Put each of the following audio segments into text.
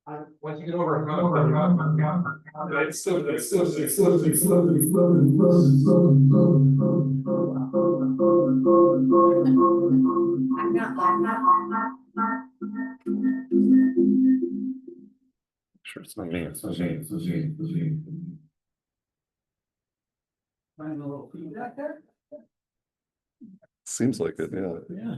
Once you get over a hump, it's still. Sure, it's not me, it's not me, it's not me, it's not me. Find a little feedback there? Seems like it, yeah. Yeah.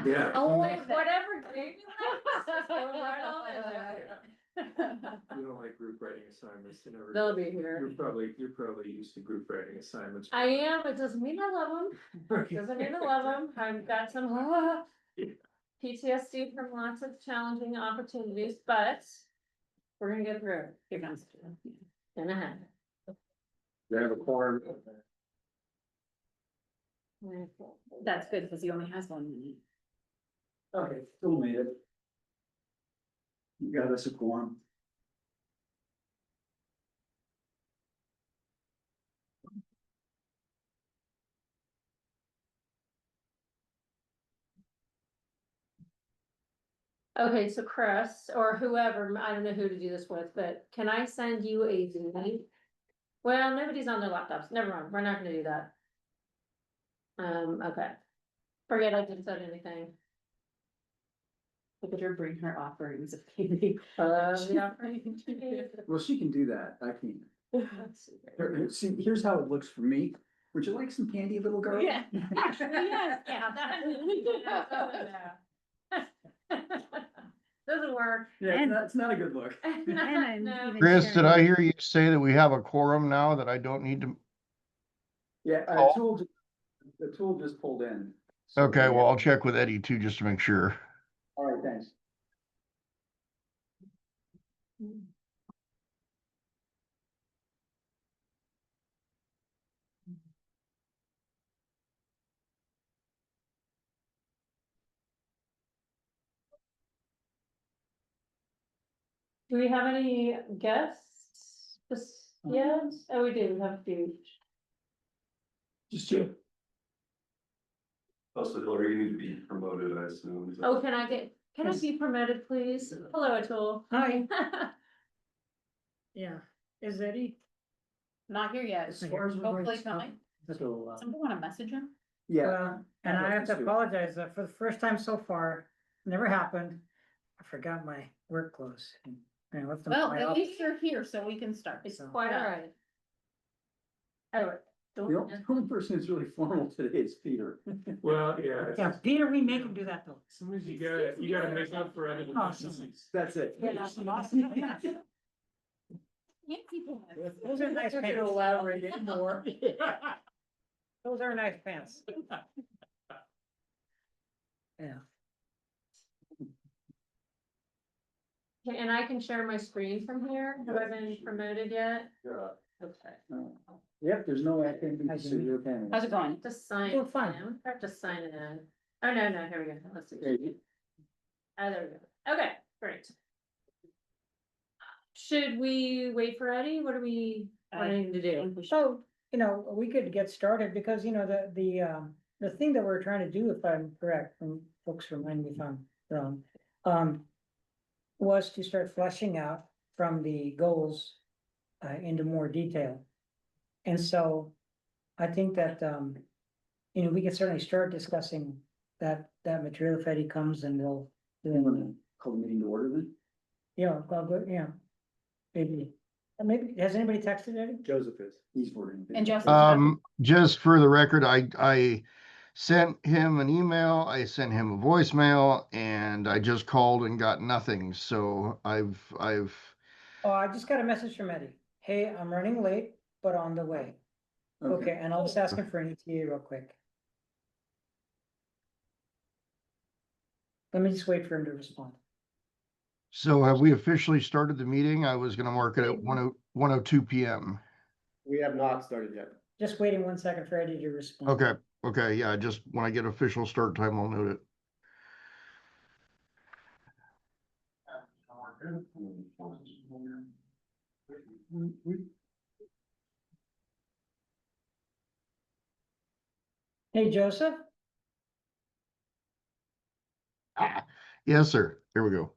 Yeah. Oh, whatever gave you that. Right on in there. We don't like group writing assignments, you never. They'll be here. You're probably used to group writing assignments. I am, it doesn't mean I love them, doesn't mean I love them, I've got some PTSD from lots of challenging opportunities, but we're gonna get through it. Here comes. Gonna happen. They have a quorum. That's good, because he only has 1 minute. Okay, still made it. You got us a quorum. Okay, so Chris, or whoever, I don't know who to do this with, but can I send you a link? Well, nobody's on their laptops, never mind, we're not gonna do that. Okay. Forget I just said anything. Look at her bring her offerings of candy. Yeah. Well, she can do that, I can't. Let's see here. See, here's how it looks for me. Would you like some candy, little girl? Yeah. Actually, yes, yeah, Doesn't work. Yeah, it's not a good look. No. Chris, did I hear you say that we have a quorum now that I don't need to? Yeah, Oh. the tool just pulled in. So, Okay, well, I'll check with Eddie too, just to make sure. All right, thanks. Do we have any guests? Yes, oh, we do, we have a few. Just you. Also, Hillary, you need to be promoted, I assume. Oh, can I be promoted, please? Hello, Atul. Hi, yeah, is Eddie? Not here yet, As far as we're going hopefully to- coming. So, Somebody wanna message him? yeah, Well, and I have to Let's do it. apologize, for the first time so far, never happened. I forgot my work clothes. And I left them in Well, my at office. least you're here, so we can start. It's So- quite all right. Anyway, the only person who's really formal today is Peter. Well, yeah. Yeah, Peter, we make him do that though. Sometimes you gotta make up for any deficiencies. That's it. Yeah. Yeah, people. Those are nice pants. Elaborate anymore. Those are nice pants. Yeah. Okay, and I can share my screen from here. Have I been promoted yet? Yeah. Okay. Yep, there's no activity to see your panel. How's it going? Just sign. Oh, fine. in. I have to sign it in. Oh, no, here we go. Let's see. Hey, Oh, there we go. Okay, great. Should we wait for Eddie? What are we wanting to do? So, we could get started because, the thing that we're trying to do, if I'm correct, and folks remind me if I'm wrong. Was to start fleshing out from the goals, into more detail. And so I think that, we can certainly start discussing that material if Eddie comes and they'll. You wanna call the meeting to order then? Yeah, well, good, yeah. Maybe, has anybody texted Eddie? Joseph is. He's ordering. And Joseph. Just for the record, I sent him an email, I sent him a voicemail, and I just called and got nothing, so I've. Oh, I just got a message from Eddie. Hey, I'm running late, but on the way. Okay, and I'll just ask him for an ETA real quick. Let me just wait for him to respond. So have we officially started the meeting? I was gonna mark it at 1:02 PM. We have not started yet. Just waiting 1 second for Eddie to respond. Okay, yeah, just when I get official start time, I'll note it. Hey, Joseph? Yes, sir. Here we go.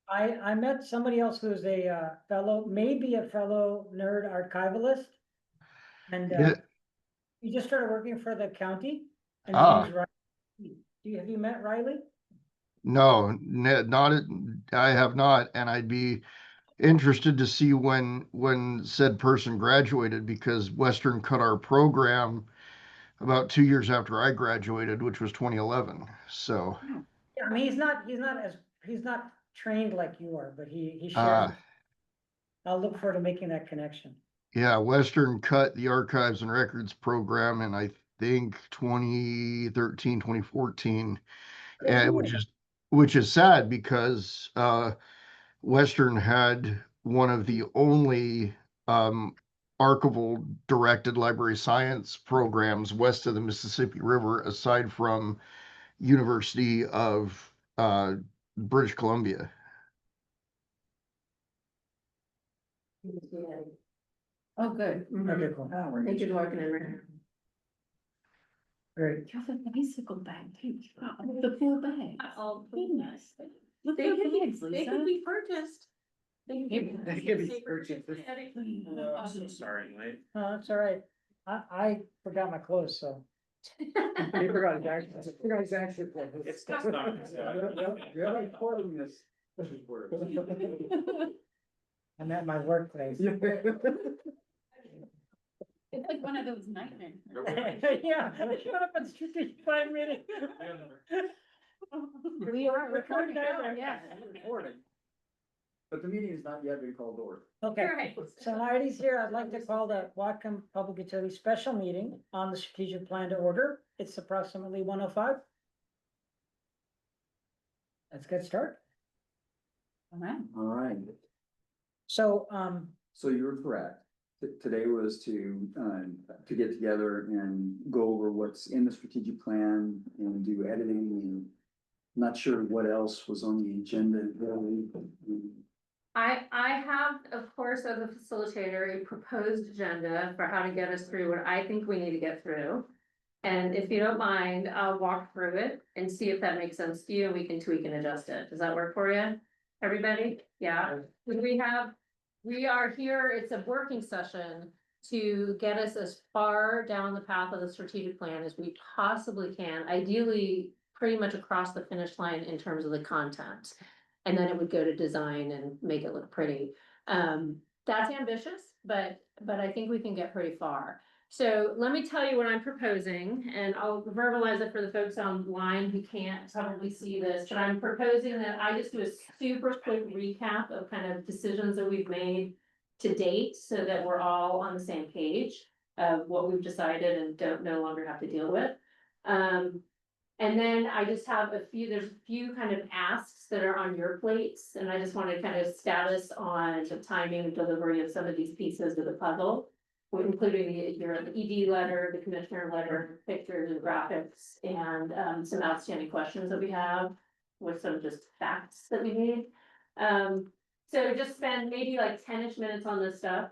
I met somebody else who's a fellow, maybe a fellow nerd archivalist. And Yeah, he just started working for the county. And Ah. his name's Riley. Have you met Riley? no, I have not, and I'd be interested to see when said person graduated, because Western cut our program about 2 years after I graduated, which was 2011. So, Yeah, I mean, he's not trained like you are, but he uh, shares. I'll look forward to making that connection. yeah, Western cut the archives and records program in, I think, 2013, 2014, and which is sad because Western had one of the only archival directed library science programs west of the Mississippi River, aside from University of British Columbia. Oh, good. Okay, cool. Thank you for working in there. Great. You have a bicycle bag too. The full bag. Oh, Goodness. Look They at could the be, bags, they could Lisa. be purchased. They could They could be purchased. I'm so sorry, mate. No, it's all right. I forgot my clothes, so. He forgot his action. He forgot his action. It's not. You're recording this. I'm at my workplace. It's like one of those nightmares. Yeah, shut up and strategic 5 minutes. We are recording now, yeah. Recording. But the meeting has not yet been called to order. Okay, Right. so now Eddie's here. I'd like to call the Whatcom Public Utility Special Meeting on the strategic plan to order. It's approximately 1:05. Let's get started. All right. All right, So, so you're correct. Today was to get together and go over what's in the strategic plan and do editing and not sure what else was on the agenda. Really. I have, of course, as a facilitator, a proposed agenda for how to get us through what I think we need to get through. And if you don't mind, I'll walk through it and see if that makes sense to you, and we can tweak and adjust it. Does that work for you? Everybody? Yeah, we are here, it's a working session to get us as far down the path of the strategic plan as we possibly can, ideally pretty much across the finish line in terms of the content. And then it would go to design and make it look pretty. That's ambitious, but I think we can get pretty far. So let me tell you what I'm proposing, and I'll verbalize it for the folks online who can't probably see this, but I'm proposing that I just do a super quick recap of kind of decisions that we've made to date, so that we're all on the same page of what we've decided and don't no longer have to deal with. And then I just have there's a few kind of asks that are on your plates, and I just want to kind of status on the timing and delivery of some of these pieces of the puzzle, including the ED letter, the commissioner letter, pictures and graphics, and some outstanding questions that we have with some just facts that we need. So just spend maybe like 10-ish minutes on this stuff.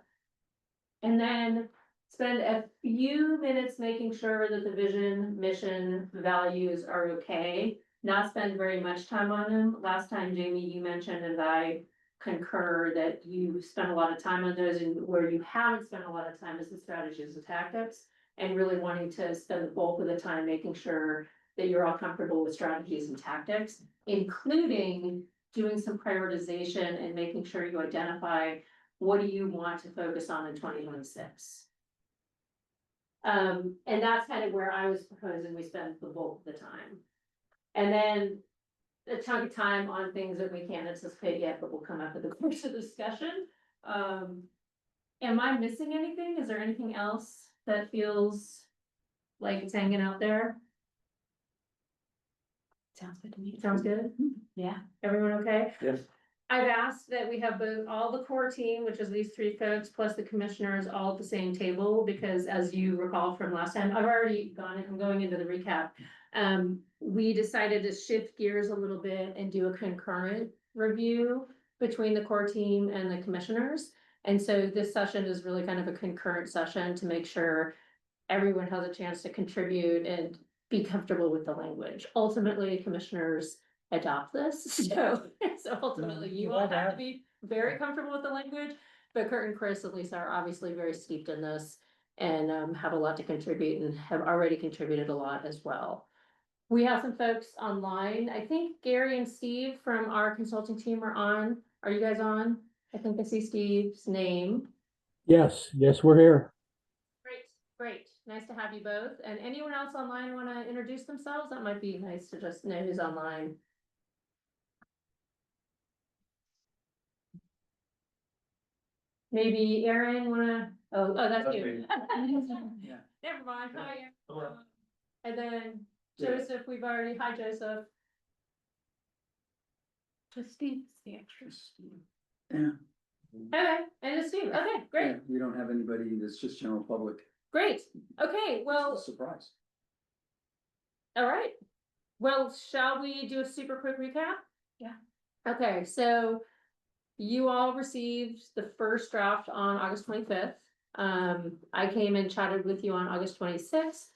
And then spend a few minutes making sure that the vision, mission, values are okay. Not spend very much time on them. Last time, Jamie, you mentioned, and I concur, that you spent a lot of time on those, and where you haven't spent a lot of time is the strategies and tactics. And really wanting to spend the bulk of the time making sure that you're all comfortable with strategies and tactics, including doing some prioritization and making sure you identify what do you want to focus on in 2026. And that's kind of where I was proposing we spend the bulk of the time. And then a chunk of time on things that we can't anticipate yet, but will come up in the course of the discussion. Am I missing anything? Is there anything else that feels like it's hanging out there? Sounds good to me. Sounds good? Yeah. Everyone okay? Yes. I've asked that we have both, all the core team, which is these three folks, plus the commissioners, all at the same table, because as you recall from last time, I've already gone, I'm going into the recap. We decided to shift gears a little bit and do a concurrent review between the core team and the commissioners. And so this session is really kind of a concurrent session to make sure everyone has a chance to contribute and be comfortable with the language. Ultimately, commissioners adopt this, so ultimately you all have to be very comfortable with the language. But Kurt and Chris at least are obviously very steeped in this and have a lot to contribute and have already contributed a lot as well. We have some folks online. I think Gary and Steve from our consulting team are on. Are you guys on? I think I see Steve's name. Yes, we're here. Great. Nice to have you both. And anyone else online want to introduce themselves? That might be nice to just know who's online. Maybe Aaron wanna, that's you. Yeah. Never mind. Hi, Aaron. Hello. And then Joseph, we've already, hi Joseph. Just Steve's the extra. Yeah. Okay, and it's Steve. Okay, great, Yeah, we don't have anybody that's just general public. great. Okay, It's well, a surprise. all right. Well, shall we do a super quick recap? Yeah. Okay, so you all received the first draft on August 25th. I came and chatted with you on August 26th.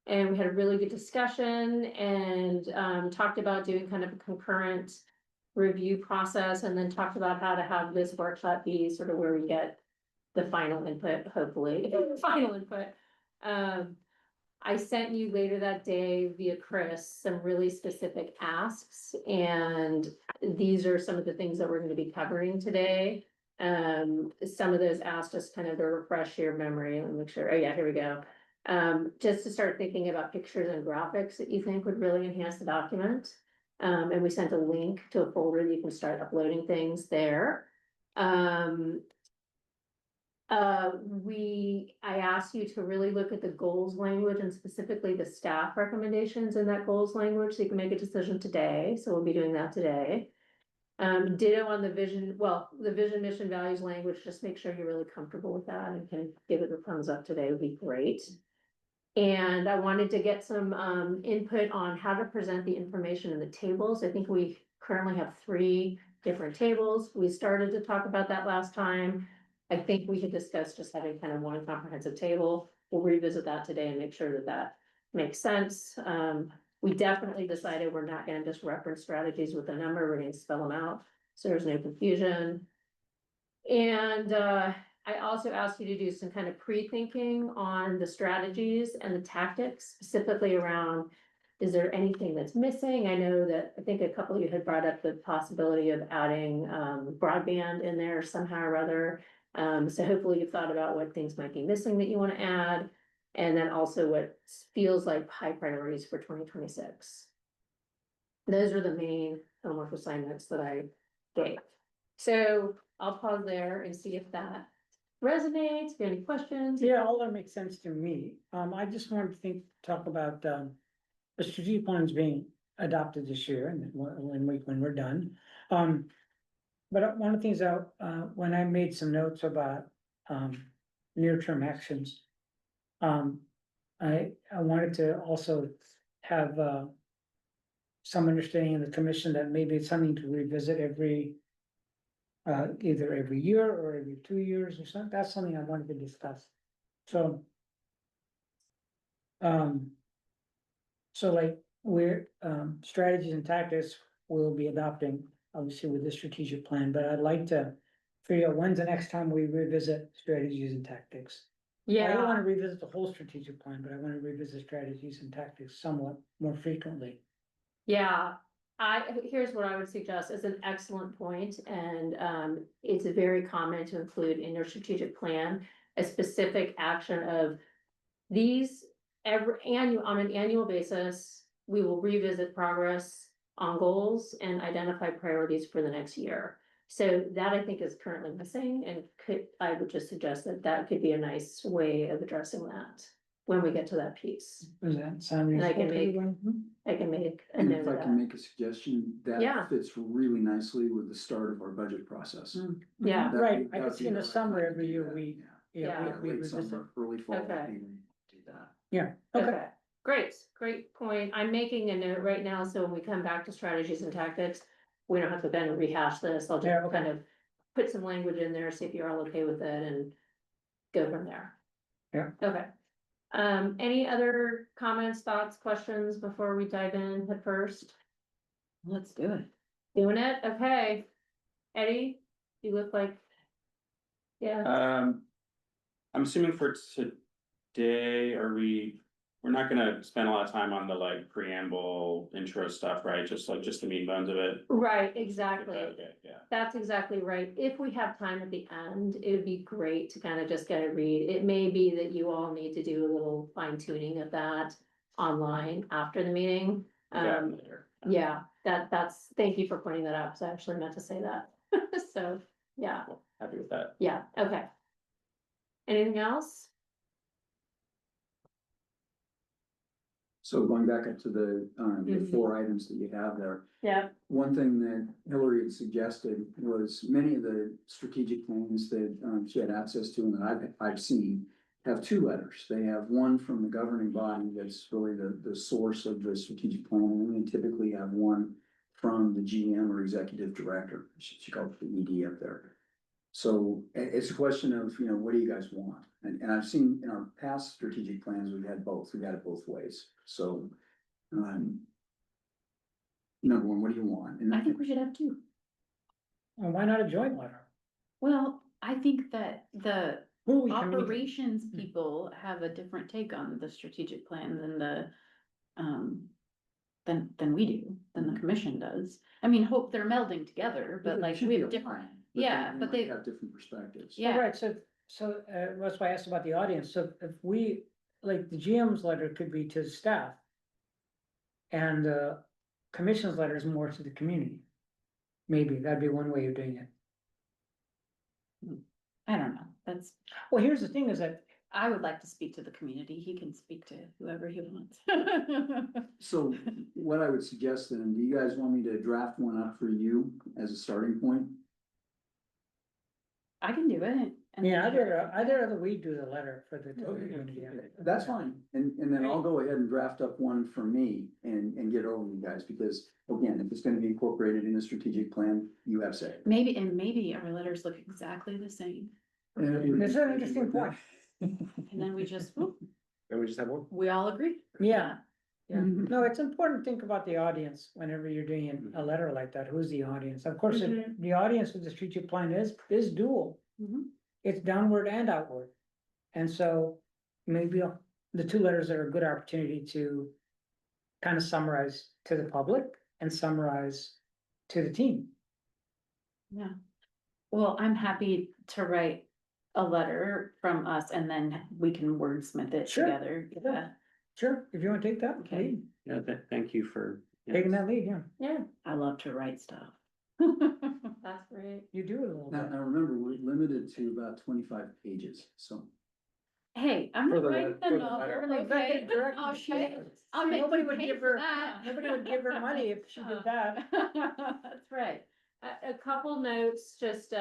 And we had a really good discussion and talked about doing kind of a concurrent review process, and then talked about how to have this workshop be sort of where we get the final input, hopefully, final input. I sent you later that day via Chris some really specific asks, and these are some of the things that we're going to be covering today. Some of those asks just kind of to refresh your memory. Let me make sure. Oh yeah, here we go. Just to start thinking about pictures and graphics that you think would really enhance the document. And we sent a link to a folder, you can start uploading things there. I asked you to really look at the goals language and specifically the staff recommendations in that goals language, so you can make a decision today, so we'll be doing that today. Ditto on the vision, the vision, mission, values language, just make sure you're really comfortable with that and can give it a thumbs up today would be great. And I wanted to get some input on how to present the information in the tables. I think we currently have 3 different tables. We started to talk about that last time. I think we could discuss just having kind of one comprehensive table. We'll revisit that today and make sure that that makes sense. We definitely decided we're not gonna just reference strategies with a number, we're gonna spell them out, so there's no confusion. And I also asked you to do some kind of pre-thinking on the strategies and the tactics, specifically around, is there anything that's missing? I know that, I think a couple of you had brought up the possibility of adding broadband in there somehow or other. So hopefully you've thought about what things might be missing that you want to add. And then also what feels like high priorities for 2026. Those are the main homework assignments that I gave. So I'll pause there and see if that resonates. If you have any questions? Yeah, all that makes sense to me. I just wanted to talk about, the strategic plans being adopted this year and when we're done. But one of the things that, when I made some notes about, near-term actions, I wanted to also have, some understanding of the commission that maybe it's something to revisit either every year or every 2 years or something. That's something I wanted to discuss. So. So like we're, strategies and tactics we'll be adopting, obviously with the strategic plan, but I'd like to figure out when's the next time we revisit strategies and tactics. I don't wanna Yeah, revisit the whole strategic plan, but I wanna revisit strategies and tactics somewhat more frequently. yeah. Here's what I would suggest, it's an excellent point, and, it's very common to include in your strategic plan a specific action of these on an annual basis, we will revisit progress on goals and identify priorities for the next year. So that I think is currently missing, and I would just suggest that that could be a nice way of addressing that when we get to that piece. Does that sound And I reasonable can to make- everyone? I can make a And note if of I can that. make a suggestion, Yeah. that fits really nicely with the start of our budget process. Yeah, That'd Right, be- I that'd could see be in the the right summer time to every do year, that, we, Yeah. yeah, we Late revisit. summer, early fall, Okay. we would do that. Yeah, okay, okay, great point. I'm making a note right now, so when we come back to strategies and tactics, we don't have to then rehash this, I'll Yeah, just okay. kind of put some language in there, see if you're all okay with it, and go from there. Yeah. Okay. Any other comments, thoughts, questions before we dive in at first? Let's do it. Doing it, okay. Eddie, you look like. Yeah, I'm assuming for today, we're not gonna spend a lot of time on the like preamble intro stuff, right? Just the meat and bones of it. right, exactly. Okay, yeah. That's exactly right. If we have time at the end, it would be great to kind of just get a read. It may be that you all need to do a little fine tuning of that online after the meeting. Okay, later. Yeah, thank you for pointing that out, because I actually meant to say that. So, yeah, Cool. Happy with that. yeah, okay. Anything else? So going back up to the Mhm. 4 items that you have there. Yeah, One thing that Hillary had suggested was many of the strategic plans that she had access to and that I've seen have 2 letters. They have one from the governing body that's really the source of the strategic plan, and then they typically have one from the GM or executive director. She called it the ED up there. So it's a question of, what do you guys want? And I've seen in our past strategic plans, we've had both. We've had it both ways. So, number one, what do you want? And I think we should have two. well, why not a joint letter? Well, I think that the Who we communicate? operations people have a different take on the strategic plan than than we do, than the commission does. I mean, hope they're melding together, but They like should we be have different, aligned, yeah, they but might they, have different perspectives. yeah. Right, so that's why I asked about the audience, so if we, like, the GM's letter could be to staff. And the commission's letter is more to the community. Maybe, that'd be one way of doing it. I don't know, that's, Well, here's the thing is that, I would like to speak to the community, he can speak to whoever he wants. So what I would suggest then, do you guys want me to draft one up for you as a starting point? I can do it. and yeah, then- I'd rather we do the letter for the community. That's fine, and then I'll go ahead and draft up one for me and get it over to you guys, because again, if it's gonna be incorporated in the strategic plan, you have say. Maybe our letters look exactly the same, This is an interesting point. and then we just, whoop, And we just have one? we all agree. Yeah. Yeah, no, it's important to think about the audience whenever you're doing a letter like that. Who's the audience? Of course, the audience of the strategic plan is dual. Mhm. It's downward and outward. And so maybe the 2 letters are a good opportunity to kind of summarize to the public and summarize to the team. Yeah. Well, I'm happy to write a letter from us and then we can wordsmith it Sure. together. Yeah, Sure, if you want to take that Okay. lead, Yeah, thank you for. taking that lead, yeah, yeah, I love to write stuff. that's great. you do it a little Now, bit. remember, we're limited to about 25 pages, so. Hey, I'm For not the writing letter- the for the novel, letter. The okay? executive director, Okay. I'll make Nobody you would pay give for her, that. nobody would give her money if she did that. That's right. A couple notes, just,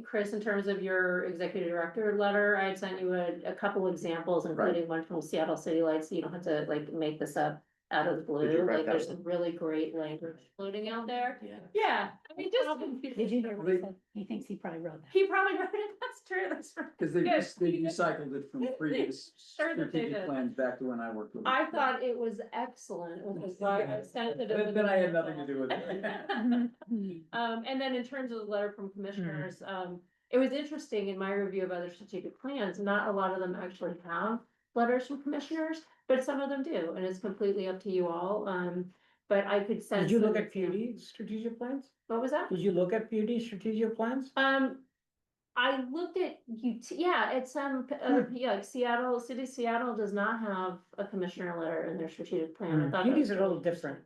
Chris, in terms of your executive director letter, I had sent you a couple examples, including one from Seattle City Lights, so you don't have to like make this up out of the Did you blue, write like that there's one? some really great language floating out there. Yeah. Yeah, I mean, just. Did you hear what he said? He thinks he probably wrote that. He probably wrote it, that's true, that's right. Cause they Good. recycled it from previous Sure that they strategic did. plans back to when I worked with them. I thought it was excellent, which is why I sent it. as a Then I had note. nothing to do with it. And then in terms of the letter from commissioners, it was interesting in my review of other strategic plans, not a lot of them actually have letters from commissioners, but some of them do, and it's completely up to you all, but I could sense. Did you look that- at PUD strategic plans? What was that? Did you look at PUD strategic plans? I looked at yeah, it's, yeah, like Seattle, City of Seattle does not have a commissioner letter in their strategic plan. I thought that PUD's was a little really different.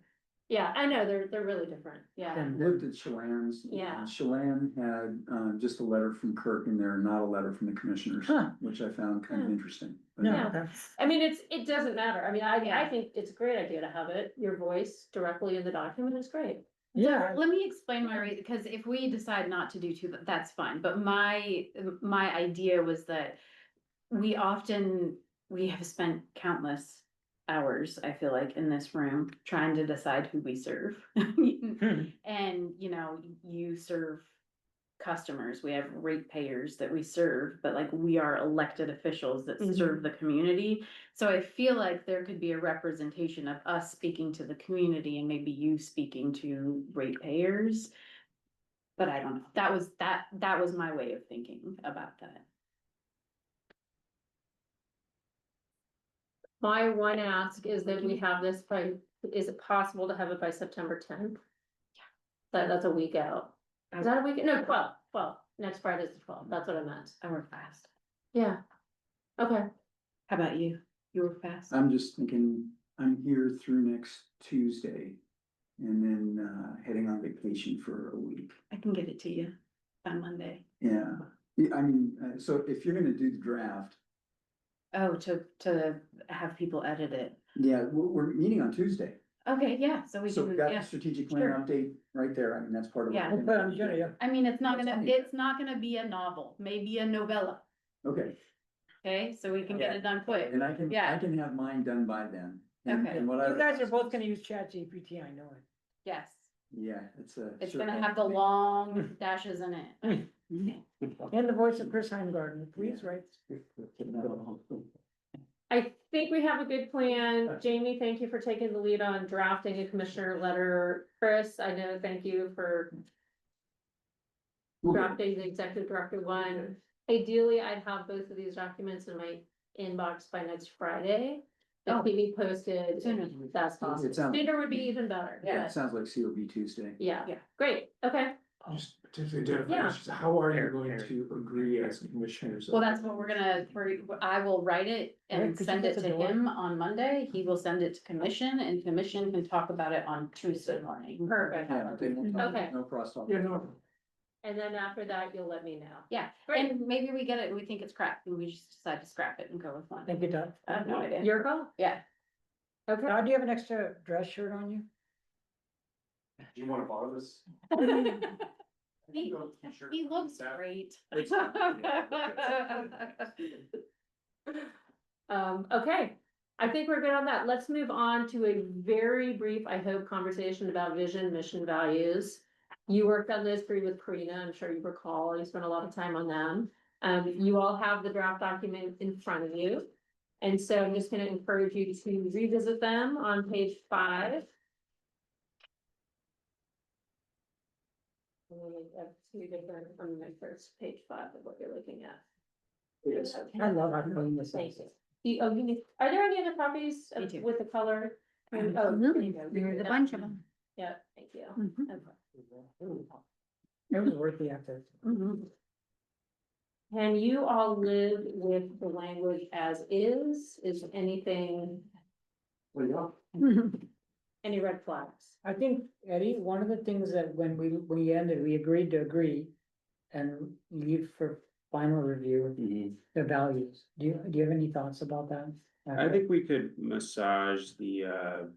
Yeah, I know, they're really different, yeah. I And looked at Chelan's. Yeah. Chelan had, just a letter from Kirk in there, not a letter from the commissioners, Huh. which I found kind of Yeah. interesting. But no, Yeah. that's, I mean, it doesn't matter. I mean, I Yeah. think it's a great idea to have it, your voice directly in the document is great. yeah, Let me explain my reason, because if we decide not to do two, that's fine, but my idea was that we have spent countless hours, I feel like, in this room, trying to decide who we serve. And, you know, you serve customers, we have ratepayers that we serve, but like, we are elected officials that serve the community. So I feel like there could be a representation of us speaking to the community and maybe you speaking to ratepayers. But I don't know, that was my way of thinking about that. My one ask is that we have this by, is it possible to have it by September 10th? That's a week out. Is that a week? No, 12. Next Friday's the 12th. That's what I meant. I work fast. Yeah. Okay. How about you? You work fast? I'm just thinking, I'm here through next Tuesday. And then, heading on vacation for a week. I can get it to you on Monday. Yeah, yeah, I mean, so if you're gonna do the draft, Oh, to have people edit it. yeah, we're meeting on Tuesday. Okay, yeah, so we So can, we've got yeah. the strategic plan Sure. update right there. I mean, that's part of. Yeah. we'll put it on the agenda, yeah. I mean, it's not That's gonna, fine. it's not gonna be a novel, maybe a novella, Okay, okay, so we can get Yeah. it done quick. and I can Yeah. have mine done by then. And- Okay. And what I. You guys are both gonna use ChatGPT, I know it. Yes, Yeah, it's a. it's sure. gonna have the long dashes in it. And the voice of Chris Heimgarten, please, right? I think we have a good plan. Jamie, thank you for taking the lead on drafting a commissioner letter. Chris, I know, thank you for drafting the executive director one. Ideally, I'd have both of these documents in my inbox by next Friday. Oh. If keep me posted, Sooner. if that's possible. It sounds- Sooner would be even better. Yeah, but- it sounds like COB Tuesday. Yeah, Yeah. great, okay. Just to identify, Yeah. how are you going to agree as commissioners? Well, that's what I will write it Eric, and could you send get it the to door? him on Monday, he will send it to commission, and commission can talk about it on Tuesday morning. Perfect. Yeah, Okay. no crosstalk. Yeah, no. And then after that, you'll let me know. Yeah, Great. and maybe we get it, and we think it's crap, and we just decide to scrap it and go with one. Thank you, Doug. I have no idea. Your call? Yeah. Okay. Do you have an extra dress shirt on you? Do you wanna borrow this? He looks great. Okay, I think we're good on that. Let's move on to a very brief, I hope, conversation about vision, mission, values. You worked on this with Karina, I'm sure you recall, you spent a lot of time on them. You all have the draft document in front of you. And so I'm just gonna encourage you to revisit them on page 5. Two different from my first page 5 of what you're looking at. I love how clean this Thank is. you. Oh, you need, are there any other copies Me too. with the color? Oh, there Absolutely. you go. There's a bunch of them. Yeah, thank you. Mhm. Okay. It was worth the effort. Mhm. Can you all live with the language as is? Is anything, any red flags? I think, Eddie, one of the things that when we ended, we agreed to agree and leave for final review, the values. Do you have any thoughts about that? I think we could massage the,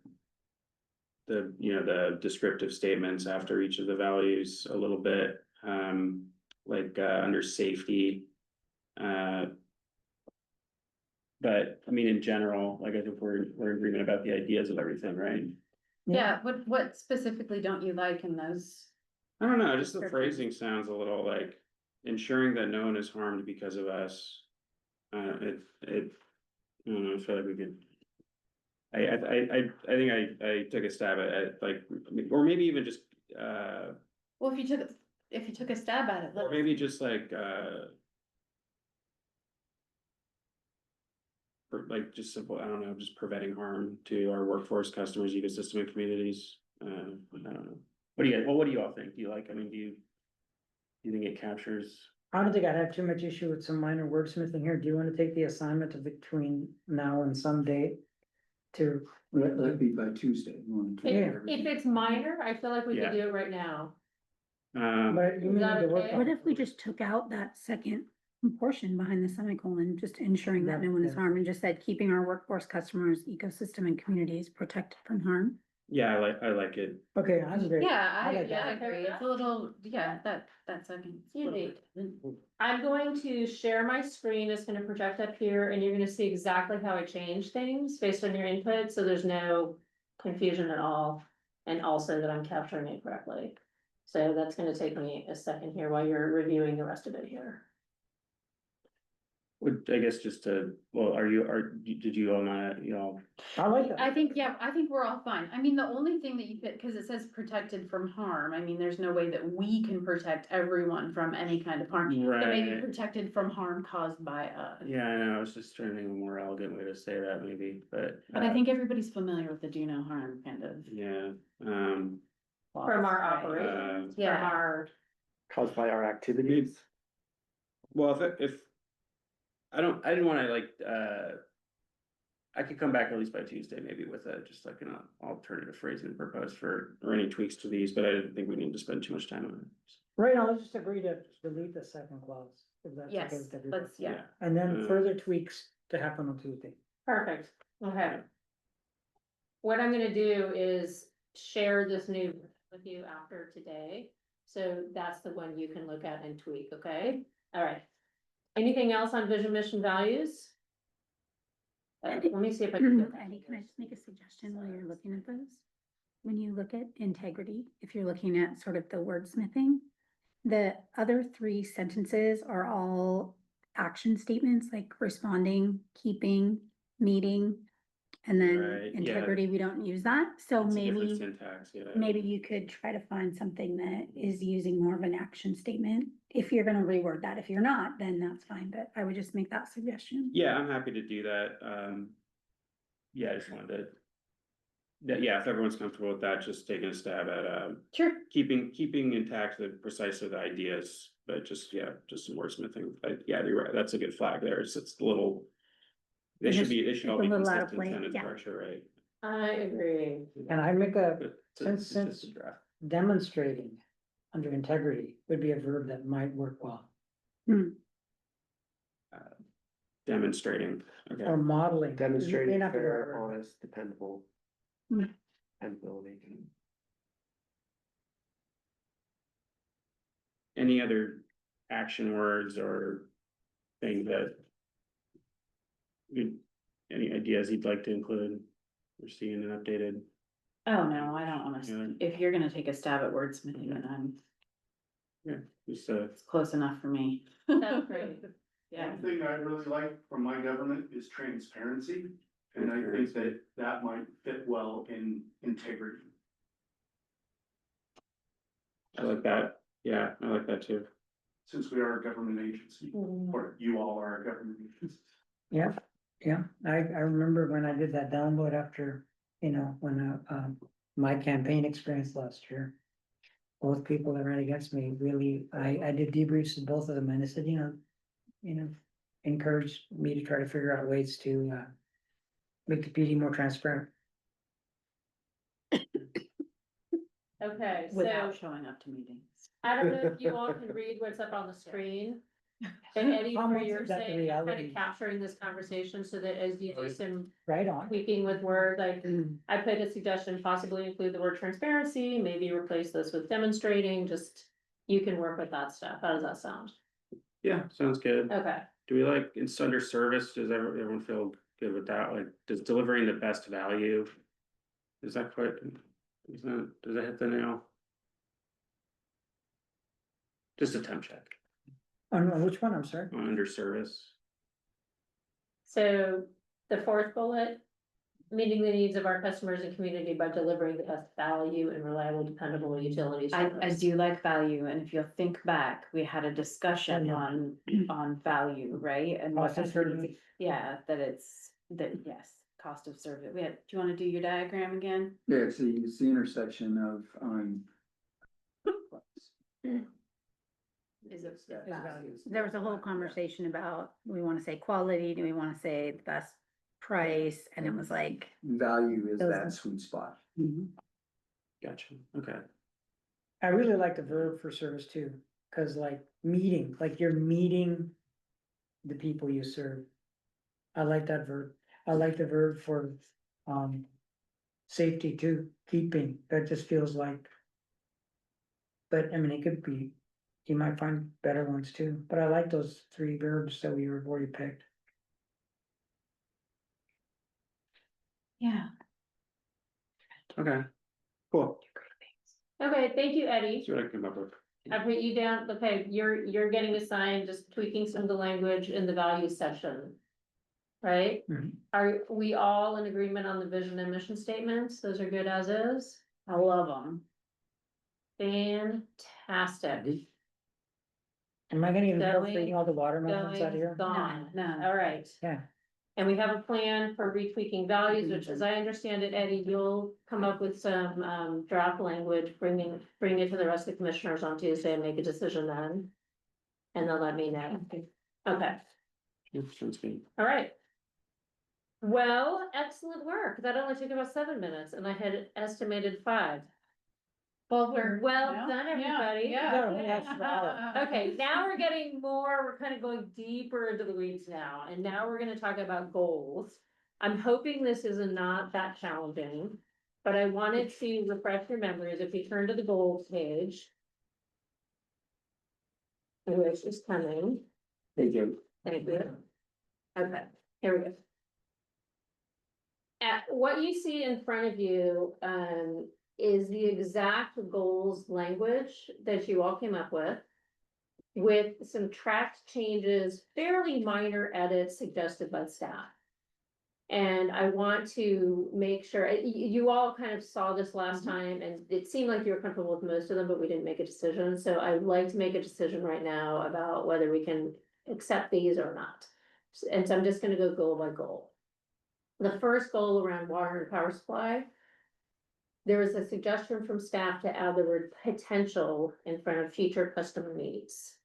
the descriptive statements after each of the values a little bit, under safety. But I mean, in general, like, I think we're in agreement about the ideas of everything, right? Yeah, what specifically don't you like in those? I don't know, just the phrasing sounds a little like ensuring that no one is harmed because of us. I don't know, I feel like we could. I think I took a stab at like, or maybe even just, Well, if you took, if you took a stab at it, Or maybe just like just simple, I don't know, just preventing harm to our workforce, customers, ecosystem and communities. I don't know. What do you all think? Do you like, I mean, do you think it captures? I don't think I'd have too much issue with some minor wordsmithing here. Do you wanna take the assignment of between now and some date? To, That'd be by Tuesday. You wanna do Yeah. If it's minor, I feel like we could Yeah. do it right now. but you Is may that need to work okay? on. What if we just took out that second portion behind the semicolon, just ensuring that no one is Yeah. harmed, and just said, keeping our workforce, customers, ecosystem and communities protected from harm? Yeah, I like it. Okay, I'm great. Yeah, I like that. agree. It's a little, yeah, that second. Unique. I'm going to share my screen, it's gonna project up here, and you're gonna see exactly how I change things based on your input, so there's no confusion at all. And also that I'm capturing it correctly. So that's gonna take me a second here while you're reviewing the rest of it here. I guess just to, well, did you all not, you know, I like that. I think, yeah, I think we're all fine. I mean, the only thing that you could, cause it says protected from harm, I mean, there's no way that we can protect everyone from any kind of harm. So maybe right? protected from harm caused by us. Yeah, I know, I was just trying to think of a more elegant way to say that maybe, but. But I think everybody's familiar with the do no harm kind of. Yeah, From our right? operations, from Yeah. our, Caused by our activities. well, if. I didn't wanna I could come back at least by Tuesday, maybe with just like an alternative phrasing proposed or any tweaks to these, but I didn't think we need to spend too much time on it. Right now, let's just agree to delete the second clause. If that's okay Yes, with everybody. let's, yeah. And then Mm. further tweaks to happen on Tuesday. perfect, okay. What I'm gonna do is share this new with you after today, so that's the one you can look at and tweak, okay? All right. Anything else on vision, mission, values? Let me see if I can. get that. Eddie, can I just make a suggestion while you're looking at those? When you look at integrity, if you're looking at sort of the wordsmithing, the other three sentences are all action statements like responding, keeping, meeting. And then Right, yeah. integrity, we don't use that, so It's a different maybe, syntax, yeah. maybe you could try to find something that is using more of an action statement. If you're gonna reword that, if you're not, then that's fine, but I would just make that suggestion. Yeah, I'm happy to do that, yeah, I just wanted to. Yeah, if everyone's comfortable with that, just taking a stab at, Sure. keeping intact the precisely the ideas, but just, yeah, just some wordsmithing, yeah, you're right, that's a good flag there, it's a little. They should It's all a be little out of consistent place, intent and yeah. structure, right? I agree. And I make a But since it's just a draft. demonstrating under integrity would be a verb that might work well. Demonstrating, okay. Or modeling. May Demonstrating not be the right fair, word. honest, dependable. Mm. Dependability. Any other action words or things that? Any ideas you'd like to include? We're seeing an updated. Oh, no, I don't Yeah. wanna, if you're gonna take a stab at wordsmithing, then Just it's close enough for me. That's great. Yeah. One thing I really like from my government is transparency, and I think that that might fit well in integrity. I like that, yeah, I like that too. Since we are a government agency, or you all are a government agency. Yeah, yeah, I remember when I did that download after, when, my campaign experience last year. Both people that ran against me really, I did debriefs with both of them and I said, encouraged me to try to figure out ways to, make the PD more transparent. Okay, so Without showing up to meetings. I don't know if you all can read what's up on the screen. But Eddie, How for much your is that the sake, I'm kind reality? of capturing this conversation so that as you do some Right on. tweaking with words, like I put a suggestion, possibly include the word transparency, maybe replace this with demonstrating, just. You can work with that stuff. How does that sound? Yeah, sounds good. Okay, Do we like, it's under service, does everyone feel good with that, like, does delivering the best value? Is that quite, does that hit the nail? Just a temp check On which one, I'm sorry? on under service. so the fourth bullet, meeting the needs of our customers and community by delivering the best value and reliable, dependable utilities. I do like value, and if you'll think back, we had a discussion Yeah. on value, right? And Cost of what- service. Yeah, yes, cost of service. Do you wanna do your diagram again? Yeah, it's the intersection of, Is it? values. There was a whole conversation about, we wanna say quality, do we wanna say the best price, and it was like, value is Those that are- sweet spot. Gotcha, okay. I really like the verb for service too, cause like meeting, like you're meeting the people you serve. I like that verb. I like the verb for, safety too, keeping, that just feels like. But I mean, it could be, you might find better ones too, but I like those three verbs that we have already picked. Yeah. Okay, cool. Okay, thank you, Eddie. That's what I came up with. I put you down, okay, you're getting assigned, just tweaking some of the language in the value section. Right? Mhm. Are we all in agreement on the vision and mission statements? Those are good as is? I love them. Fantastic. Am I gonna even go Going- reading all the watermelons out Going, here? gone. No, no. All right. Yeah. And we have a plan for retweaking values, which as I understand it, Eddie, you'll come up with some draft language, bring it to the rest of the commissioners on Tuesday and make a decision then. And then let me know. Okay, Yeah, sounds good. all right. Well, excellent work. That only took about 7 minutes and I had estimated 5. Well, Well done, everybody. Yeah. Okay, now we're getting more, we're kind of going deeper into the weeds now, and now we're gonna talk about goals. I'm hoping this is not that challenging, but I wanted to refresh your memories. If you turn to the goals page. Which is coming. Hey, Joe. Thank you. Okay, here we go. What you see in front of you, is the exact goals language that you all came up with. With some tracked changes, fairly minor edits suggested by staff. And I want to make sure, you all kind of saw this last time and it seemed like you were comfortable with most of them, but we didn't make a decision. So I'd like to make a decision right now about whether we can accept these or not. And so I'm just gonna go goal by goal. The first goal around water and power supply. There was a suggestion from staff to add the word potential in front of future customer needs.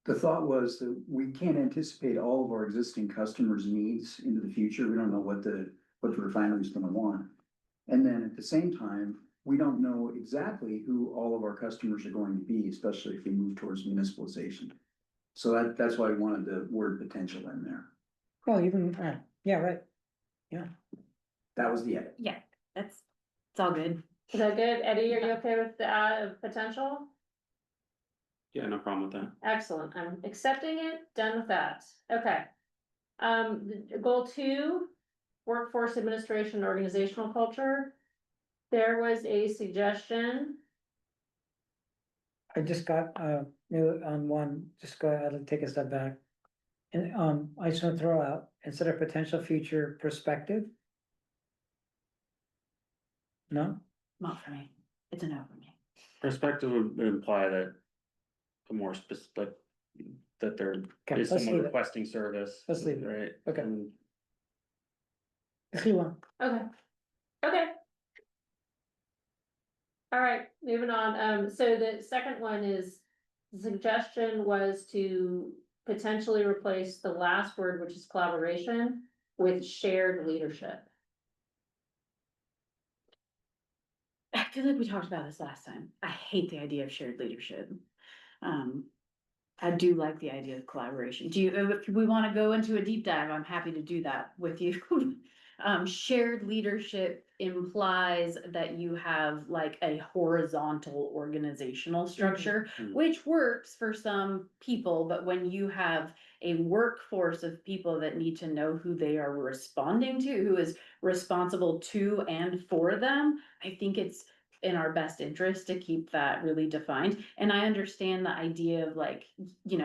The thought was that we can't anticipate all of our existing customers' needs into the future. We don't know what the refinery is gonna want. And then at the same time, we don't know exactly who all of our customers are going to be, especially if we move towards municipalization. So that's why I wanted the word potential in there. Well, even, yeah, right. That was the edit. Yeah, it's all good. Is that good? Eddie, are you okay with the potential? Yeah, no problem with that. Excellent. I'm accepting it, done with that. Okay. Goal 2, workforce administration, organizational culture. There was a suggestion. I just got, new on one, just go ahead and take a step back. And, I just want to throw out, instead of potential future perspective. No, Not for me. It's a no for me. Perspective would imply that a more specific, that there Okay, is let's someone leave it. requesting service. Let's leave it. Right? Okay. And let's do one. Okay. Okay. All right, moving on. So the second one is, the suggestion was to potentially replace the last word, which is collaboration, with shared leadership. I feel like we talked about this last time. I hate the idea of shared leadership. I do like the idea of collaboration. If we want to go into a deep dive, I'm happy to do that with you. Shared leadership implies that you have like a horizontal organizational structure, Mhm. which works for some people, but when you have a workforce of people that need to know who they are responding to, who is responsible to and for them, I think in our best interest to keep that really defined. And I understand the idea of like,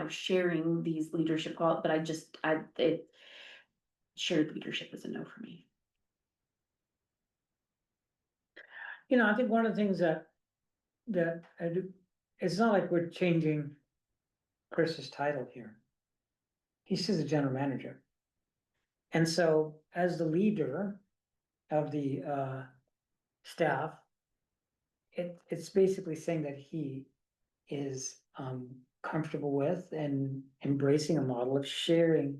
sharing these leadership qualities, but shared leadership is a no for me. I think one of the things that I do, it's not like we're changing Chris's title here. He's still the general manager. And so as the leader of the staff, it's basically saying that he is comfortable with and embracing a model of sharing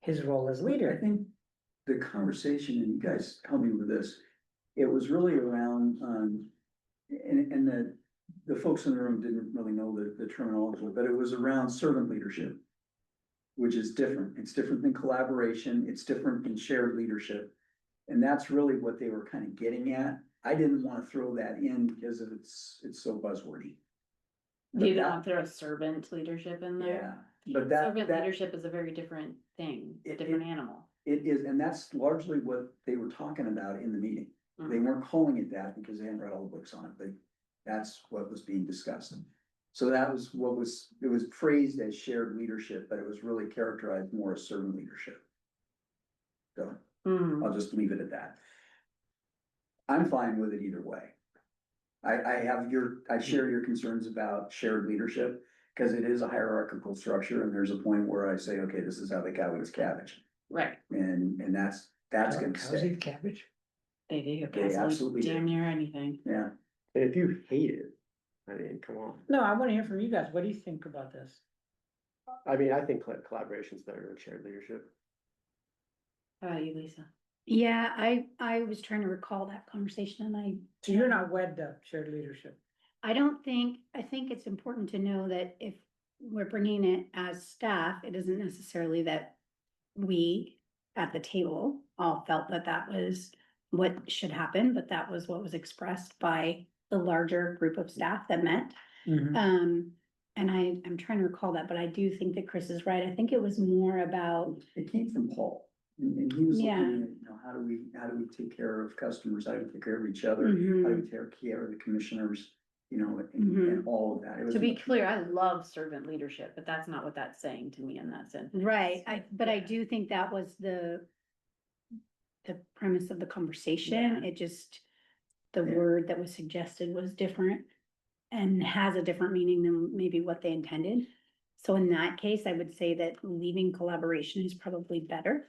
his role as I leader. think the conversation, and you guys help me with this, it was really around, and the folks in the room didn't really know the terminology, but it was around servant leadership, which is different. It's different than collaboration. It's different than shared leadership. And that's really what they were kind of getting at. I didn't want to throw that in because it's so buzzwordy. You don't want to throw servant leadership in Yeah, there? but that Servant leadership is a very different thing, a different animal. it is, and that's largely what they were talking about in the meeting. They weren't calling it that because they hadn't read all the books on it, but that's what was being discussed. So that was it was phrased as shared leadership, but it was really characterized more as servant leadership. So I'll just leave it at that. I'm fine with it either way. I share your concerns about shared leadership, because it is a hierarchical structure, and there's a point where I say, okay, this is how the cow eats cabbage. Right, And that's gonna Cows stay. eat cabbage? they do, They absolutely absolutely do. damn near anything. Yeah, And if you hate it, I mean, come on. No, I wanna hear from you guys. What do you think about this? I mean, I think collaboration's better than shared leadership. How about you, Lisa? Yeah, I was trying to recall that conversation and So you're not wed to shared leadership? I think it's important to know that if we're bringing it as staff, it isn't necessarily that we at the table all felt that that was what should happen, but that was what was expressed by the larger group of staff that met. And I'm trying to recall that, but I do think that Chris is right. I think it was more about, it came from Paul, and he was looking Yeah. at, how do we take care of customers, how do we take care of each other, Mhm. how do we take care of the commissioners, and Mhm. all of that. It was To be clear, I love servant leadership, but that's not what that's saying to me in that sense. right, but I do think that was the premise of the conversation. It just, the Yeah. word that was suggested was different and has a different meaning than maybe what they intended. So in that case, I would say that leaving collaboration is probably better.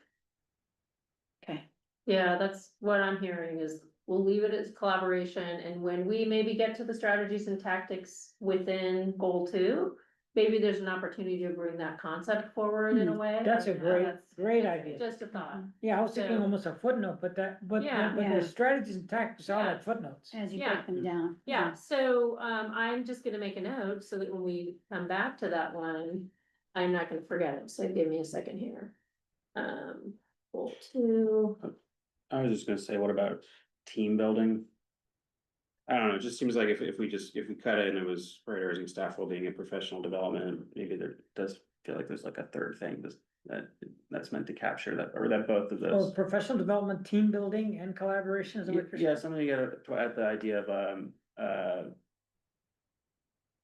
Okay, Yeah, that's what I'm hearing is we'll leave it as collaboration, and when we maybe get to the strategies and tactics within goal 2. Maybe there's an opportunity to bring that concept forward in a way. That's a I don't know, great that's idea. Just a thought. Yeah, I was thinking So- almost a footnote, but Yeah. but Yeah. the strategies and tactics are Yeah. like footnotes. As you Yeah. break them down. Yeah, so I'm just gonna make a note so that when we come back to that one, I'm not gonna forget it, so give me a second here. Goal 2. I was just gonna say, what about team building? I don't know, it just seems like if we cut it and it was prioritizing staff well-being and professional development, maybe there does feel like there's like a third thing that's meant to capture that, or that both of Or those. professional development, team building and collaboration is what you're saying? Yeah, something you gotta add the idea of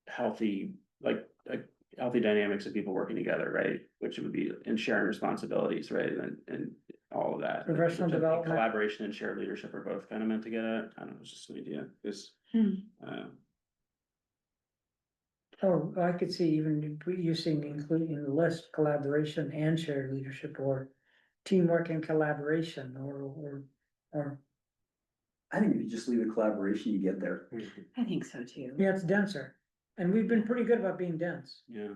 healthy, like healthy dynamics of people working together, right? Which would be in sharing responsibilities, right? And all of that. Professional Which I think development. Collaboration and shared leadership are both kind of meant to get at. I don't know, it's just an idea, because Oh, I could see even using, including in the list, collaboration and shared leadership, or teamwork and collaboration, or, I think if you just leave it collaboration, you get there. I think so too. yeah, it's denser. And we've been pretty good about being dense. yeah.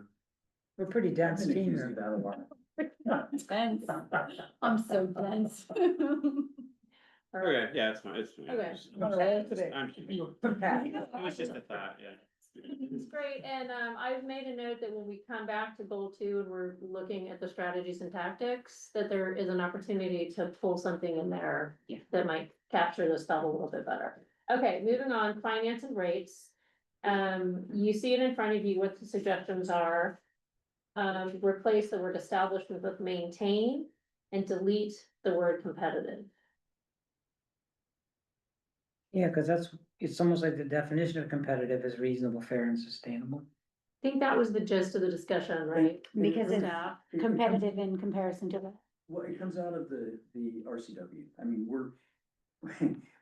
We're a pretty dense I've been team accused of here. that a lot. Dense. I'm so dense. Okay, yeah, it's fine, it's. yeah, Okay. it's- All right, today. I'm kidding. You were compact. It was just a thought, yeah. It's great, and I've made a note that when we come back to goal 2 and we're looking at the strategies and tactics, that there is an opportunity to pull something in there. Yeah. That might capture this stuff a little bit better. Okay, moving on, finance and rates. You see it in front of you what the suggestions are. Replace the word establishment with maintain and delete the word competitive. Yeah, cause it's almost like the definition of competitive is reasonable, fair and sustainable. I think that was the gist of the discussion, right? Because it's Staff. competitive in comparison to the. Well, it comes out of the RCW. I mean,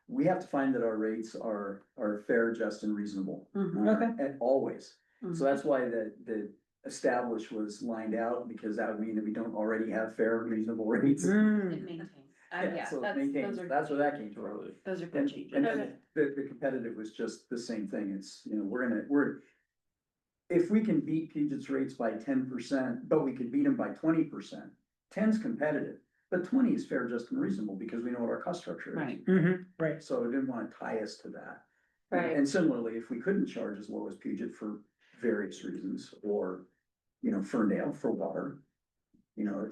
we have to find that our rates are fair, just and reasonable. Okay. And always. Mhm. So that's why the establish was lined out, because that would mean that we don't already have fair, and reasonable rates. It Mm, maintains. Yeah, so it that's, maintains, those are, that's where that came from. those are good And, changes. and then the competitive was just the same thing. It's, you know, we're. If we can beat Puget's rates by 10%, but we could beat them by 20%, 10's competitive, but 20 is fair, just and reasonable, because we know what our cost structure is. Right. right. So I didn't wanna tie us to that. Right. And similarly, if we couldn't charge as low as Puget for various reasons, or, you know, Ferndale for water. You know,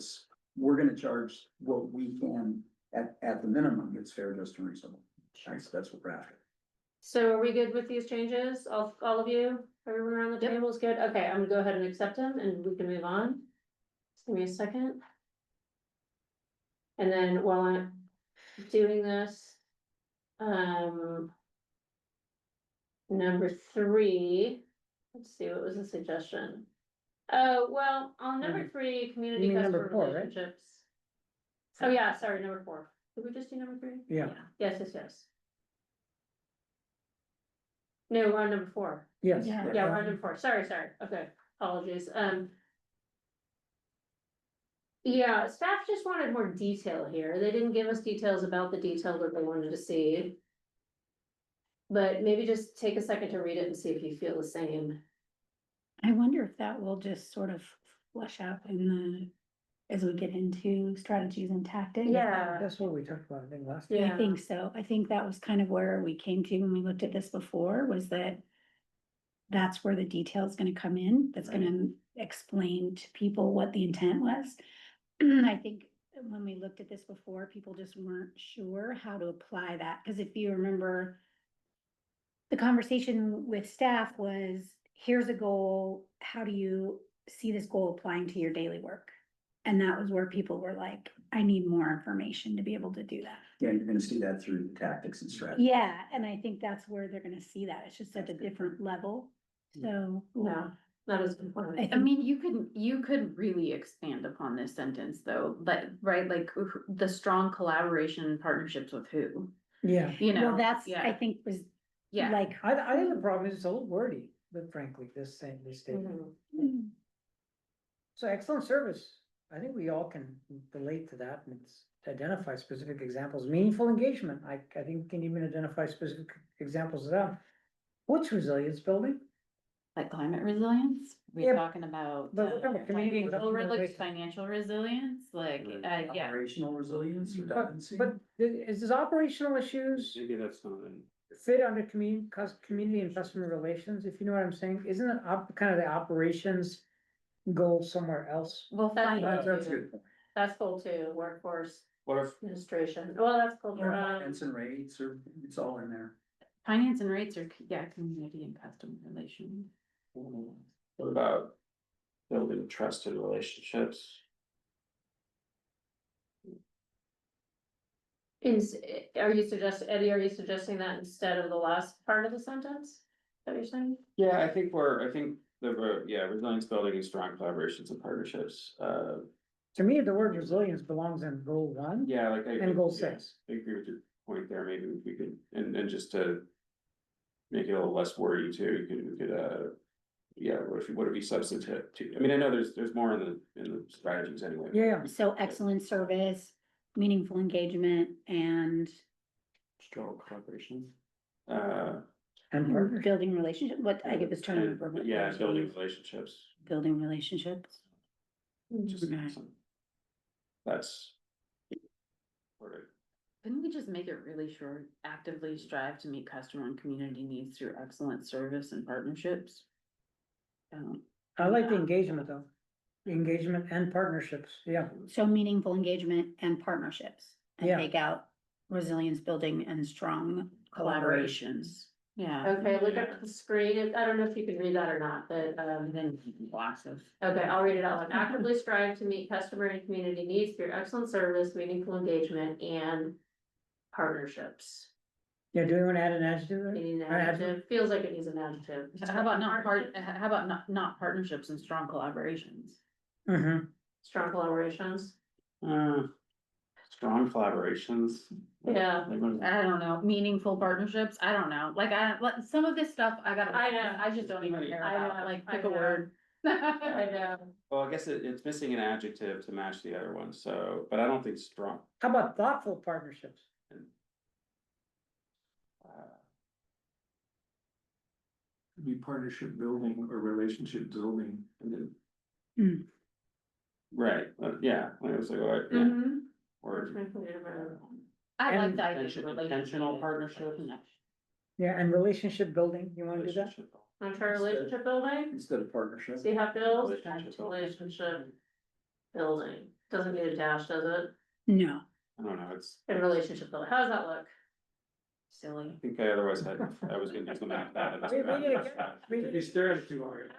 we're gonna charge what we can at the minimum, it's fair, just and reasonable. That's what we're after. So are we good with these changes? All of you? Everyone around the Yep. table is good? Okay, I'm gonna go ahead and accept them and we can move on. Just give me a second. And then while I'm doing this, number 3, let's see, what was the suggestion? Oh, well, on number 3, community mean number customer 4, right? relationships. Oh, yeah, sorry, number 4. Did we just do number 3? Yeah, Yes. No, we're on number 4. yes. Yeah. Yeah, we're on number 4. Sorry. Okay, apologies. Yeah, staff just wanted more detail here. They didn't give us details about the detail that they wanted to see. But maybe just take a second to read it and see if you feel the same. I wonder if that will just sort of flush out as we get into strategies and tactics. That's what we talked about, I think, last. Yeah. I think so. I think that was kind of where we came to when we looked at this before, was that that's where the detail is gonna come in, that's gonna explain to people what the intent was. I think when we looked at this before, people just weren't sure how to apply that, because if you remember, the conversation with staff was, here's a goal, how do you see this goal applying to your daily work? And that was where people were like, I need more information to be able to do that. Yeah, you're gonna see that through the tactics and strategy. Yeah, and I think that's where they're gonna see that, it's just at a different level, so. Yeah, that is a good point. I I mean, you could really expand upon this sentence though, but, right, like the strong collaboration and partnerships with who, Yeah, you know? Well, that's, yeah, I think was Yeah, like, I think the problem is it's a little wordy, but frankly, this statement. Mhm. So excellent service, I think we all can relate to that, and it's identify specific examples, meaningful engagement, I think we can even identify specific examples of that. What's resilience building? like climate resilience, Yeah, we're talking about. but we're talking about community and customer Like relations. financial resilience, like, yeah. Operational resilience, But, redundancy. but is this operational issues Maybe that's not in. fit under community and customer relations, if you know what I'm saying? Isn't it kind of the operations goal somewhere else? Well, That's- finance, That's a good point. That's cool too, workforce What if, administration. Well, that's cool. Finance and rates, or it's all in there. finance and rates are, yeah, community and customer relations. what about building trust and relationships? Are you Eddie, are you suggesting that instead of the last part of the sentence? Is that what you're saying? Yeah, I think resilience building and strong collaborations and partnerships, To me, the word resilience belongs in goal 1 yeah, like. and goal yeah, 6. I agree with your point there, maybe we could, and just to. Make it a little less wordy too, we could, yeah, what if be substantive too, I mean, I know there's more in the strategies anyway. Yeah, so excellent service, meaningful engagement, and Strong collaboration. and partner. building relationship, what I get was trying to remember. what Yeah, words building we used. relationships, Building relationships. just Okay. that's. Sort of. Couldn't we just make it really short, actively strive to meet customer and community needs through excellent service and partnerships? I like the engagement though, engagement and partnerships, yeah. So meaningful engagement and partnerships, and Yeah. take out resilience building and strong collaborations. Yeah. Okay, look up at the screen. I don't know if you can read that or not, but, And then lots of. okay, I'll read it out loud. Actively strive to meet customer and community needs through excellent service, meaningful engagement, and partnerships. Yeah, do we want to add an adjective? It there? needs an Or adjective? adjective, feels like it needs an adjective. How about not partnerships and strong collaborations? Mhm. Strong collaborations, Strong collaborations. yeah. I don't know, meaningful partnerships, I don't know, some of this stuff, I I know. just don't even care I about, know, like, I pick a know. word. I know. Well, I guess it's missing an adjective to match the other one, so, but I don't think strong. How about thoughtful partnerships? Be partnership building or relationship building, and then Right, yeah, I was like, what, yeah, Mhm. or I like And- the idea of Intentional partnership. Yeah, and relationship building, you wanna do that? relationship. Want to try relationship building? Instead of partnership. See how it feels? Relationship. Relationship building, doesn't need a dash, does it? No. I don't know, it's, In relationship building, how does that look? silly. I think I otherwise had, I was gonna use the map that. you're staring too hard.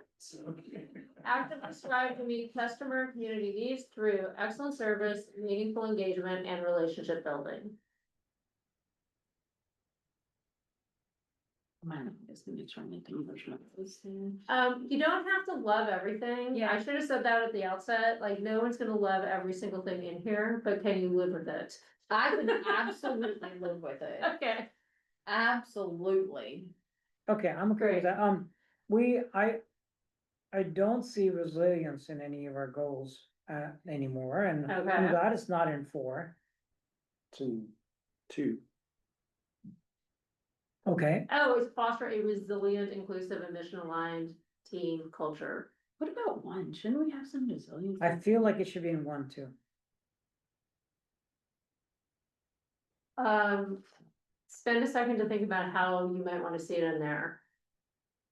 Actively strive to meet customer and community needs through excellent service, meaningful engagement, and relationship building. Mine is gonna be trying to think which one it is. You don't have to love everything. Yeah. I should have said that at the outset, like, no one's gonna love every single thing in here, but can you live with it? I would absolutely live with it, Okay. absolutely. Okay, I'm okay Great. with that. I don't see resilience in any of our goals, anymore, and I'm Okay. glad it's not in 4. Two. Okay, Oh, it's foster a resilient, inclusive, and mission-aligned team culture. What about one, shouldn't we have some resilience? I feel like it should be in 1 too. Spend a second to think about how you might wanna see it in there.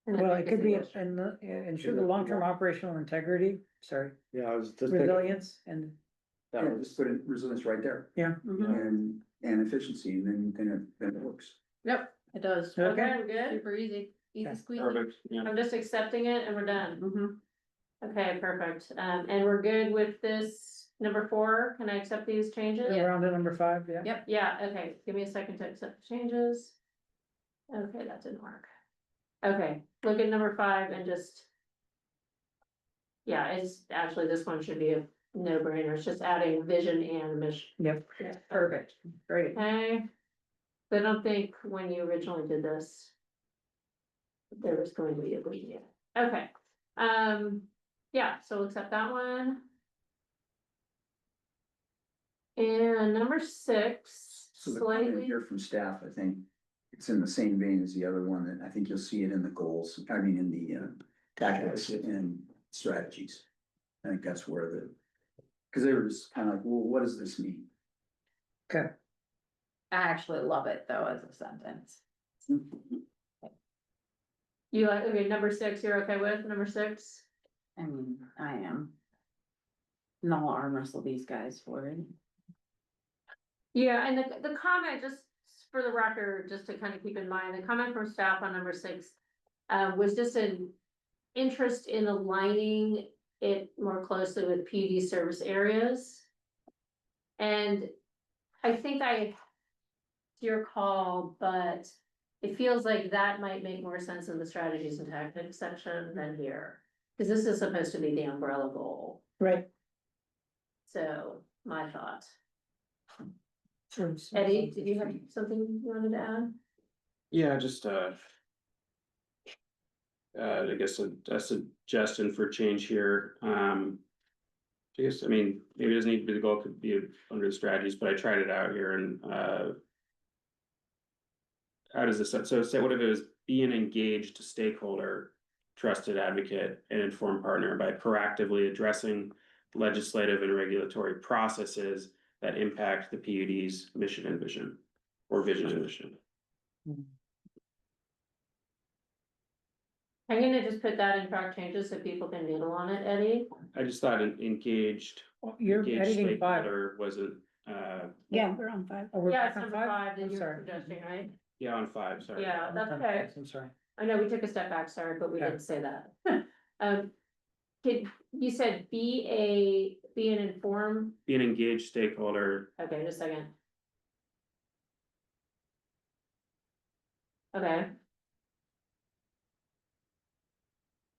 And then Well, make it a could be suggestion. ensure the long-term operational integrity, sorry, Yeah, I was just. resilience and, Yeah, just put in resilience right there yeah. Mhm. and efficiency, and then it works. Yep, It does. Okay. okay, we're good. Super easy, easy Yeah. squeezy. Perfect, yeah. I'm just accepting it and we're done. Mhm. Okay, perfect. And we're good with this number 4. Can I accept these changes? We're on to number 5, yeah. Yep. Yeah, okay, give me a second to accept the changes. Okay, that didn't work. Okay, look at number 5 and just. Yeah, it's actually, this one should be a no-brainer. It's just adding vision and mission. Yep. Yeah, Perfect, great. okay. But I don't think when you originally did this. There was going to be a vision. Okay, yeah, so we'll accept that one. And number 6, So the comment slightly, here from staff, I think it's in the same vein as the other one, that I think you'll see it in the goals, I mean, in the tactics and strategies. I think that's where cause they were just kind of like, well, what does this mean? Okay, I actually love it though as a sentence. you like, okay, number 6, you're okay with number 6? I mean, I am. And I'll arm wrestle these guys for it. Yeah, and the comment, just for the record, just to kind of keep in mind, the comment from staff on number 6. Was just an interest in aligning it more closely with PD service areas. And I think it's your call, but it feels like that might make more sense in the strategies and tactics section than here. Cause this is supposed to be the umbrella goal, right. so my thought. Sure. Eddie, did you have something you wanted to add? Yeah, just, I guess a suggestion for change here, I guess, I mean, maybe it doesn't need to be the goal, it could be under the strategies, but I tried it out here and, how does this, so say, what if it was be an engaged stakeholder, trusted advocate, and informed partner by proactively addressing legislative and regulatory processes that impact the PUD's mission and vision, or vision and mission. I'm gonna just put that in track changes so people can noodle on it, Eddie. I just thought an engaged You're engaged editing 5. stakeholder wasn't, Yeah, we're on 5. Oh, we're Yeah, back it's on number 5? 5 that I'm you're sorry. suggesting, right? yeah, on 5, sorry. Yeah, that's I'm okay. I'm sorry. I know we took a step back, sorry, but we Okay. didn't say that. You said be an informed, Be an engaged stakeholder, okay, just a second. Okay,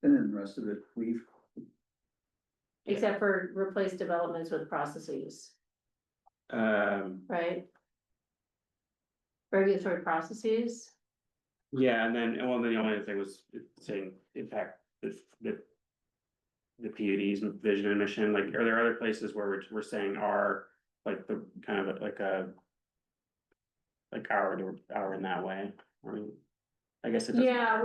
And then the rest of it, we've, except for replace developments with processes, right? Regulatory processes, yeah, and then, well, then the only other thing was saying impact the PUD's vision and mission, like, are there other places where we're saying are, like, the kind of like a like our in that way, I mean, I guess it doesn't. yeah,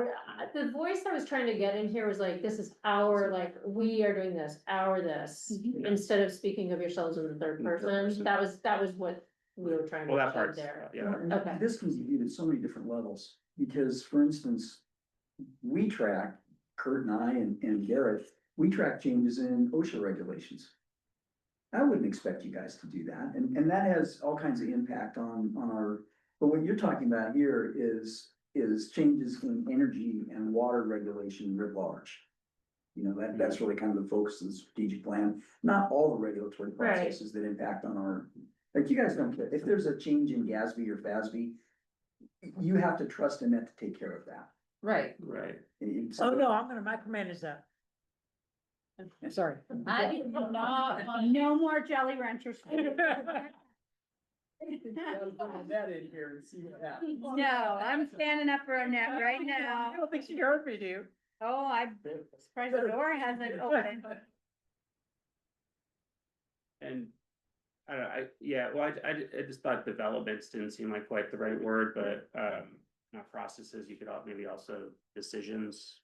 the voice I was trying to get in here was like, this is our, like, we are doing this, our this. Instead of speaking of yourselves in the third In the third person, person. that was what we were trying to Well, that achieve part's, there. yeah, and Okay. this can be viewed at so many different levels, because for instance, we track, Kurt and I and Garrett, we track changes in OSHA regulations. I wouldn't expect you guys to do that, and that has all kinds of impact on our, but what you're talking about here is changes in energy and water regulation writ large. You know, that's really kind of the focus of the strategic plan, not all the regulatory Right. processes that impact on our, like, you guys don't care, if there's a change in GASB or FASB, you have to trust in that to take care of that. Right. right. Oh, no, I'm gonna micromanage that. Sorry. I did not, No more Jolly Ranchers. That in here and see what happens. No, I'm standing up for Annette right now. I don't think she heard me, do. Oh, I'm surprised the door hasn't opened. And I don't know, yeah, well, I just thought developments didn't seem like quite the right word, but, not processes, you could maybe also decisions.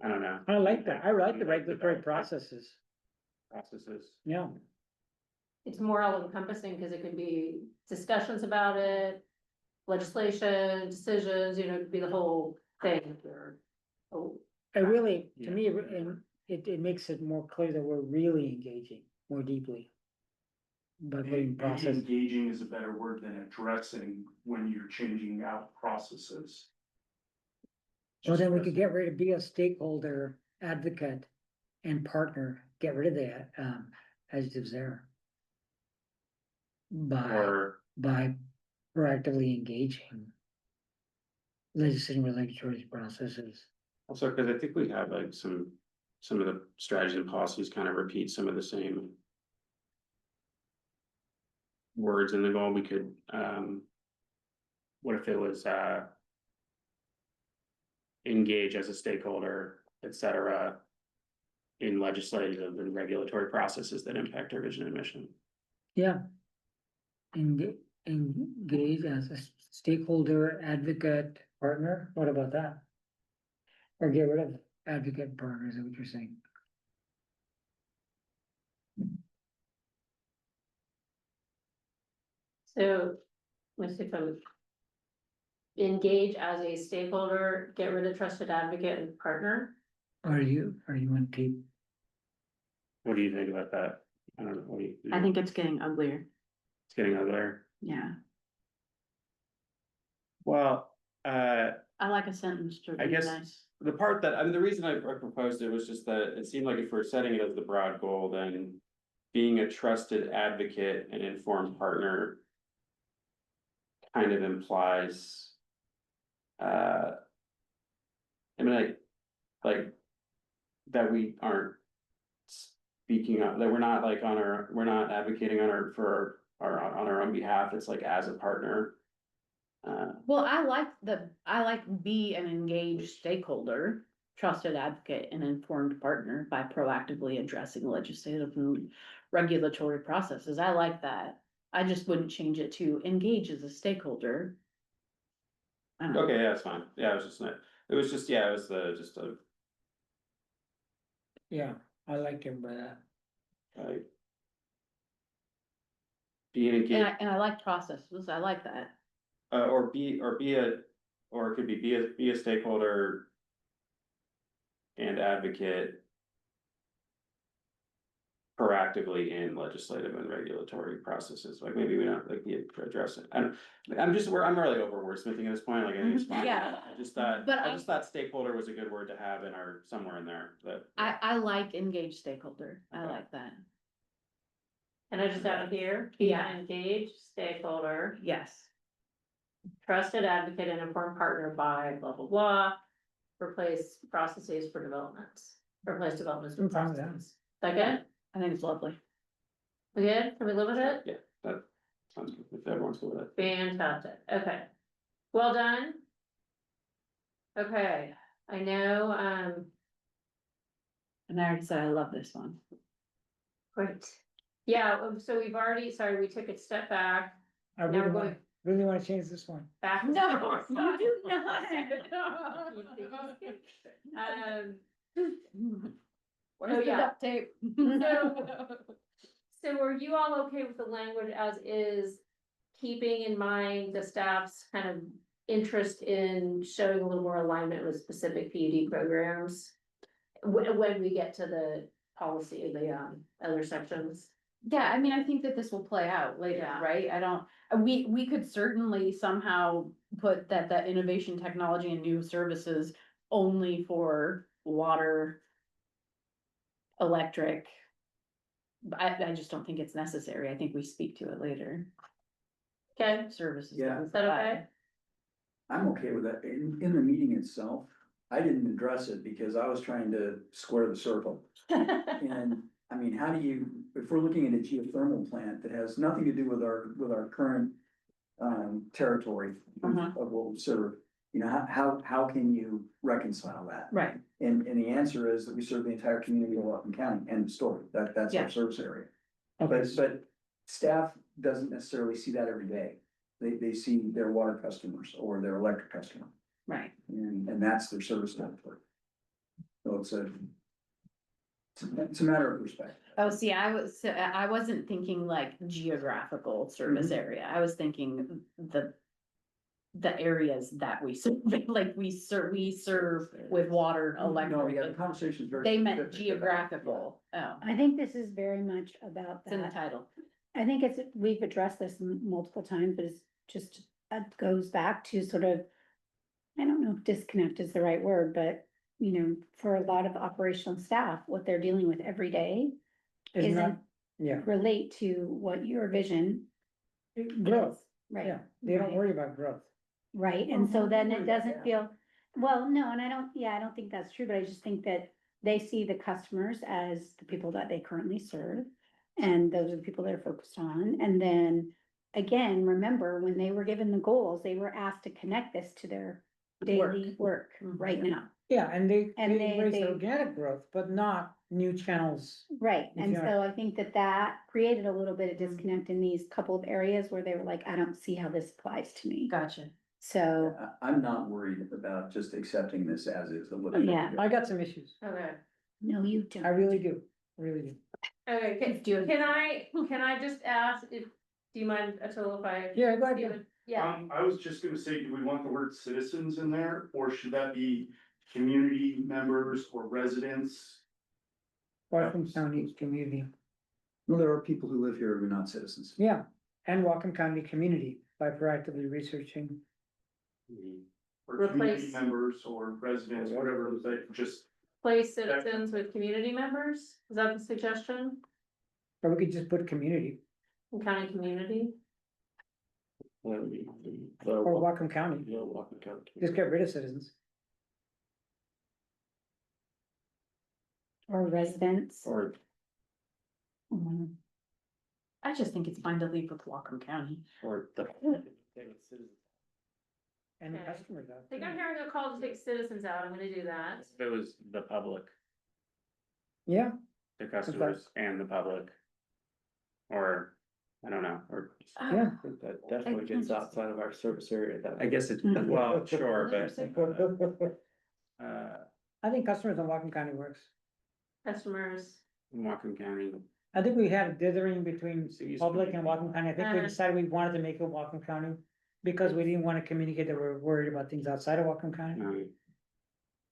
I don't know. I like that. I like the regulatory processes. Processes. Yeah. It's more all encompassing, because it could be discussions about it, legislation, decisions, you know, it could be the whole thing, or. Oh, It really, Yeah. to me, it makes it more clear that we're really engaging more deeply. By putting Maybe process, engaging is a better word than addressing when you're changing out processes. well, then we could get rid of be a stakeholder, advocate, and partner, get rid of the, adjectives there. Or, By proactively engaging. Legislating regulatory processes. also, because I think we have like some of the strategies and policies kind of repeat some of the same words in the goal. We could, what if it was, engage as a stakeholder, et cetera, in legislative and regulatory processes that impact our vision and mission. Yeah. Engage as a stakeholder, advocate, partner, what about that? Or get rid of advocate partner, is that what you're saying? So, let's see if I'm. Engage as a stakeholder, get rid of trusted advocate and partner. Are you in keep? What do you think about that? I don't know, what do you? I think it's getting uglier, It's getting uglier. yeah, Well, I like a sentence to I be guess- nice. the part that, I mean, the reason I proposed it was just that it seemed like if we're setting it as the broad goal, then being a trusted advocate and informed partner kind of implies, I mean, like that we aren't speaking up, that we're not like we're not advocating on our own behalf. It's like as a partner. Well, I like be an engaged stakeholder, trusted advocate and informed partner by proactively addressing legislative and regulatory processes. I like that. I just wouldn't change it to engage as a stakeholder. I don't know. Okay, yeah, it's fine. Yeah, it was just, it was just, yeah, it was just a, Yeah, I like him by that. like. Being engaged, And I like processes. I like that. or it could be a stakeholder. And advocate. Proactively in legislative and regulatory processes, like maybe we don't like be addressing, I'm really over wordsmithing at this point, like I think it's fine. Yeah. I just thought stakeholder was a good word to have in somewhere in there, but. I like engaged stakeholder. I Okay. like that. And I just added here, be Yeah. an engaged stakeholder, Yes. trusted advocate and informed partner by blah, blah, blah. Replace processes for developments, replace developments with I'm fine with that. processes. Is that good? I think it's lovely. We good? Can we live with it? Yeah, that sounds good, if everyone's good with it. Fantastic, okay. Well done. Okay, I know, And I already said I love this one. great. Yeah, so we've already, sorry, we took a step back, I now we're going really wanna change this one. back. No, you do not. Where's the yeah. duct tape? So are you all okay with the language as is, keeping in mind the staff's kind of interest in showing a little more alignment with specific PUD programs? When we get to the policy, the other sections? Yeah, I mean, I think that this will play out later, Yeah. right? I don't, we could certainly somehow put that innovation, technology and new services only for water, electric. I just don't think it's necessary. I think we speak to it later. Okay, Services. Yeah. is that okay? I'm okay with that. In the meeting itself, I didn't address it because I was trying to square the circle. And I mean, how do you, if we're looking at a geothermal plant that has nothing to do with our current territory Uh-huh. of what we serve, you know, how can you reconcile that? Right, And the answer is that we serve the entire community of Whatcom County, end of story. That's Yeah. our service area. Okay. But staff doesn't necessarily see that every day. They see their water customers or their electric customer, right. and that's their service territory. So it's a matter of perspective. Oh, see, I wasn't thinking like geographical service area. I was thinking the areas that we serve, like we serve with water, No, yeah, the electric. conversation is very. They meant specific to that. geographical. Oh, I think this is very much about it's in the that. title. I think we've addressed this multiple times, but it's just, it goes back to sort of, I don't know if disconnect is the right word, but, you know, for a lot of operational staff, what they're dealing with every day It's not, isn't yeah, relate to what your vision, growth, right? yeah, they don't right. worry about growth. Right, and so then it doesn't feel, well, no, and I don't think that's true, but I just think that they see the customers as the people that they currently serve. And those are the people they're focused on, and then, again, remember, when they were given the goals, they were asked to connect this to their daily work Mhm. right now. Yeah, and they And embrace they- organic growth, but not new channels. Right, and Yeah. so I think that created a little bit of disconnect in these couple of areas where they were like, I don't see how this applies to me. Gotcha. So, I'm not worried about just accepting this as is. Yeah. I got some issues, Okay, no, you don't. I really do, really do. okay, Let's do it. can I just ask if, do you mind, Atul, if I? Yeah, go ahead, Steven? Yeah, I was just gonna say, do we want the word citizens in there, or should that be community members or residents? Washington County community, Well, there are people who live here who are not citizens. yeah, and Whatcom County community by proactively researching. Or community Replace- members or residents, whatever, but just, place citizens with community members, is that the suggestion? Or we could just put community, In county community? or Whatcom County, just get rid of citizens. Or residents. Or Mhm. I just think it's fine to leave with Whatcom County. the. And Okay. customers I out. think I'm hearing a call to take citizens out, I'm gonna do that. If it was the public, Yeah, the customers and the public. Or, I don't know, or. yeah. That definitely gets outside of our service area. I guess it, well, sure, but. I think customers in Whatcom County works. Customers, Whatcom County, I think we had a dithering between So you public speak- and Whatcom County. I think we Uh-huh. decided we wanted to make it Whatcom County. Because we didn't want to communicate that we're worried about things outside of Whatcom County.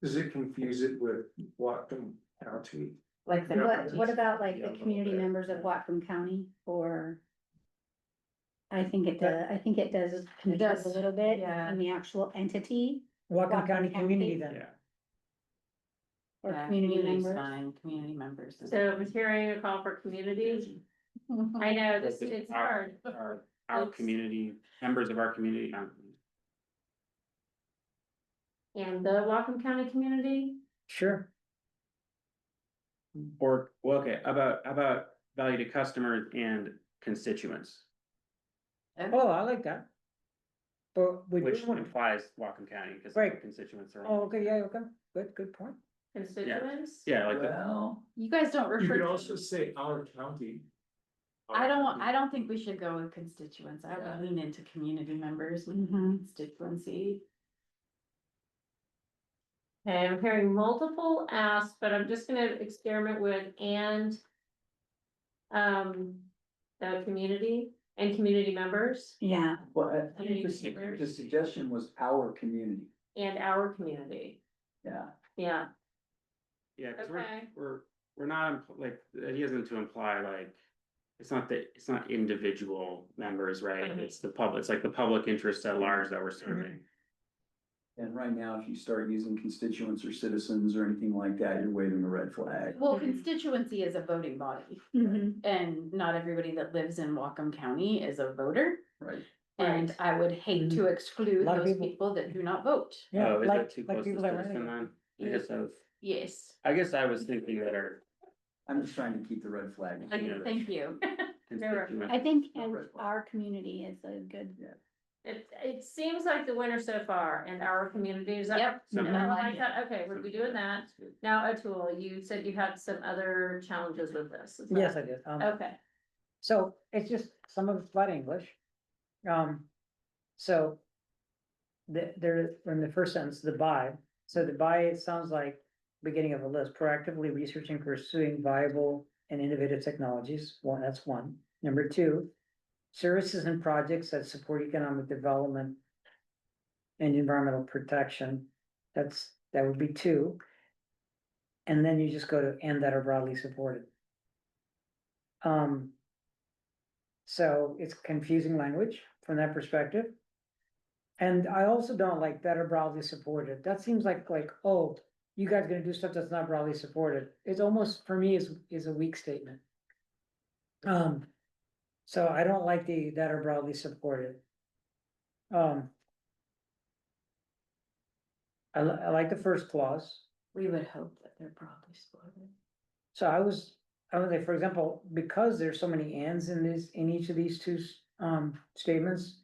Does it confuse it with Whatcom County? Like What about like Yeah, a the little community bit. members of Whatcom County or? I think it does confuse does, a little bit yeah. in the actual entity Whatcom Whatcom County County. community then. yeah. or Yeah, community community's members. fine, community members. so I'm hearing a call for community, I know, Like this, the- it's hard. Our Oops. community, members of our community, And the Whatcom County community, Sure. or, well, okay, about value to customers and constituents, Oh, I like that. But we which do want, implies Whatcom County, because Right. constituents are. oh, okay, yeah, okay, good point. constituents. Yeah, like the, Well, You guys don't You refer. could also say our county. I don't think we should go with constituents. I Yeah. would lean into community members with Mhm. constituency. Okay, I'm hearing multiple asks, but I'm just gonna experiment with and. The community and community members Yeah, well, I think Community the members. suggestion was our community, and our community, yeah. yeah, yeah, because Okay. we're not, like, the idea isn't to imply like. It's not individual members, right? Mhm. It's the public, it's like the public interest at large that we're serving. And right now, if you start using constituents or citizens or anything like that, you're waving a red flag. Well, Mhm. constituency is a voting body, mhm. and not everybody that lives in Whatcom County is a voter. Right. And Right. I would hate to exclude Lot of those people- people that do not vote. Yeah, Oh, is like, that too like close to people that citizen run. then? Yes, I guess I was thinking that our I'm just trying to keep the red flag. Yeah. thank you. constituents. I think No red flag. our community is a good. it seems like the winner so far and our community, is that? Yep. Something I like like it. that, okay, we'll be doing that. Now, Atul, you said you had some other challenges with this. is that- Yes, I did. Okay, So it's just, some of it's flat English. So. There, in the first sentence, the by, so the by, it sounds like beginning of a list, proactively researching, pursuing viable and innovative technologies, one, that's one. Number two, services and projects that support economic development. And environmental protection, that would be two. And then you just go to and that are broadly supported. So it's confusing language from that perspective. And I also don't like that are broadly supported. That seems like, oh, you guys are gonna do stuff that's not broadly supported. It's almost, for me, is a weak statement. So I don't like the that are broadly supported. I like the first clause. We would hope that they're broadly supported. So I was like, for example, because there's so many ands in this, in each of these two, statements.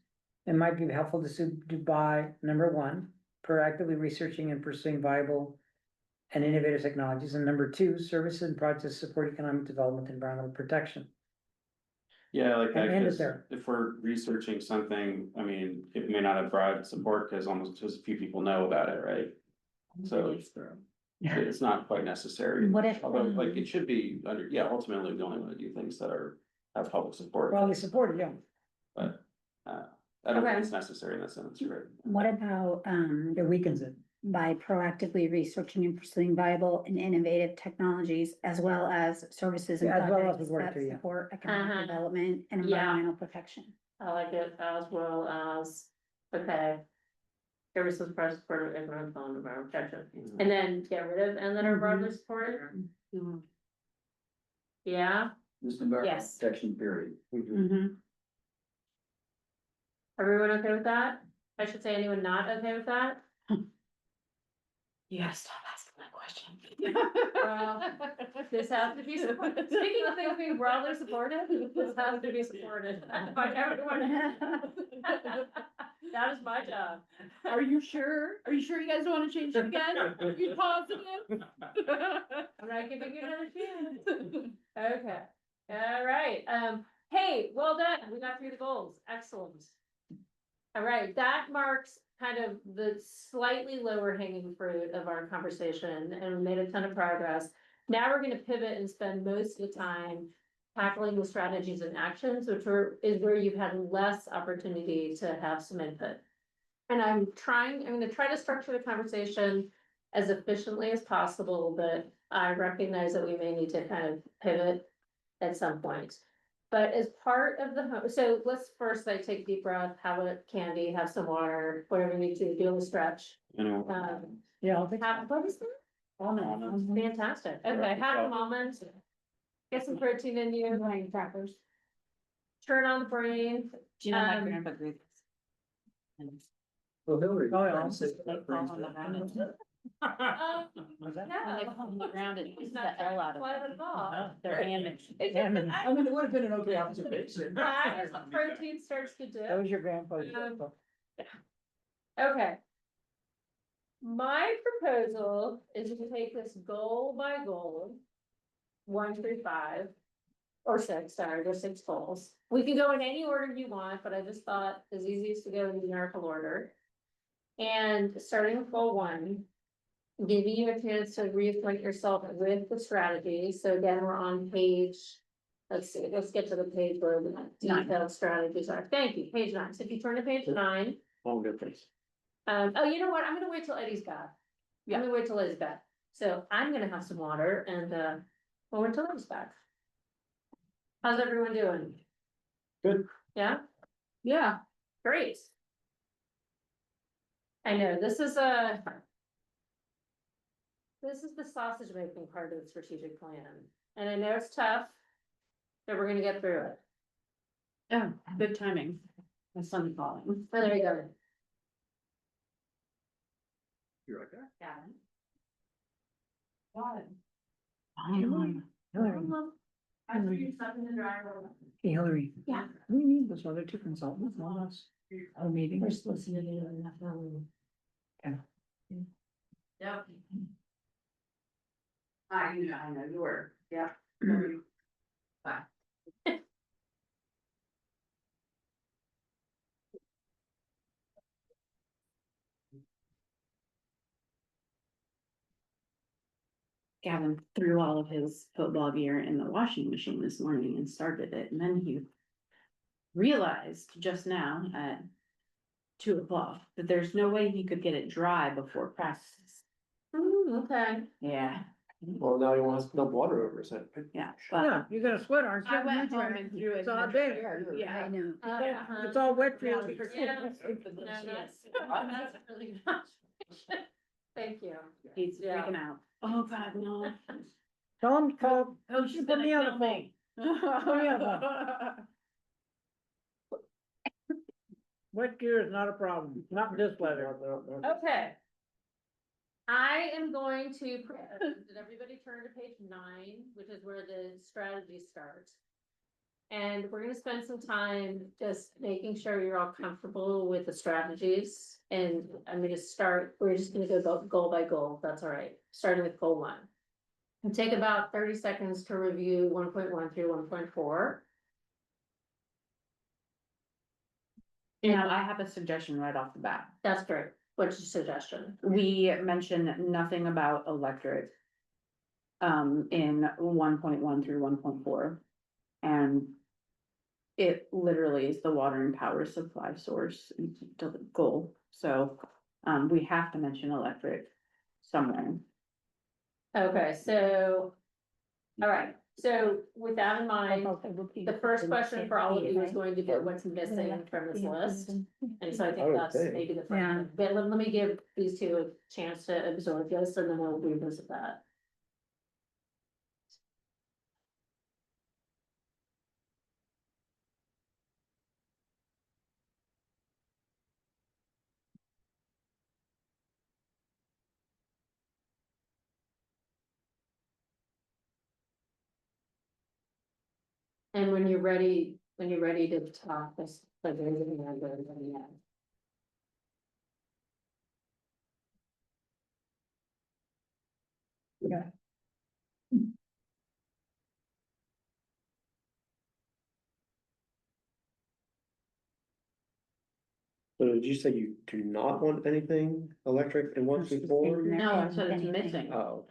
It might be helpful to do by number one, proactively researching and pursuing viable. And innovative technologies, and number two, services and projects to support economic development, and environmental protection. Yeah, like that, And end it 'cause there. if we're researching something, I mean, it may not have broad support, because almost just a few people know about it, right? So it's not quite necessary. What if, Although, like, it should be under, yeah, ultimately, we only wanna do things that have public support, Broadly supported, yeah. but, I don't Okay. think it's necessary in that sentence, right? What about, It weakens it. by proactively researching and pursuing viable and innovative technologies as well as services and Yeah, as well as projects would work that too, yeah. support Uh-huh. economic development and Yeah. environmental protection. I like it as well as, okay. Services for support of environmental and environmental protection, and then get rid of, and then are broadly supported. Yeah, Just environmental Yes. protection period. Mhm. everyone okay with that? I should say, anyone not okay with that? You gotta stop asking that question. This has to be supported, speaking of things being broadly supported, this has to be supported by everyone. That is my job. Are you sure? Are you sure you guys don't wanna change it again? Are you positive? I'm not giving you another chance. Okay, all right, hey, well done, we got through the goals, excellent. All right, that marks kind of the slightly lower hanging fruit of our conversation, and we made a ton of progress. Now we're gonna pivot and spend most of the time tackling the strategies and actions, which is where you've had less opportunity to have some input. And I'm gonna try to structure the conversation as efficiently as possible, but I recognize that we may need to kind of pivot at some point. But as part of so let's first like take a deep breath, have a candy, have some water, whatever you need to do a stretch. You know, Yeah, I'll think. What is that? Fantastic, okay, have a moment. Get some protein in you. Graham crackers. turn on the brain. Do you know my Um, grandpa grew this? And Well, Hillary. Oh, yeah. they fall on the ground and- Was that- When they fall on the ground, it eats the L out of Why would it them. fall? Their image. It's Yeah, just- man. I mean, it would have been an okay observation. as the protein starts to That dip. was your grandpa's. Okay. My proposal is to take this goal by goal. 1 through 5. Or 6, sorry, there's 6 goals. We can go in any order you want, but I just thought it's easiest to go in numerical order. And starting with goal 1. Giving you a chance to reacquaint yourself with the strategy. So again, we're on page. Let's see, let's get to the page where the detailed strategies are. Thank you, page 9. So if you turn to page 9. All good things. Oh, you know what? I'm gonna wait till Eddie's back. I'm gonna wait till Eddie's back. So I'm gonna have some water and, we'll wait till Eddie's back. How's everyone doing? Good. Yeah? Yeah, great. I know, this is the sausage making part of the strategic plan. And I know it's tough, but we're gonna get through it. Oh, good timing. My son's calling. Oh, there you go. You're right there. Gavin. Hillary, I threw you stuff in the dryer. hey, Hillary. Yeah. We need those other 2 consultants on us. Our meeting. We're supposed to do it in that time. Okay. Yep. I know, you were, yeah. Gavin threw all of his football gear in the washing machine this morning and started it, and then he realized just now at 2 o'clock that there's no way he could get it dry before practice. Okay. Yeah, Well, now he wants to dump water over his head. yeah. Yeah, you're gonna sweat, aren't you? I went home and threw it. It's all in the day. dryer. I Yeah. know. It's all wet for you. Yeah. No, that's really good. Thank you. He's Yeah. freaking out. Oh, God, no. Tell him to call. Coach is Put gonna me on the kill phone. me. Put me on the Wet gear is not a problem, not in this weather. Okay. I am going to, did everybody turn to page 9, which is where the strategy starts? And we're gonna spend some time just making sure you're all comfortable with the strategies. And I'm gonna start, we're just gonna go goal by goal, if that's all right, starting with goal 1. And take about 30 seconds to review 1.1 through 1.4. Now, I have a suggestion right off the bat. That's great. What's your suggestion? We mentioned nothing about electric. In 1.1 through 1.4. And it literally is the water and power supply source to the goal, so, we have to mention electric somewhere. Okay, so, all right, so with that in mind, the first question for all of you is going to be what's missing from this list. And so I think that's maybe the first, Yeah. one. But let me give these two a chance to absorb this and then we'll revisit that. And when you're ready to talk, this, like, raise your hand, everybody has. So did you say you do not want anything electric in 1 through 4? No, I said it's Anything. missing. Oh.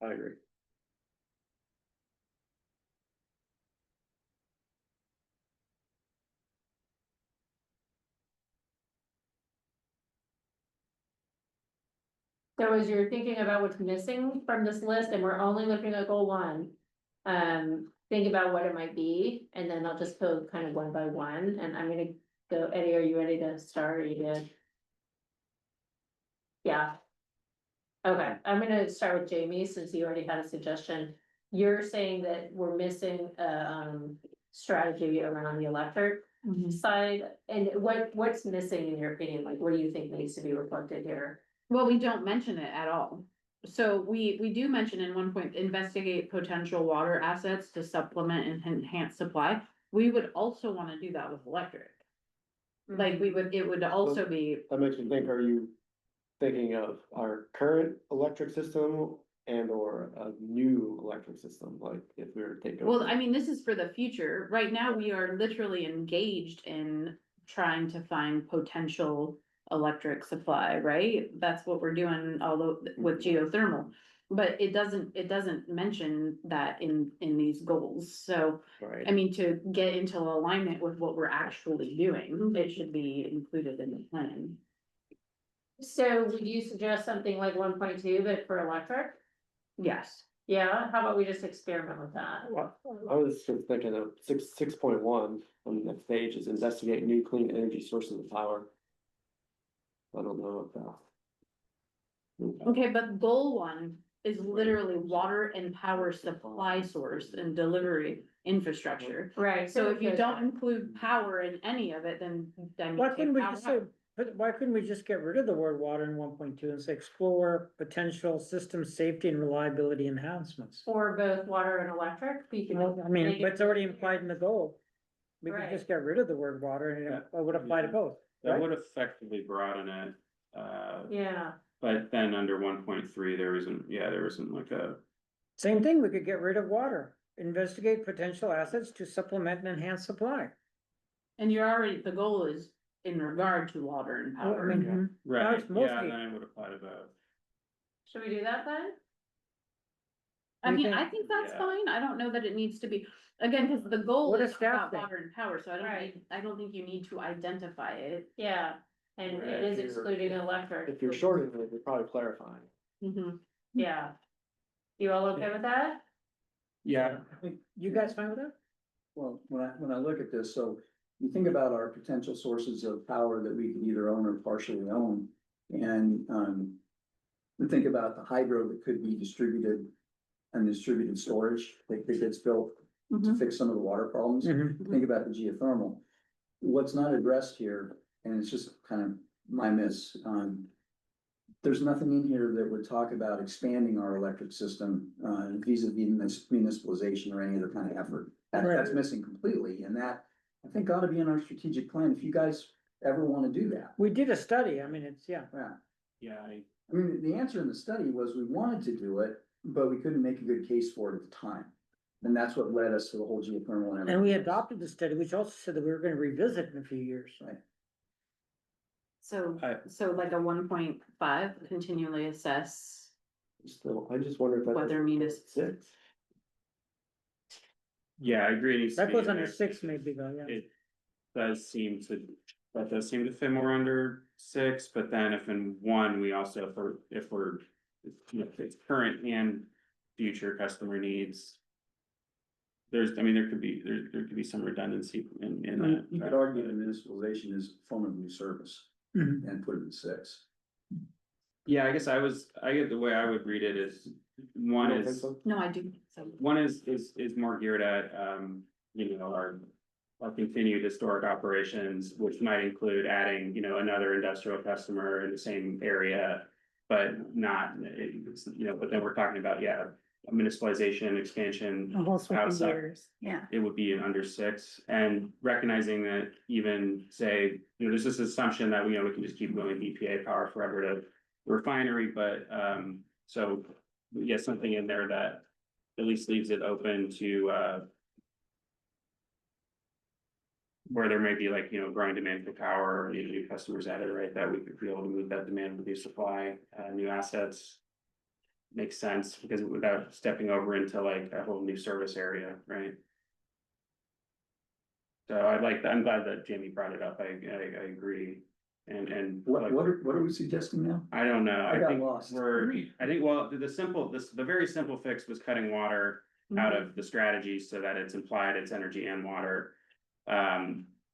I agree. So as you're thinking about what's missing from this list, and we're only looking at goal 1. Think about what it might be, and then I'll just go kind of one by one, and I'm gonna go, Eddie, are you ready to start? Are you good? Yeah. Okay, I'm gonna start with Jamie, since you already had a suggestion. you're saying that we're missing, strategy around the electric side, and what's missing in your opinion, like, what do you think needs to be reflected here? Well, we don't mention it at all. So we do mention in one point, investigate potential water assets to supplement and enhance supply. We would also wanna do that with electric. Like, it would also be, That makes me think, are you thinking of our current electric system and or a new electric system, like if we were to take over? well, I mean, this is for the future. Right now, we are literally engaged in trying to find potential electric supply, right? That's what we're doing, although with geothermal. But it doesn't mention that in these goals. So, Right. I mean, to get into alignment with what we're actually doing, it should be included in the plan. So would you suggest something like 1.2, but for electric? Yes. Yeah, how about we just experiment with that? Well, I was just thinking of 6.1 on the next page is investigate new clean energy sources of power. I don't know if that. Okay, but goal 1 is literally water and power supply source and delivery infrastructure. Right. So if you don't include power in any of it, then. Why couldn't we take just power say, out. but why couldn't we just get rid of the word water in 1.2 and say explore potential system safety and reliability enhancements? For both water and electric, we can. Well, I mean, but it's already implied in the goal. We could Right. just get rid of the word water and it would apply to both, That right? would effectively broaden it, Yeah, but then under 1.3, there isn't like a, Same thing, we could get rid of water, investigate potential assets to supplement and enhance supply. And you're already, the goal is in regard to water and Well, I power. mean, right, it's yeah, mostly- then it would apply to both. should we do that then? I you mean, think? I think that's Yeah. fine. I don't know that it needs to be, again, cause the goal What is does staff about think? water and power, so Right. I don't think you need to identify it. Yeah, and Right, it is if you're- excluding electric. If you're shorting it, you're probably clarifying. Mhm. Yeah. You all okay with that? Yeah, You guys fine with that? Well, when I look at this, so you think about our potential sources of power that we could either own or partially own. And, we think about the hydro that could be distributed and distributed storage that gets built to fix some of the water problems. Mhm. Think about the geothermal. What's not addressed here, and it's just kind of my miss, there's nothing in here that would talk about expanding our electric system, vis-a-vis municipalization or any other kind of effort. That's missing completely, and that, I think, ought to be in our strategic plan, if you guys ever wanna do that. We did a study, I mean, it's, yeah. Yeah, yeah, I mean, the answer in the study was we wanted to do it, but we couldn't make a good case for it at the time. And that's what led us to the whole geothermal. And everything we else. adopted the study, which also said that we were gonna revisit in a few years. Right. So, I- so like a 1.5, continually assess. Still, I just wonder if that's. Whether munis- 6. yeah, I agree. It needs to That be goes in under there. 6 maybe though, yeah. It does seem to fit more under 6, but then if in 1, we also, if it's current and future customer needs. There could be some redundancy in that. You could argue that municipalization is a form of new service Mhm. and put it in 6. Yeah, I guess I get the way I would read it is, one You don't think is, so? No, I do, so. one is more geared at, our continued historic operations, which might include adding, another industrial customer in the same area. But not, but then we're talking about, municipalization, expansion. A whole switch of outside. gears, yeah. It would be in under 6, and recognizing that even say, there's this assumption that, we can just keep going BPA power forever to the refinery, but, so. Something in there that at least leaves it open to, where there may be like, growing demand for power or new customers added, right, that we could be able to meet that demand with new supply, new assets. Makes sense, because without stepping over into like a whole new service area, right? So I'm glad that Jamie brought it up, I agree, and. What are we suggesting now? I don't know, I I got think lost. well, the very simple fix was cutting water out of the strategy so that it's implied it's energy and water.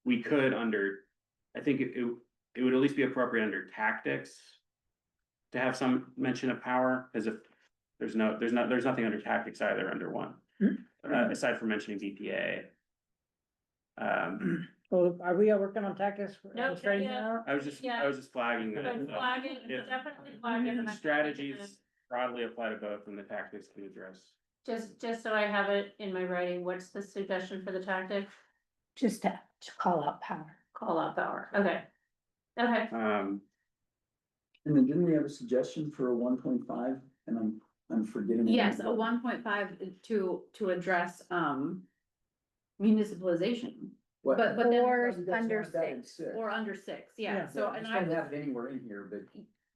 We could I think it would at least be appropriate under tactics to have some mention of power, because if There's nothing under tactics either under one, aside from mentioning BPA. Well, are we working on tactics Nope, right yeah. now? I was just flagging that. But flag it, if- definitely flag it. and I- Strategies broadly apply to both and the tactics can address. Just so I have it in my writing, what's the suggestion for the tactic? Just to call out power. Call out power, okay. Okay, Um, And then didn't we have a suggestion for a 1.5? And I'm forgetting. what Yes, it a was. 1.5 to address, municipalization, What- but then. Or That's under not that in 6. Or under 6, yeah, Yeah. so, I and just I don't was, have it anywhere in here, but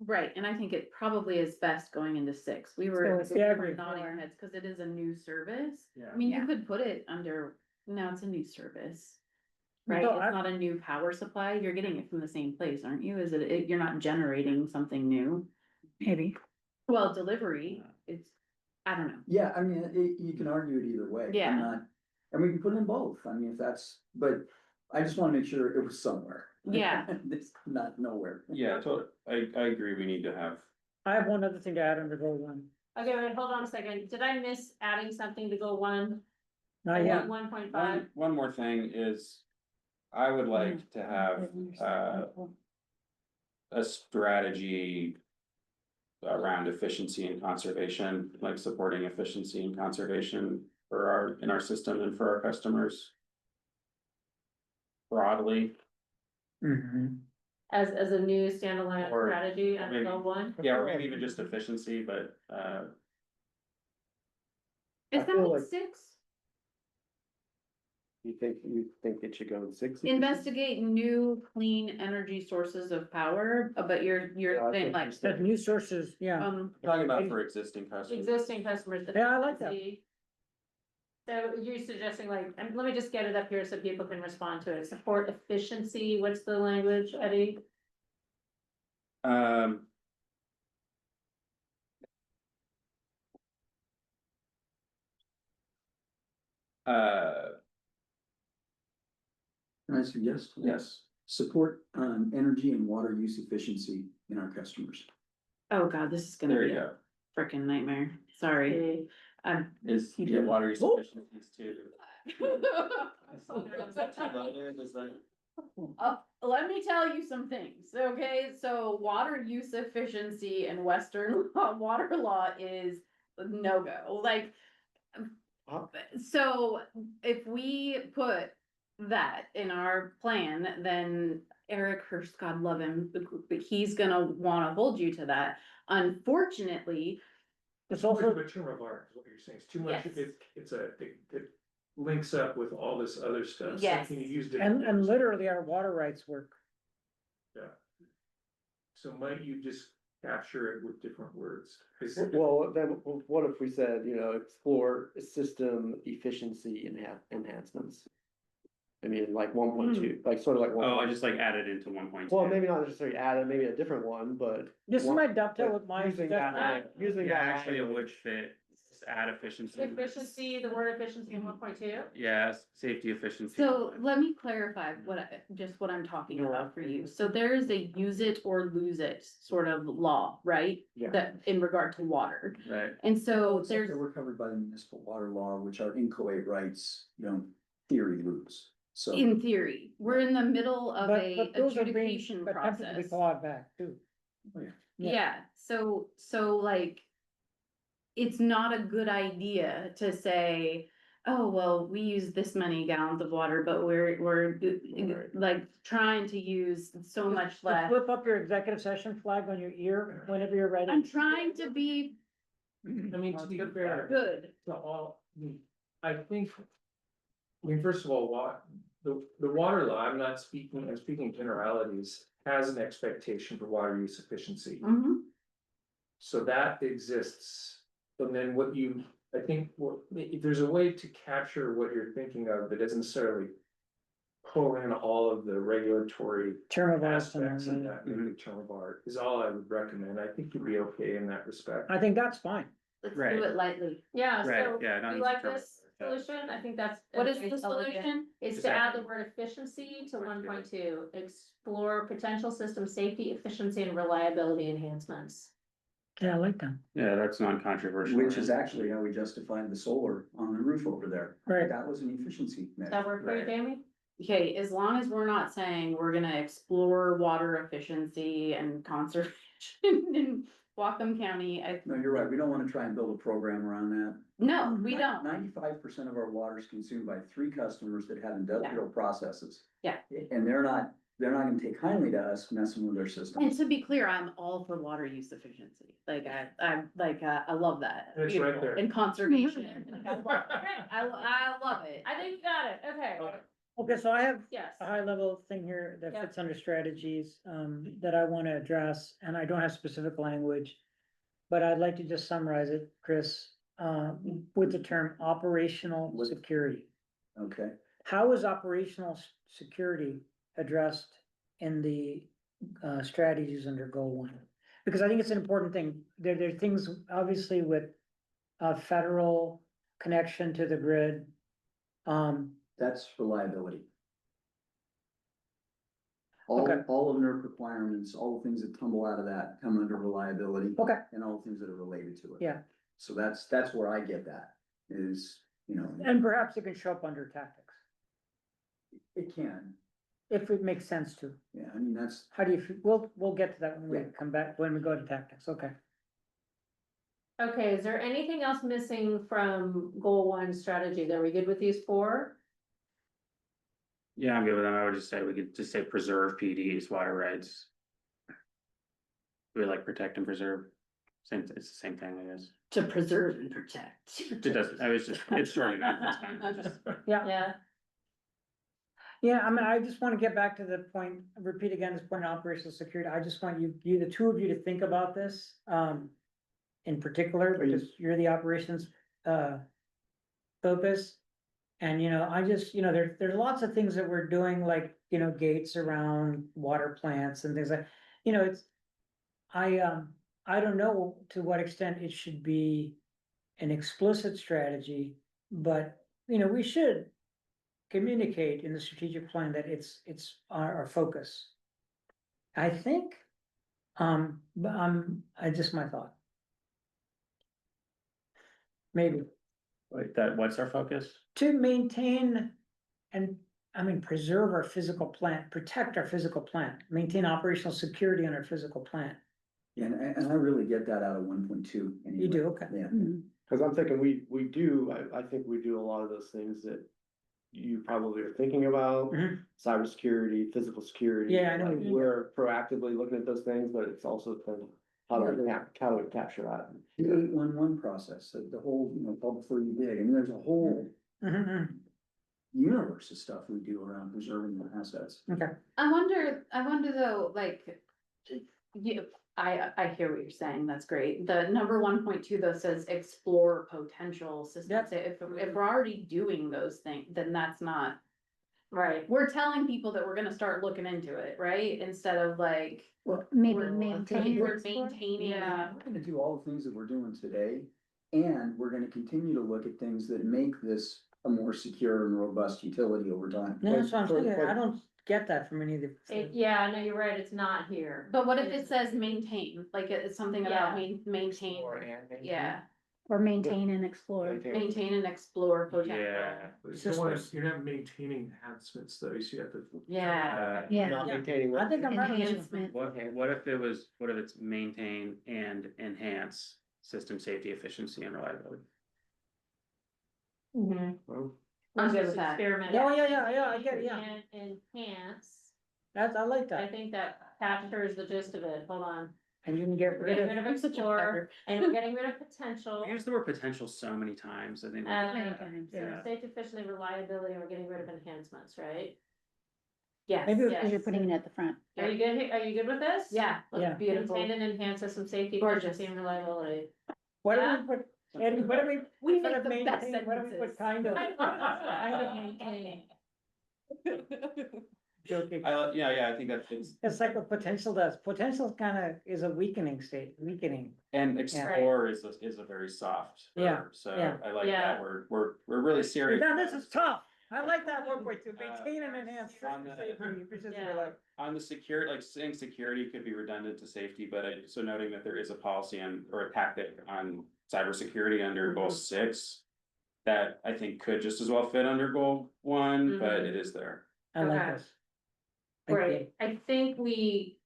right, and I think it probably is best going into 6, we So were. it's- yeah, I we were agree. nodding our heads, cause it is a new service, Yeah. I mean, you Yeah. could put it under, no, it's a new service. Right, So it's I- not a new power supply, you're getting it from the same place, aren't you, is it, you're not generating something new? Maybe. Well, delivery, it's, I don't know. yeah, I mean, you can argue it either way. I'm Yeah. not- And we can put it in both. I mean, if that's, but I just wanna make sure it was somewhere. Yeah. It's not nowhere. yeah, I agree, we need to have. I have one other thing to add under goal one. okay, wait, hold on a second, did I miss adding something to go one? Not yet. 1.5, One more thing is, I would like to have, a strategy around efficiency and conservation, like supporting efficiency and conservation in our system and for our customers. Broadly, as a new standalone Or strategy under maybe- goal one? yeah, or maybe even just efficiency, but, Is I that feel in like- 6? You think it should go in 6? Investigate new clean energy sources of power, but you're Yeah, I saying think like, you said- That new sources, yeah. talking about for existing customers. Existing customers. Yeah, I like that. efficiency. So you're suggesting like, and let me just get it up here so people can respond to it, support efficiency, what's the language, Eddie? Um. Can I suggest? Yes. Support, energy and water use efficiency in our customers. oh god, this is gonna There be you a go. frickin' nightmare, sorry. Is, You yeah, do. water use Oh. efficiencies too. Let me tell you some things, okay, so water use efficiency in Western water law is no-go, like. Huh? So if we put that in our plan, then Eric Hurst, God love him, but he's gonna wanna hold you to that. Unfortunately, It's Too much also, of a term of art, is what you're saying, it's too much, Yes. it links up with all this other stuff. So Yes. can you use different and words? literally our water rights work. So might you just capture it with different words? 'Cause Well, then, what if we said, explore system efficiency enhancements? I mean, like 1.2, like sort of like. Oh, I just like added into 1.2. Well, maybe not necessarily added, maybe a different one, but. This one- might dovetail but with my using that suggestion. lang- Using Yeah, that. actually, it language. would fit, just add efficiency. Efficiency, the word efficiency in 1.2? Yes, safety efficiency. so let me clarify what I'm talking about for you. So there is a use it or lose it sort of law, right? Yeah. That in regard to water, Right, and so Except there's, that we're covered by the municipal water law, which our inchoate rights, theory lose. So, in theory, we're in the middle of But, a but those are being adjudication attempted to be process. clawed back too. Yeah, so like. It's not a good idea to say, oh, well, we use this many gallons of water, but we're Right. like trying to use so much Just less. flip up your executive session flag on your ear whenever you're ready. I'm trying to be I mean, to be fair, good. to all, I think. I mean, first of all, the water law, I'm speaking generalities, has an expectation for water use efficiency. Mhm. So that exists, and then I think, if there's a way to capture what you're thinking of, that doesn't necessarily. Pull in all of the regulatory Term of art. aspects of that, maybe term of art, is all I would recommend, I think you'd be okay in that respect. I think that's fine. Let's Right. do it lightly. Yeah, Right, so yeah, not you use like term of this art, yeah. solution? I think that's. What is very the elegant. solution? Is to add the word efficiency to 1.2, explore potential system safety, efficiency and reliability enhancements. Yeah, I like that. Yeah, that's non-controversial. Which is actually how we justified the solar on the roof over there. Right. That was an efficiency Does that measure. work for you, Jamie? Okay, as long as we're not saying we're gonna explore water efficiency and conservation in Whatcom County, No, you're right. We don't wanna try and build a program around that. no, we don't. 95% of our water is consumed by 3 customers that have industrial processes. Yeah. And they're not gonna take kindly to us messing with their system. And to be clear, I'm all for water use efficiency, like I love that. It's right Beautiful. there. And conservation. Like, I love it. I think you got it, okay, Okay, so I have yes. a high level thing here that Yeah. fits under strategies, that I wanna address, and I don't have specific language. But I'd like to just summarize it, Chris, with the term operational security. Okay, How is operational security addressed in the strategies under goal 1? Because I think it's an important thing. There are things obviously with federal connection to the grid. that's reliability. Okay. All of NERC requirements, all the things that tumble out of that come under reliability. Okay. And all the things that are related to it. Yeah. So that's where I get that, is, you know, And perhaps it can show up under tactics, it can, if it makes sense to. yeah, I mean, that's, How do you, we'll get to that when we Yeah. come back, when we go to tactics, okay. Okay, is there anything else missing from goal 1 strategies? Are we good with these 4? Yeah, I'm good with them. I would just say, we could just say preserve PD's water rights. We like protect and preserve. It's the same thing, I guess. To preserve and protect. It doesn't, I was just, it's short enough, that's fine. Just- Yeah, Yeah, I mean, I just wanna get back to the point, repeat again, this point of operational security, I just want you, the two of you to think about this, in particular, Are you- because you're the operations, focus. And, I just, there's lots of things that we're doing, like, gates around water plants and things like, it's. I don't know to what extent it should be an explicit strategy, but, we should communicate in the strategic plan that it's our focus. I think, but I just my thought. Maybe Wait, that, what's our focus? to maintain and, preserve our physical plant, protect our physical plant, maintain operational security on our physical plant. and I really get that out of 1.2. You do, okay. Yeah, Cause I'm thinking we do, I think we do a lot of those things that you probably are thinking about. Mhm. Cybersecurity, physical security. Yeah, I know like, we do. we're proactively looking at those things, but it's also kind of, how do we capture that? the 811 process, the whole, call before you dig, there's a whole Mhm, universe of stuff we do around preserving the assets. okay. I wonder though, like, I hear what you're saying, that's great. The number 1.2 though says explore potential systems. Yep. If we're already doing those things, then that's not, right. we're telling people that we're gonna start looking into it, right? Instead of like. Maybe we're- maintain. We're maintaining. Yeah. We're gonna do all the things that we're doing today, and we're gonna continue to look at things that make this a more secure and robust utility over time. Yeah, that's what I'm But- saying, but- I don't get that from any of the. Yeah, no, you're right, it's not here. But what if it says maintain, like it's something about Yeah. maintain, yeah, Or maintain and explore. maintain and explore potential. Yeah. You're not maintaining enhancements though, so you have to. Yeah. Yeah. Not maintaining. I think I'm right. Enhancement. What if it's maintain and enhance system safety, efficiency and reliability? Mhm. Well, I'm good Just with that. experiment. Yeah, I get it, yeah. And enhance, I like I that, think that captures the gist of it, hold on. and you can get We're rid getting of. rid of explore, and we're getting rid of potential. We use the word potential so many times, I think. Many times, Yeah. Safe, efficiently, reliability, and we're getting rid of enhancements, right? Yes, Maybe- Yes. Cause you're putting it at the front. Are you good, are you good with this? yeah, Yeah. beautiful. Maintain and enhance system safety, Gorgeous. efficiency, and reliability. What do Yeah. we put, Eddie, what do we? We instead make of the best maintain, what do we put sentences. kind of? Kind of maintain. Joking, Yeah, I think that fits. it's like what potential does, potential is a weakening state, weakening. And explore is a very soft Yeah, verb, so yeah. I like Yeah. that, we're really serious. Now, this is tough, I like that 1.2, maintain and enhance on the- safety, efficiency, Yeah. like. On the security, like saying security could be redundant to safety, but so noting that there is a policy on, or a tactic on cybersecurity under goal 6. That I think could just as well fit under goal 1, but it is there. I like Okay. this. Thank you. Great, I think we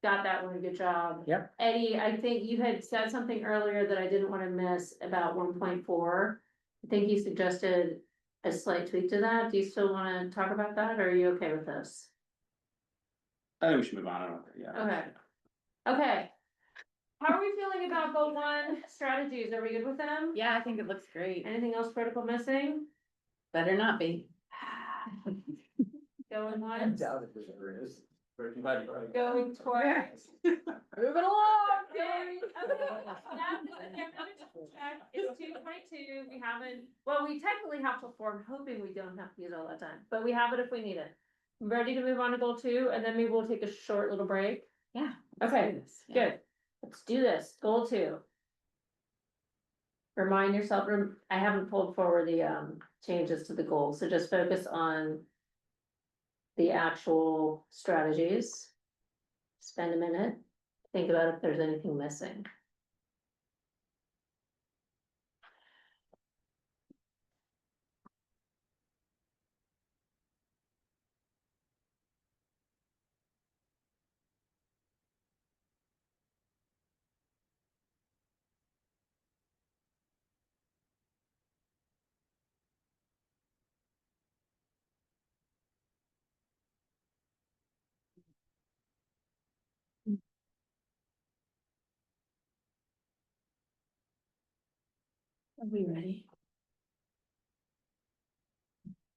got that one, good job. Yep. Eddie, I think you had said something earlier that I didn't wanna miss about 1.4. I think you suggested a slight tweak to that, do you still wanna talk about that, or are you okay with this? I think we should move on, I don't, yeah. Okay. Okay. How are we feeling about goal 1 strategies, are we good with them? Yeah, I think it looks great. Anything else critical missing? Better not be. Going I once, doubt if there is. going twice. Moving along, okay. It's 2:22, we haven't, well, we technically have to form, hoping we don't have to use all that time, but we have it if we need it. Ready to move on to goal 2, and then maybe we'll take a short little break? Yeah. Okay, good, let's do this, goal 2. Remind yourself, I haven't pulled forward the changes to the goals, so just focus on the actual strategies. Spend a minute, think about if there's anything missing. Are we ready?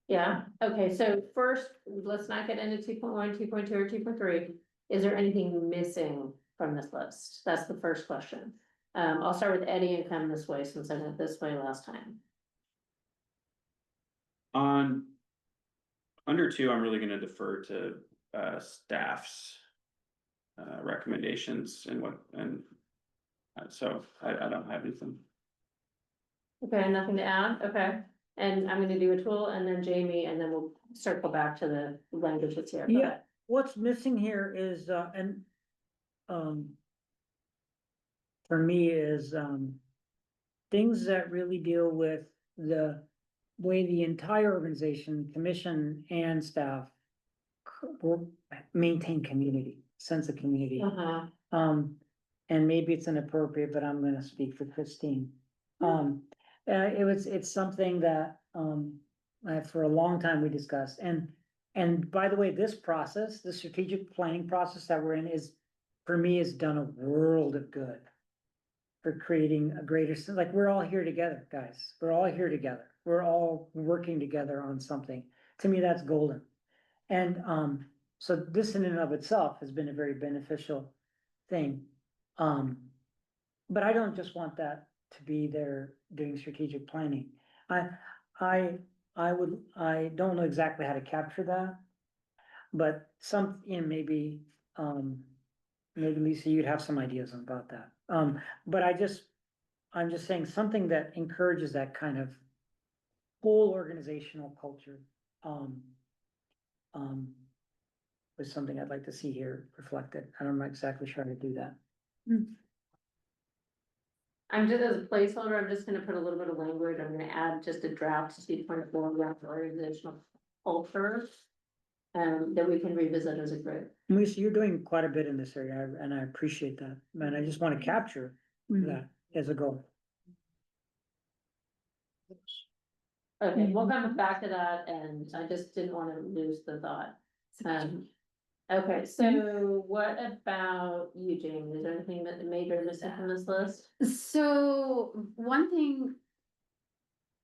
Yeah, okay, so first, let's not get into 2.1, 2.2, or 2.3. Is there anything missing from this list? That's the first question. I'll start with Eddie and come this way since I went this way last time. On. Under 2, I'm really gonna defer to staff's. Recommendations and so I don't have anything. Okay, nothing to add, okay, and I'm gonna do a tool and then Jamie, and then we'll circle back to the language that's here. Go Yeah. ahead. What's missing here is, for me is, things that really deal with the way the entire organization, commission and staff will maintain community, sense of community. Uh-huh. And maybe it's inappropriate, but I'm gonna speak for Christine. It's something that, for a long time we discussed, and by the way, this process, the strategic planning process that we're in is, for me, has done a world of good. For creating a greater, like, we're all here together, guys, we're all here together, we're all working together on something, to me, that's golden. And, so this in and of itself has been a very beneficial thing. But I don't just want that to be there doing strategic planning. I don't know exactly how to capture that. But maybe, maybe Lisa, you'd have some ideas about that. But I'm just saying something that encourages that kind of whole organizational culture. Was something I'd like to see here reflected. I'm not exactly sure how to do that. I'm just, as a placeholder, I'm just gonna put a little bit of language, I'm gonna add just a draft to 2.4 around organizational culture. That we can revisit as a group. Lisa, you're doing quite a bit in this area, and I appreciate that, and I just want to capture that as a goal. Okay, we'll come back to that, and I just didn't wanna lose the thought. Okay, so what about you, Jamie? Is there anything that major missing from this list? So one thing.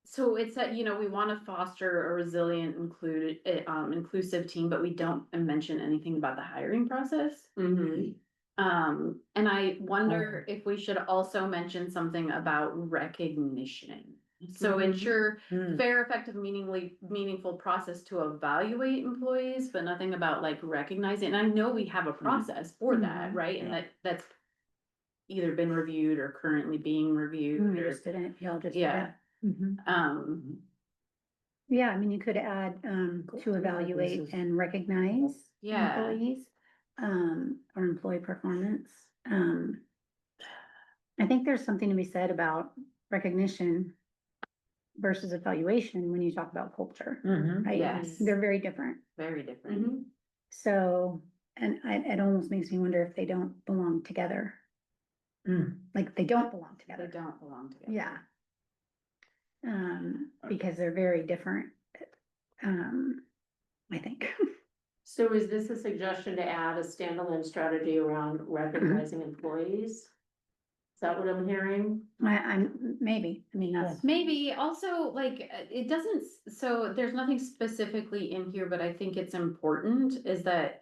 So it's that, we wanna foster a resilient, inclusive team, but we don't mention anything about the hiring process. Mm-hmm. And I wonder if we should also mention something about recognition. So ensure fair, effective, meaningful process to evaluate employees, but nothing about like recognizing. And I know we have a process for that, right? And that's either been reviewed or currently being reviewed. We just did it, y'all just did Yeah. it. Mhm. Yeah, I mean, you could add, to evaluate and recognize Yeah. employees, or employee performance. I think there's something to be said about recognition versus evaluation when you talk about culture, Mhm. right? Yes. They're very different. Very different. So, and it almost makes me wonder if they don't belong together. Mm. Like they don't belong They together. don't belong together. Yeah. Because they're very different. I think. So is this a suggestion to add a standalone strategy around recognizing employees? Is that what I'm hearing? I'm, maybe, I mean, that's, Maybe also like, it doesn't, so there's nothing specifically in here, but I think it's important is that.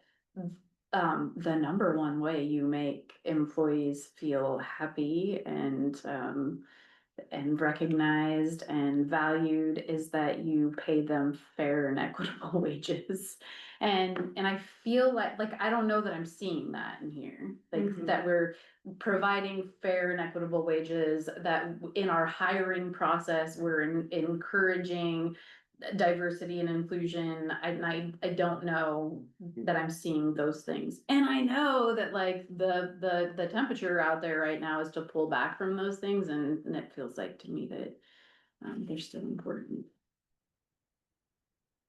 The number one way you make employees feel happy and recognized and valued is that you pay them fair and equitable wages. And I feel like, I don't know that I'm seeing that in here, like Mhm. that we're providing fair and equitable wages, that in our hiring process, we're encouraging diversity and inclusion. I don't know that I'm seeing those things. And I know that like the temperature out there right now is to pull back from those things, and it feels like to me that they're still important.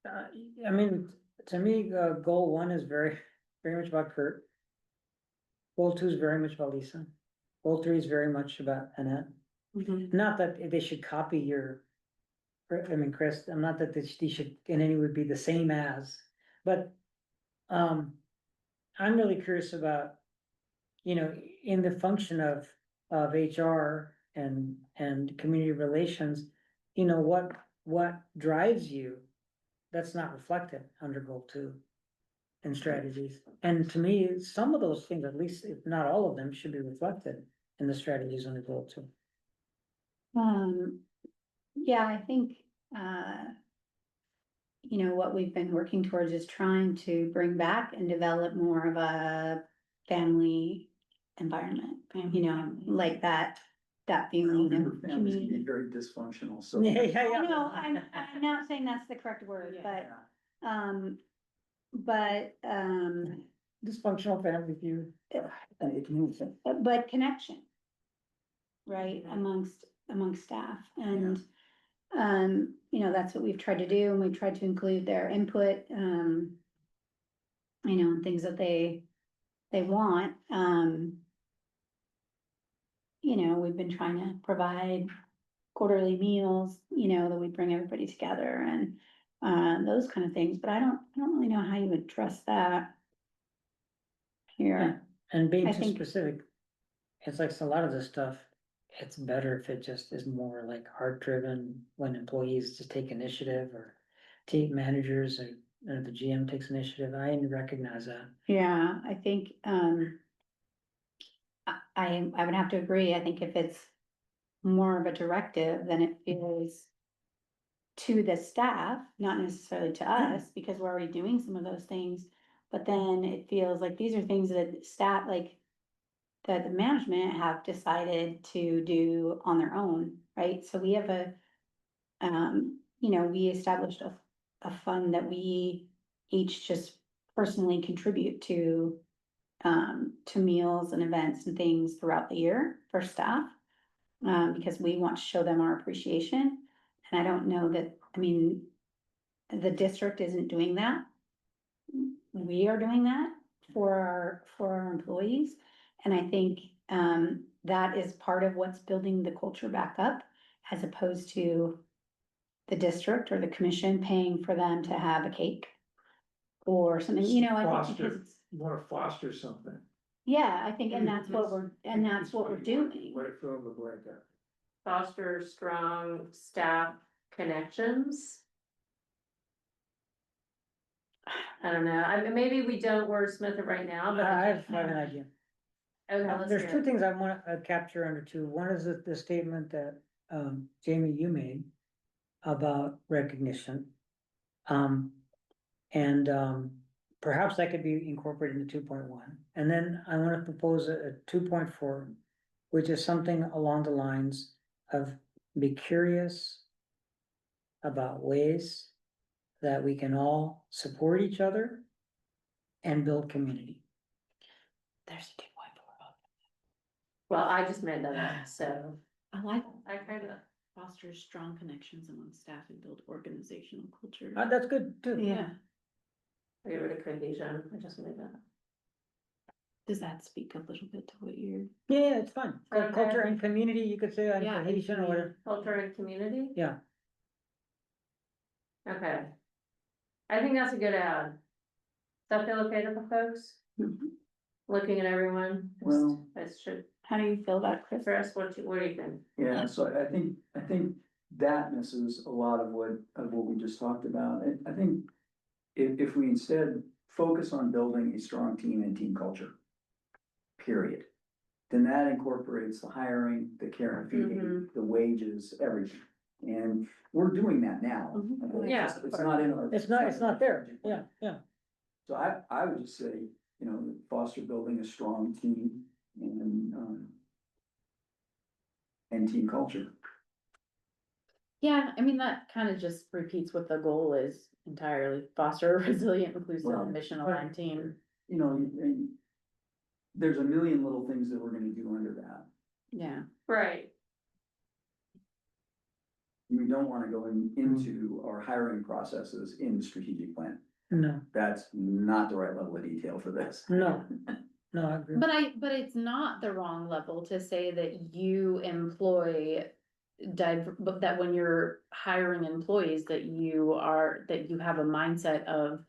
I mean, to me, goal 1 is very much about Kurt. Goal 2 is very much about Lisa. Goal 3 is very much about Annette. Not that they should copy Chris, I'm not that they should in any way be the same as, but, I'm really curious about, in the function of HR and community relations, what drives you? That's not reflected under goal 2 and strategies. And to me, some of those things, at least if not all of them, should be reflected in the strategies under goal 2. yeah, I think, what we've been working towards is trying to bring back and develop more of a family environment, like that feeling Your of families can be community. very dysfunctional, so. I know, I'm not saying that's the correct word, but, Dysfunctional family feud. but connection. Right, amongst staff and, that's what we've tried to do and we've tried to include their input, and things that they want, we've been trying to provide quarterly meals, that we bring everybody together and, those kind of things, but I don't really know how you address that here. And being I too think- specific, it's like a lot of this stuff, it's better if it just is more like heart driven when employees just take initiative or team managers or the GM takes initiative. I recognize that. Yeah, I think, I would have to agree. I think if it's more of a directive, then it feels to the staff, not necessarily to us, because we're already doing some of those things. But then it feels like these are things that staff, like, that the management have decided to do on their own, right? So we have we established a fund that we each just personally contribute to meals and events and things throughout the year for staff. Because we want to show them our appreciation. And I don't know that, the district isn't doing that. We are doing that for our employees. And I think, that is part of what's building the culture back up, as opposed to the district or the commission paying for them to have a cake or something, I think Foster, because it's, you wanna foster something. yeah, I think, and that's what we're doing. What if fill in the blanket? Foster strong staff connections. I don't know, maybe we don't wordsmith it right now, but. I have an idea. Okay, let's There's hear 2 it. things I want to capture under 2. One is the statement that, Jamie, you made about recognition. And perhaps that could be incorporated into 2.1. And then I want to propose a 2.4, which is something along the lines of be curious, about ways that we can all support each other and build community. There's a 2.4. Well, I just made that up, so I like I kind of, fosters strong connections among staff and build organizational culture. That's good too. Yeah, I get rid of cohesion, I just made that up. does that speak a little bit to what you're? Yeah, it's fun. Okay. Culture and community, you could say, and Yeah, and cohesion or whatever. Culture and community? Yeah. Okay. I think that's a good add. Does that feel okay to the folks? Looking at everyone? Well- I should, How do you feel about Chris? Chris, what do you think? Yeah, so I think that misses a lot of what we just talked about. I think if we instead focus on building a strong team and team culture, period, then that incorporates the hiring, the care and feeding, the wages, everything. And we're doing that now. Mhm. Yeah, It's not in our. It's not there. Yeah, yeah. So I would just say, you know, foster building a strong team and team culture. Yeah, I mean, that kind of just repeats what the goal is entirely, foster a resilient, inclusive, Well, mission aligned team. You know, and there's a million little things that we're gonna do under that. Yeah, Right, We don't wanna go into our hiring processes in the strategic plan. No, That's not the right level of detail for this. no, no, I agree. but it's not the wrong level to say that you employ but that when you're hiring employees, that you have a mindset of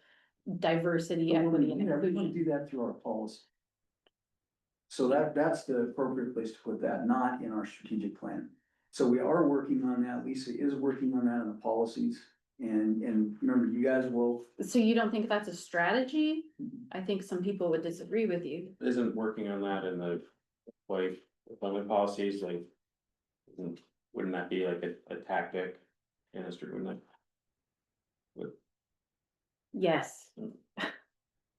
diversity, But we're equity, gonna and do that- we're gonna inclusion. do that through our policy. So that's the appropriate place to put that, not in our strategic plan. So we are working on that. Lisa is working on that in the policies. And remember, you guys will, So you don't think that's a strategy? I think some people would disagree with you. Isn't working on that in the, like, employment policies, like. Wouldn't that be like a tactic in a street, wouldn't it? Yes.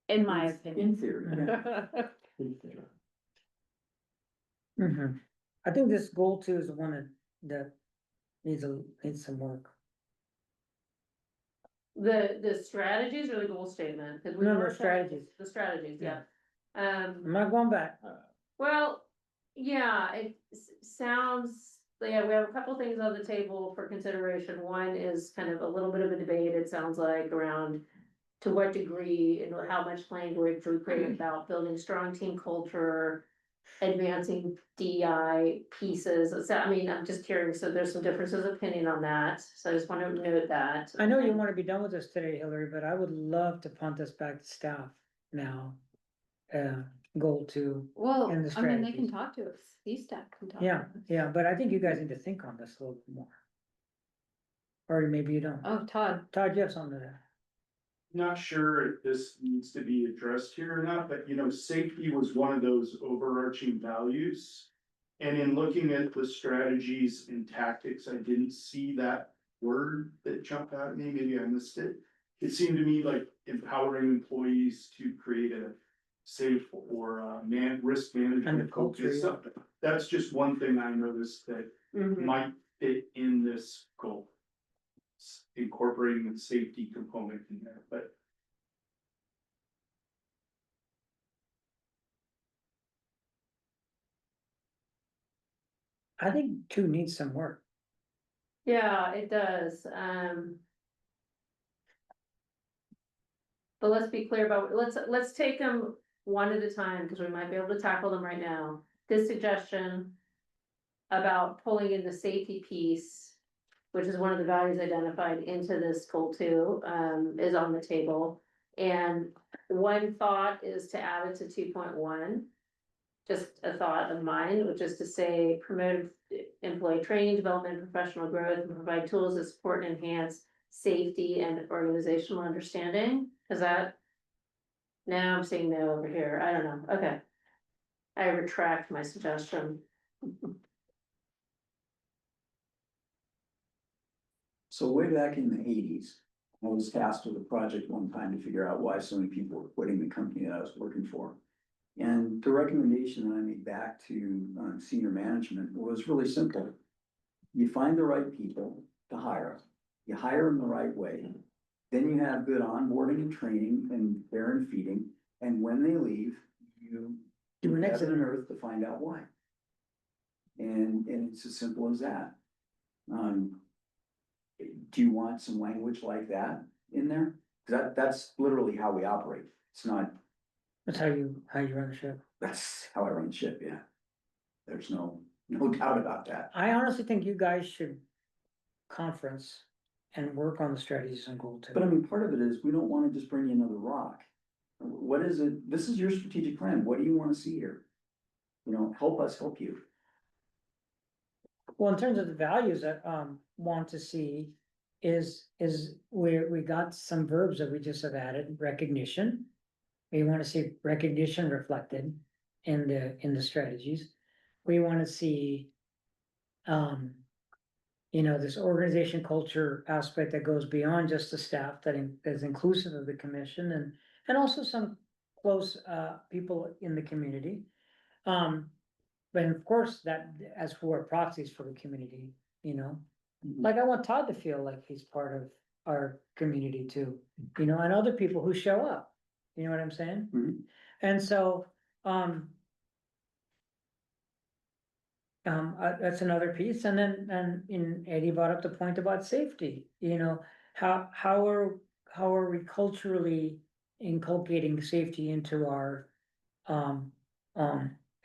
In my opinion. in theory, yeah. Mhm. I think this goal two is the one that needs some work. the strategies or the goal statement? 'Cause we No, worked on strategies. The strategies, yeah. I'm not going back. Well, yeah, it sounds, yeah, we have a couple things on the table for consideration. One is kind of a little bit of a debate, it sounds like, around to what degree and how much language we create about building strong team culture, advancing DEI pieces. So, I mean, I'm just curious, so there's some differences of opinion on that, so I just want to note that. I know you wanna be done with this today, Hillary, but I would love to punt this back to staff now. Goal two. Well, And the I mean, they can strategies. talk to us, these staff can talk. Yeah, to us. yeah, but I think you guys need to think on this a little bit more. Or maybe you don't. Oh, Todd, Todd, you have something to that. Not sure if this needs to be addressed here or not, but safety was one of those overarching values. And in looking at the strategies and tactics, I didn't see that word that jumped out at me, maybe I missed it. It seemed to me like empowering employees to create a safe or risk And management the culture, culture. That's just one thing I noticed that Mhm. might fit in this goal. Incorporating the safety component in there, but I think two needs some work. Yeah, it does, but let's be clear about, let's take them one at a time, because we might be able to tackle them right now. This suggestion about pulling in the safety piece, which is one of the values identified into this goal two, is on the table. And one thought is to add it to 2.1. Just a thought of mine, which is to say promote employee training, development, professional growth, and provide tools that support and enhance safety and organizational understanding. Is that? Now I'm saying no over here. I don't know. Okay. I retract my suggestion. So way back in the eighties, I was tasked with a project one time to figure out why so many people were quitting the company that I was working for. And the recommendation that I made back to senior management was really simple. You find the right people to hire, you hire them the right way. Then you have good onboarding and training and care and feeding, and when they leave, you Do an heaven exit. and earth to find out why. And it's as simple as that. Do you want some language like that in there? 'Cause that's literally how we operate. It's not, That's how you run the ship. that's how I run the ship, yeah. There's no doubt about that. I honestly think you guys should conference and work on the strategies and goal But I too. mean, part of it is, we don't wanna just bring you another rock. What is it, this is your strategic plan, what do you wanna see here? You know, help us help you. Well, in terms of the values that, want to see is we got some verbs that we just have added, recognition. We wanna see recognition reflected in the strategies. We wanna see, this organization culture aspect that goes beyond just the staff, that is inclusive of the commission and also some close, people in the community. But of course, that as for proxies for the community, like I want Todd to feel like he's part of our community too, and other people who show up, you know what I'm saying? Mhm. And so, that's another piece, and then, Eddie brought up the point about safety, how are we culturally inculcating safety into our, into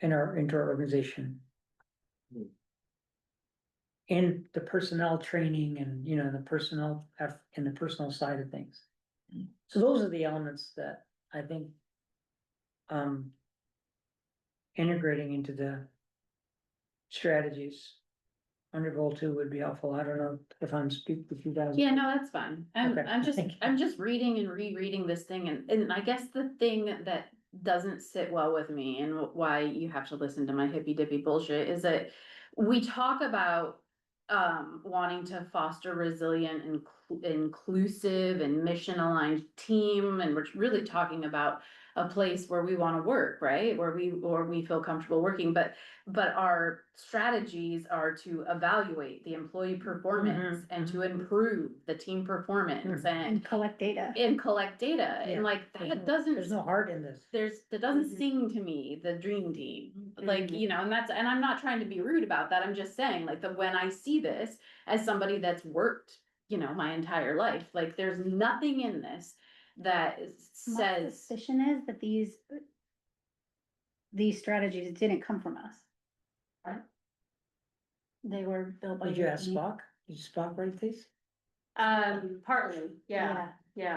our organization? In the personnel training and, in the personal side of things. So those are the elements that I think, integrating into the strategies under goal 2 would be helpful. I don't know if I'm speaking with you guys. Yeah, no, that's fine. Okay. I'm just reading and rereading this thing and I guess the thing that doesn't sit well with me and why you have to listen to my hippy dippy bullshit is that we talk about wanting to foster resilient and inclusive and mission aligned team, and we're really talking about a place where we want to work, right? Where we feel comfortable working, but our strategies are to evaluate the employee performance and to improve the team performance And collect data. and collect data. Yeah. And like that doesn't, There's no heart in this. that doesn't sing to me, the dream team, like, and I'm not trying to be rude about that. I'm just saying like when I see this as somebody that's worked, my entire life, like there's nothing in this that My says. suspicion is that these strategies didn't come from us. Right. They were built by. Did you ask Spock? Did Spock write these? Partly, yeah.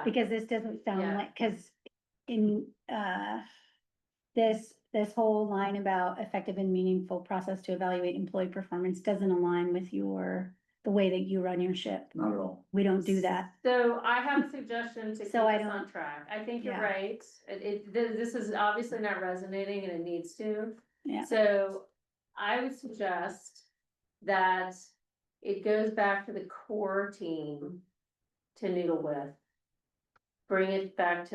Because this doesn't sound Yeah. like, cause in, this whole line about effective and meaningful process to evaluate employee performance doesn't align with the way that you run your ship. Not at all. We don't do that. So I have a suggestion to keep So I us on don't- track. I think you're Yeah. right. This is obviously not resonating and it needs to. Yeah. So I would suggest that it goes back to the core team to noodle with. Bring it back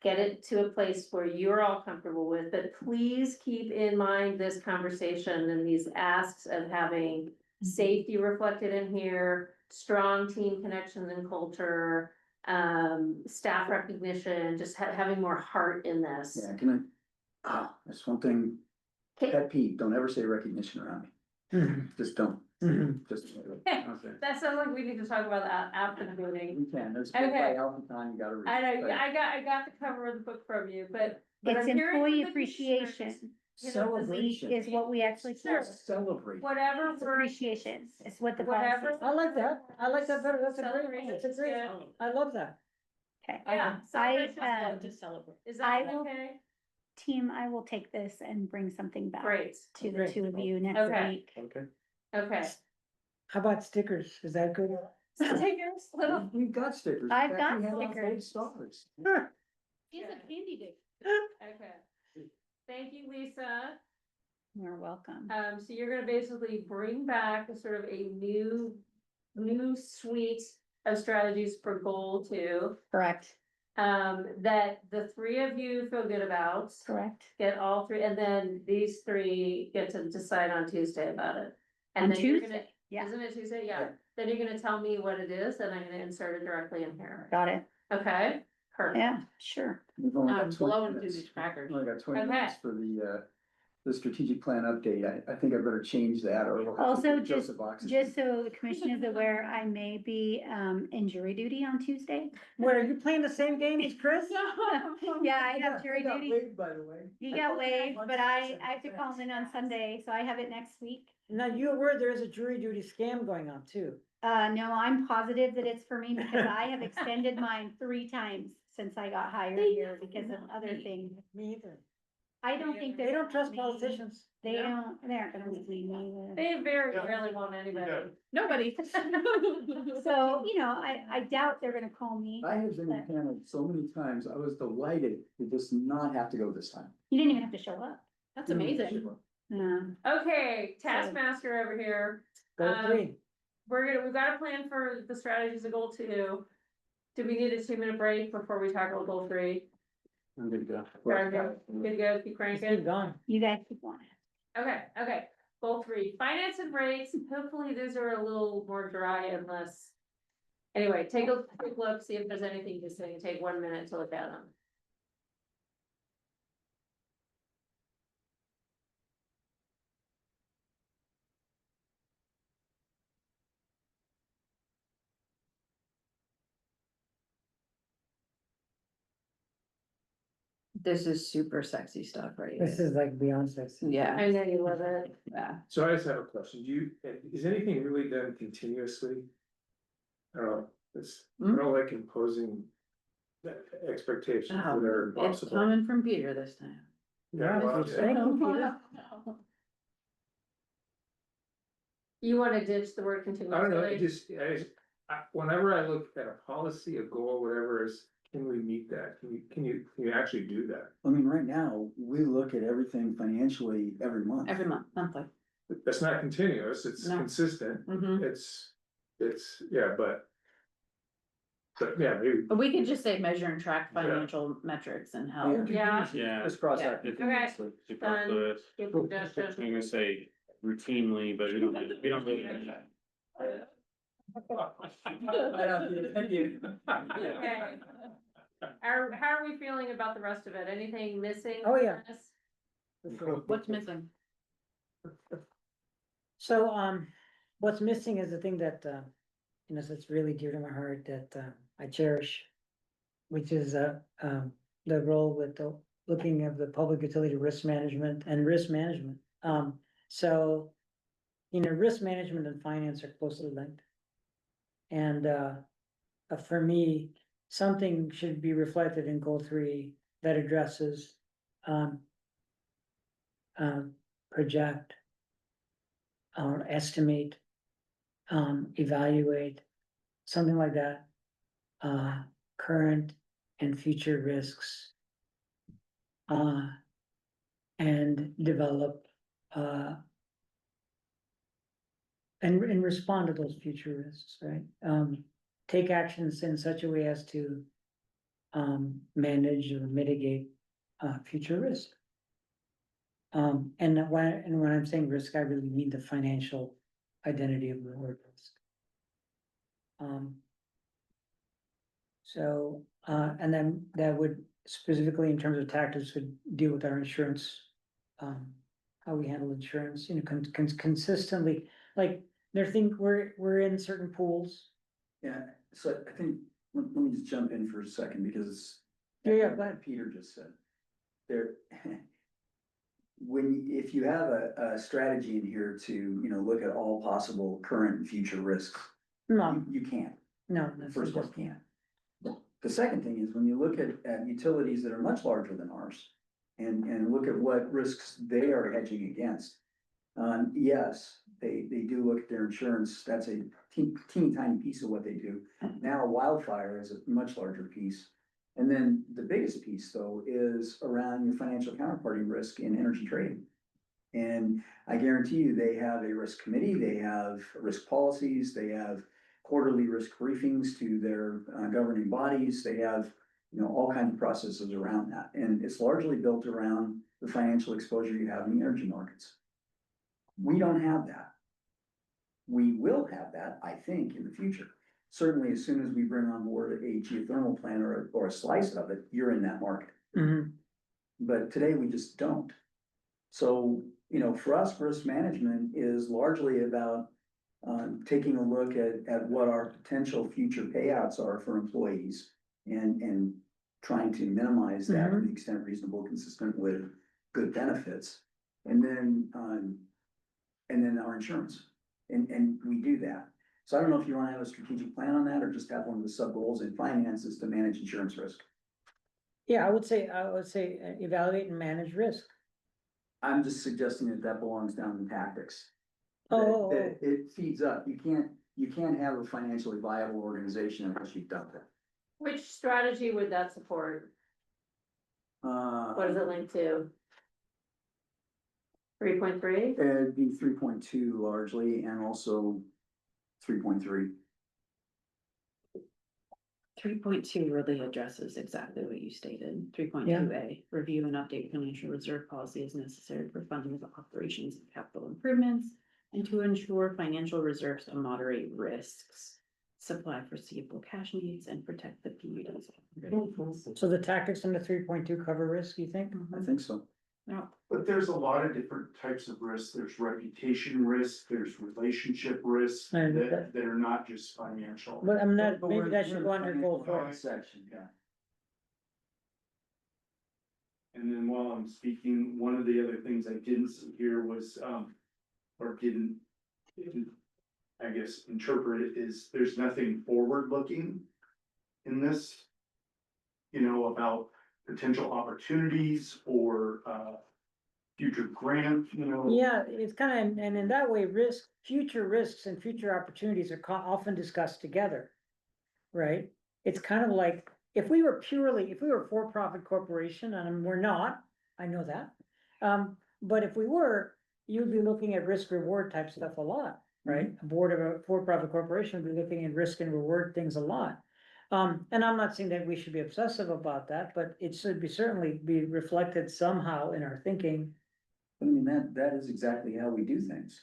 get it to a place where you're all comfortable with, but please keep in mind this conversation and these asks of having safety reflected in here, strong team connections and culture, staff recognition, just having more heart in this. Yeah, that's one thing, pet peeve, don't ever say recognition around me, just don't. Just. Okay. That sounds like we need to talk about that after the meeting. We can, there's Okay. by alpha time, you gotta read. I know, But I got the cover of the book from you, but. It's I'm hearing employee the appreciation. Celebration. Is what we actually Sure. call it. Celebrate. Whatever It's we're. appreciation. It's what the Whatever. policy. I like that. I like that better. That's a Celebration great, is good. I love that. Okay. Yeah. celebration is good. To celebrate. Is I that will- okay? Team, I will take this and bring something back Great, to the Great. 2 of you next Okay. week. Okay. okay. How about stickers? Is that good? Stickers, little. We've got stickers. I've In fact, got we have our stickers. gold stars. He's a candy dick. Okay. Thank you, Lisa. You're welcome. So you're gonna basically bring back a sort of a new suite of strategies for goal 2. Correct, That the 3 of you feel good about, correct. get all 3, and then these 3 get to decide on Tuesday about it. And On then you're gonna, Tuesday, yeah. isn't it Tuesday? Yeah. then you're gonna tell me what it is, and I'm gonna insert it directly in here. Got it. Okay, perfect. Yeah, sure. We've only got I'm 20 blowing through minutes. these crackers. Only got 20 Okay. minutes for the strategic plan update. I think I better change that or. we'll have to Also, get Joseph Ox's- Just so the commission is aware, I may be in jury duty on Tuesday. What, are you playing the same game as Chris? Yeah, I have jury I got duty. waived, by the way. He got waived, but I have to call in on Sunday, so I have it next week. Now, you aware there's a jury duty scam going on too? No, I'm positive that it's for me because I have extended mine 3 times since I got hired here because of other things. Me either. I don't think They don't trust politicians. They aren't gonna leave me either. They very rarely want anybody. Nobody. So, I doubt they're gonna call me. I have been impaneled so many times. I was delighted to just not have to go this time. You didn't even have to show up. That's amazing. Yeah. Okay, taskmaster over here. Go 3. We've got a plan for the strategies of goal 2. Do we need a 2-minute break before we tackle goal 3? I'm good to go. Good to go, keep Keep cranking. going. You guys keep going. Okay, goal 3, finance and rates. Hopefully these are a little more dry and less. Anyway, take a quick look, see if there's anything missing. Take 1 minute to look at them. This is super sexy stuff right This here. is like Beyonce. Yeah, I know you love it. yeah. So I just have a question, is anything really done continuously? I don't know, I don't like imposing expectations that are Oh, It's impossible. coming from Peter this time. Yeah, well, Thank you, Peter. You wanna ditch the word I don't know, continuously? whenever I look at a policy, a goal, whatever is, can we meet that? Can you actually do that? I mean, right now, we look at everything financially every month. Every month, monthly. That's not continuous, it's No. consistent, Mhm. it's, yeah, but yeah, maybe. But we could just say measure and track financial metrics and how. Yeah. Yeah. Let's cross Yeah. that. Super Done. fluid. Good I'm suggestion. gonna say routinely, but we don't really do that. Okay. How are we feeling about the rest of it? Anything missing? Oh, yeah. from this? What's missing? So, what's missing is the thing that, that's really dear to my heart that, I cherish. Which is, the role with the, looking at the public utility risk management and risk management. So, risk management and finance are closely linked. And, for me, something should be reflected in goal 3 that addresses, project. Or estimate, evaluate, something like that. Current and future risks. And develop, and respond to those future risks, right? Take actions in such a way as to, manage or mitigate, future risk. And when I'm saying risk, I really mean the financial identity of the word risk. And then that would specifically in terms of tactics would deal with our insurance. How we handle insurance, consistently, like, we're in certain pools. Yeah, so I think, let me just jump in for a second because. Yeah, go ahead. Peter just said. There. If you have a strategy in here to, look at all possible current and future risks, No, you can't. no. First of all, you can't. The second thing is when you look at utilities that are much larger than ours and look at what risks they are hedging against. Yes, they do look at their insurance. That's a teeny tiny piece of what they do. Now wildfire is a much larger piece. And then the biggest piece though is around your financial counterparty risk in energy trading. And I guarantee you, they have a risk committee, they have risk policies, they have quarterly risk briefings to their governing bodies, they have, all kinds of processes around that. And it's largely built around the financial exposure you have in the energy markets. We don't have that. we will have that, I think, in the future. Certainly, as soon as we bring on board a geothermal plant or a slice of it, you're in that market. Mhm. But today we just don't. So, you know, for us, risk management is largely about taking a look at what our potential future payouts are for employees and trying to minimize that to the extent reasonable, consistent with good benefits. And then our insurance. And we do that. So I don't know if you want to have a strategic plan on that or just have one of the sub goals in finances to manage insurance risk. Yeah, I would say evaluate and manage risk. I'm just suggesting that belongs down in tactics. Oh. That it feeds up. You can't have a financially viable organization unless you've done that. Which strategy would that support? What does it link to? 3.3? It'd be 3.2 largely, and also 3.3. 3.2 really addresses exactly what you stated. 3.2A, review and update financial reserve policy as necessary for funding of operations and capital improvements, and to ensure financial reserves to moderate risks, supply foreseeable cash needs, and protect the PUDs. So the tactics in the 3.2 cover risk, you think? I think so. No, But there's a lot of different types of risks. There's reputation risk, there's relationship risks And that are not just financial. But I'm not, But maybe we're- that we're should in go under goal financial four. health section, yeah. And then while I'm speaking, one of the other things I didn't see here was, or didn't, I guess, interpret it is there's nothing forward looking in this. You know, about potential opportunities or, future grant, you know. Yeah, it's kind of, and in that way, future risks and future opportunities are often discussed together. Right? It's kind of like, if we were a for-profit corporation, and we're not, I know that. But if we were, you'd be looking at risk reward type stuff a lot, right? A board of a for-profit corporation would be looking at risk and reward things a lot. And I'm not saying that we should be obsessive about that, but it should certainly be reflected somehow in our thinking. But I mean, that is exactly how we do things.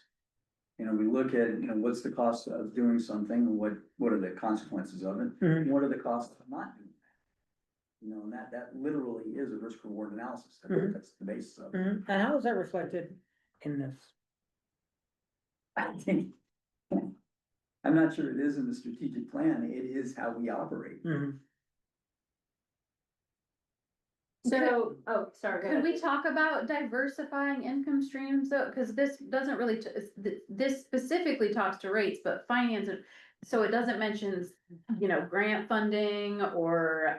You know, we look at, you know, what's the cost of doing something and what are the consequences of it? Mhm. What are the costs of not doing that? You know, and that literally is a risk reward analysis. Mhm. That's the basis of it. And how is that reflected in this? I think, I'm not sure it is in the strategic plan. It is how we operate. Mhm. So, oh, sorry. go could ahead. we talk about diversifying income streams though? Cause this doesn't really, this specifically talks to rates, but finance, so it doesn't mention, you know, grant funding or,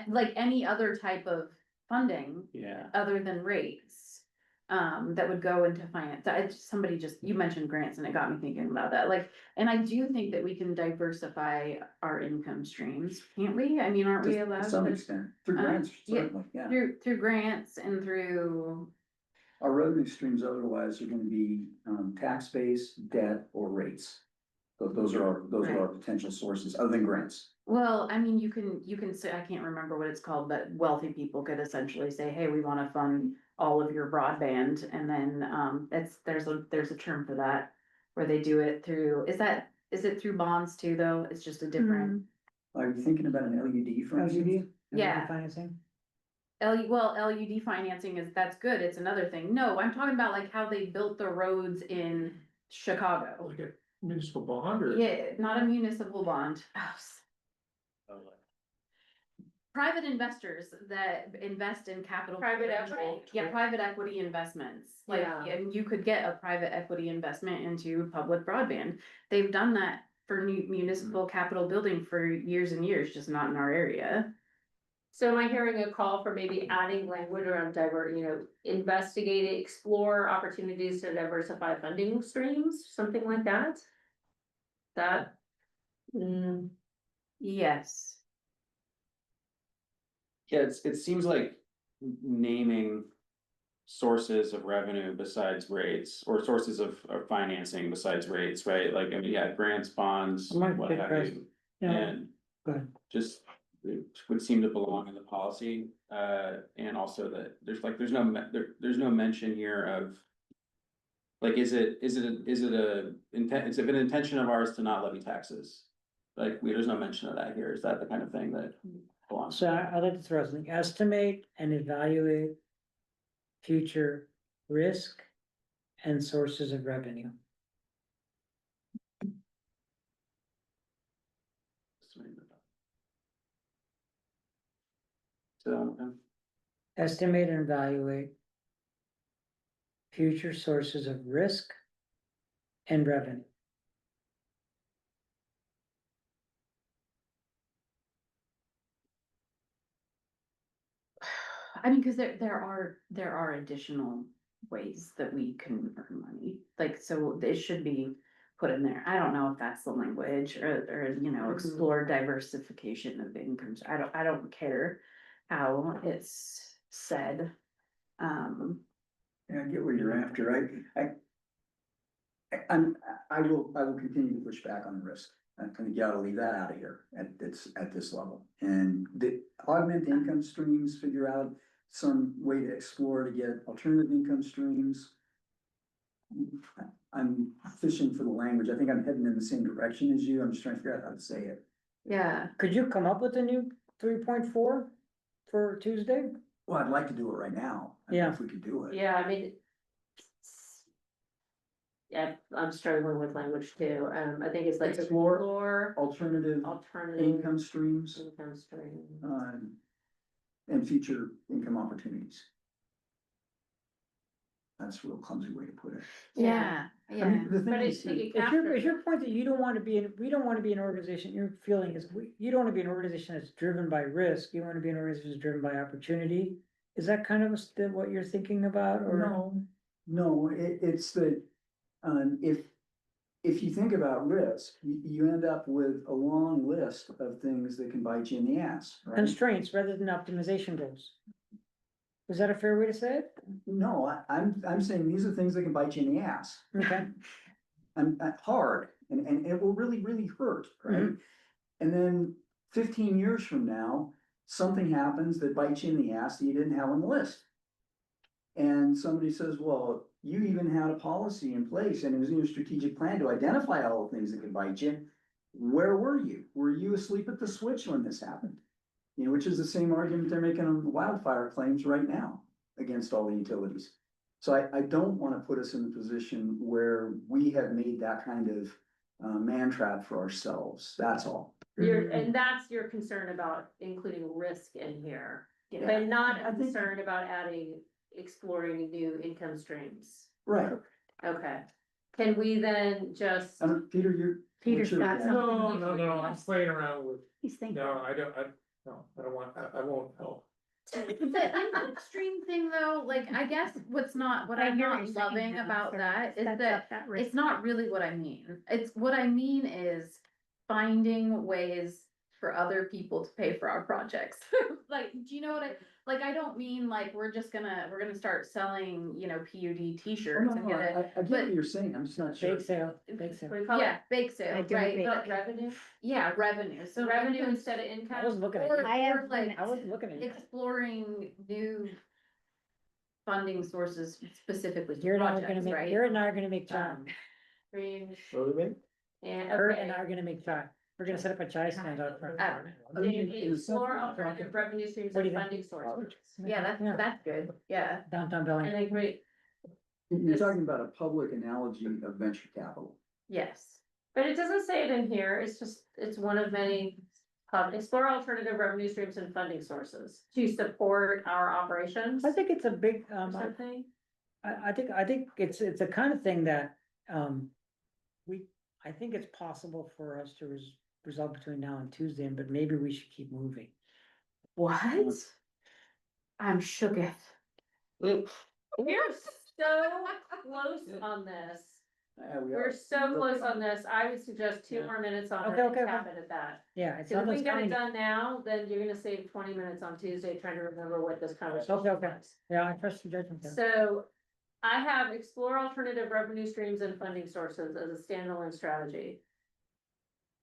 like any other type of funding Yeah. other than rates. That would go into finance. You mentioned grants and it got me thinking about that, like, and I do think that we can diversify our income streams, can't we? I mean, aren't we allowed To some to? extent, through grants, yeah, certainly, yeah. Through grants and through, Our revenue streams otherwise are gonna be, tax-based, debt, or rates. So those are our potential sources, other than grants. well, I mean, you can say, I can't remember what it's called, but wealthy people could essentially say, hey, we wanna fund all of your broadband, and then, there's a term for that. Where they do it through, is it through bonds too, though? It's just a different, Are you thinking about an LUD, for instance? LUD? Yeah. Financing? LUD financing that's good, it's another thing. No, I'm talking about like how they built the roads in Chicago. Like a municipal bond or? Yeah, not a municipal bond. Private investors that invest in capital. Private equity? Yeah, private equity investments, like, Yeah. and you could get a private equity investment into public broadband. They've done that for new municipal capital building for years and years, just not in our area. So am I hearing a call for maybe adding language around investigate, explore opportunities to diversify funding streams, something like that? That, Yes. Yeah, it seems like naming sources of revenue besides rates, or sources of financing besides rates, right? Like, I mean, yeah, grants, bonds, I might what get have pressed. you. Yeah. And Go ahead. just, it would seem to belong in the policy, and also that there's no mention here of Like, is it it's an intention of ours to not levy taxes? Like, there's no mention of that here, is that the kind of thing that belongs? So I'd like to throw something, estimate and evaluate future risk and sources of revenue. So, okay. Estimate and evaluate future sources of risk and revenue. I mean, cause there are additional ways that we can earn money, like, so it should be put in there. I don't know if that's the language or, you know, explore diversification of incomes. I don't care how it's said. Yeah, I get what you're after, I will continue to push back on the risk. I think you gotta leave that out of here at this level. And augment the income streams, figure out some way to explore to get alternative income streams. I'm fishing for the language. I think I'm heading in the same direction as you. I'm just trying to figure out how to say it. Yeah, Could you come up with a new 3.4 for Tuesday? Well, I'd like to do it right now. I mean, Yeah. if we could do it. Yeah, I mean. Yeah, I'm struggling with language too, I think it's like explore Alternative alternative income streams, income streams. and future income opportunities. That's a real clumsy way to put it. yeah, I yeah. mean, the thing But is, Is your point that you don't want to be in, we don't want to be an organization, your feeling is, you don't want to be an organization that's driven by risk, you want to be an organization that's driven by opportunity? Is that kind of what you're thinking about, or? no, it's that, if you think about risk, you end up with a long list of things that can bite you in the ass, right? Constraints rather than optimization goals. Is that a fair way to say it? No, I'm saying these are things that can bite you in the ass. Okay. And hard, and it will really, really hurt, right? And then 15 years from now, something happens that bites you in the ass that you didn't have on the list. And somebody says, well, you even had a policy in place and it was in your strategic plan to identify all the things that could bite you. Where were you? Were you asleep at the switch when this happened? You know, which is the same argument they're making on the wildfire claims right now against all the utilities. So I don't want to put us in a position where we have made that kind of man trap for ourselves. That's all. And that's your concern about including risk in here, but not a concern about adding, exploring new income streams. Right. Okay, can we then just? Peter, Peter's what's your got reaction? something. No, I'm playing around with, He's thinking. no, I don't want, I won't help. The income stream thing though, like, I guess what I I'm hear what not you're saying loving now, about so that is sets that up that risk. it's not really what I mean. It's what I mean is finding ways for other people to pay for our projects. Like, do you know what I don't mean like we're gonna start selling, you know, PUD Oh, t-shirts and get it. I get what you're saying. I'm just not sure. Bake sale, bake sale. We call it Yeah, bake sale, I do right, bake. but revenue, yeah, revenue, so revenue income- instead of I income. was looking at Or, you. I have or like I was looking at you. exploring new funding sources specifically to You're and I are gonna projects, make, right? you and I are gonna make time. Streams What do we mean? and, Her okay. and I are gonna make time. We're gonna set up a chai stand out front. Explore alternative revenue streams What do and you funding sources. Yeah, that's good, yeah. Downtown And Bellingham. then great, You're talking about a public analogy of venture capital. Yes. but it doesn't say it in here, it's just, it's one of many. Explore alternative revenue streams and funding sources to support our operations. I think it's a big, Or something. I think it's a kind of thing that, I think it's possible for us to resolve between now and Tuesday, but maybe we should keep moving. What? I'm shooketh. We're so close on this. We're so close on this. I would suggest 2 more minutes on it Okay, and okay. cap it at that. Yeah, it's Cause if we almost can get it coming. done now, then you're gonna save 20 minutes on Tuesday trying to remember what this conversation Okay, okay. was. Yeah, I trust your judgment there. So I have explore alternative revenue streams and funding sources as a standalone strategy.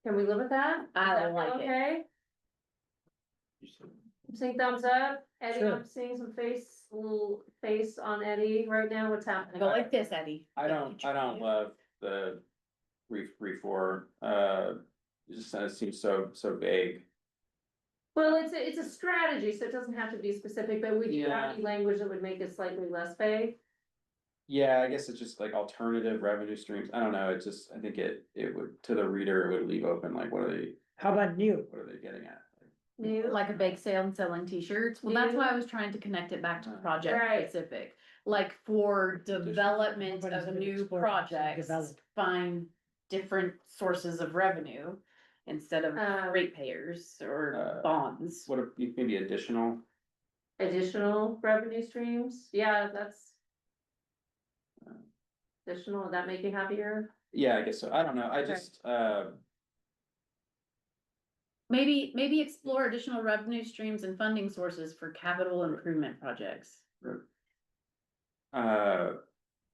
Can we live with that? Does I that feel like it. okay? Saying thumbs up, Eddie, Sure. I'm seeing some little face on Eddie right now, what's happening? Go like this, Eddie. I don't love the reform, it just seems so vague. Well, it's a strategy, so it doesn't have to be specific, but we do have Yeah. any language that would make it slightly less vague. Yeah, I guess it's just like alternative revenue streams, I don't know, it just, I think it would, to the reader, it would leave open, like, what are they new? getting at? New, Like a bake sale and selling t-shirts, well, that's why I New. was trying to connect it back to Right. project specific. Like for development Nobody's of gonna new explore projects, develop. find different sources of revenue. Instead of Um, ratepayers or Uh, bonds. What if, maybe additional, additional revenue streams, yeah, that's. Additional, would that make you happier? yeah, I guess so, I don't know, I Okay. just, Maybe explore additional revenue streams and funding sources for capital improvement projects.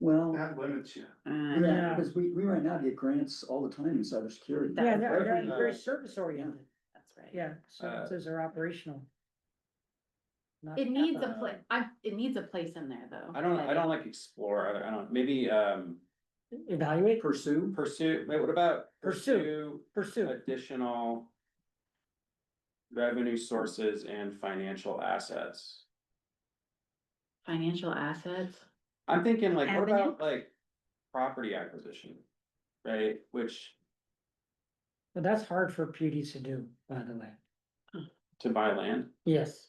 Well, That limits you. Uh, yeah, because we right now get grants all the time in cybersecurity. Yeah, That's they're right. very service oriented. That's right. Yeah, services are operational. Not It needs a capital. place, it needs a place in there, though. I don't like explore, I don't, maybe, Evaluate, Pursue, pursue, wait, what about Pursue. pursue additional revenue sources and financial assets? Financial assets. I'm thinking like, what Avenue? about like property acquisition, right, which, but that's hard for PUDs to do, by the way. to buy land, Yes.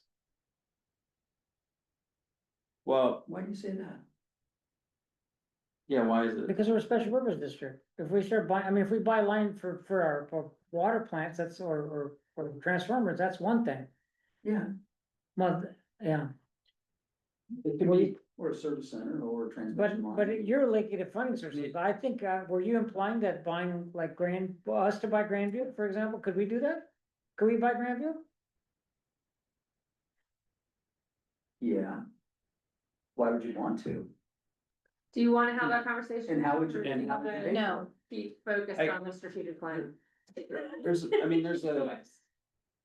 well, why do you say that? yeah, why is it? Because we're a special purpose district. If we start buying, I mean, if we buy line for our water plants, that's, or transformers, that's one thing. Yeah, Well, yeah, it could be, or a service center or a transmission line. but you're linking to funding sources. I think, were you implying that buying like us to buy Grandview, for example, could we do that? Could we buy Grandview? Yeah. Why would you want to? Do you wanna have that conversation? And how would you- Or do and how would you wanna pay No. Be focused I- on the strategic plan. There's a,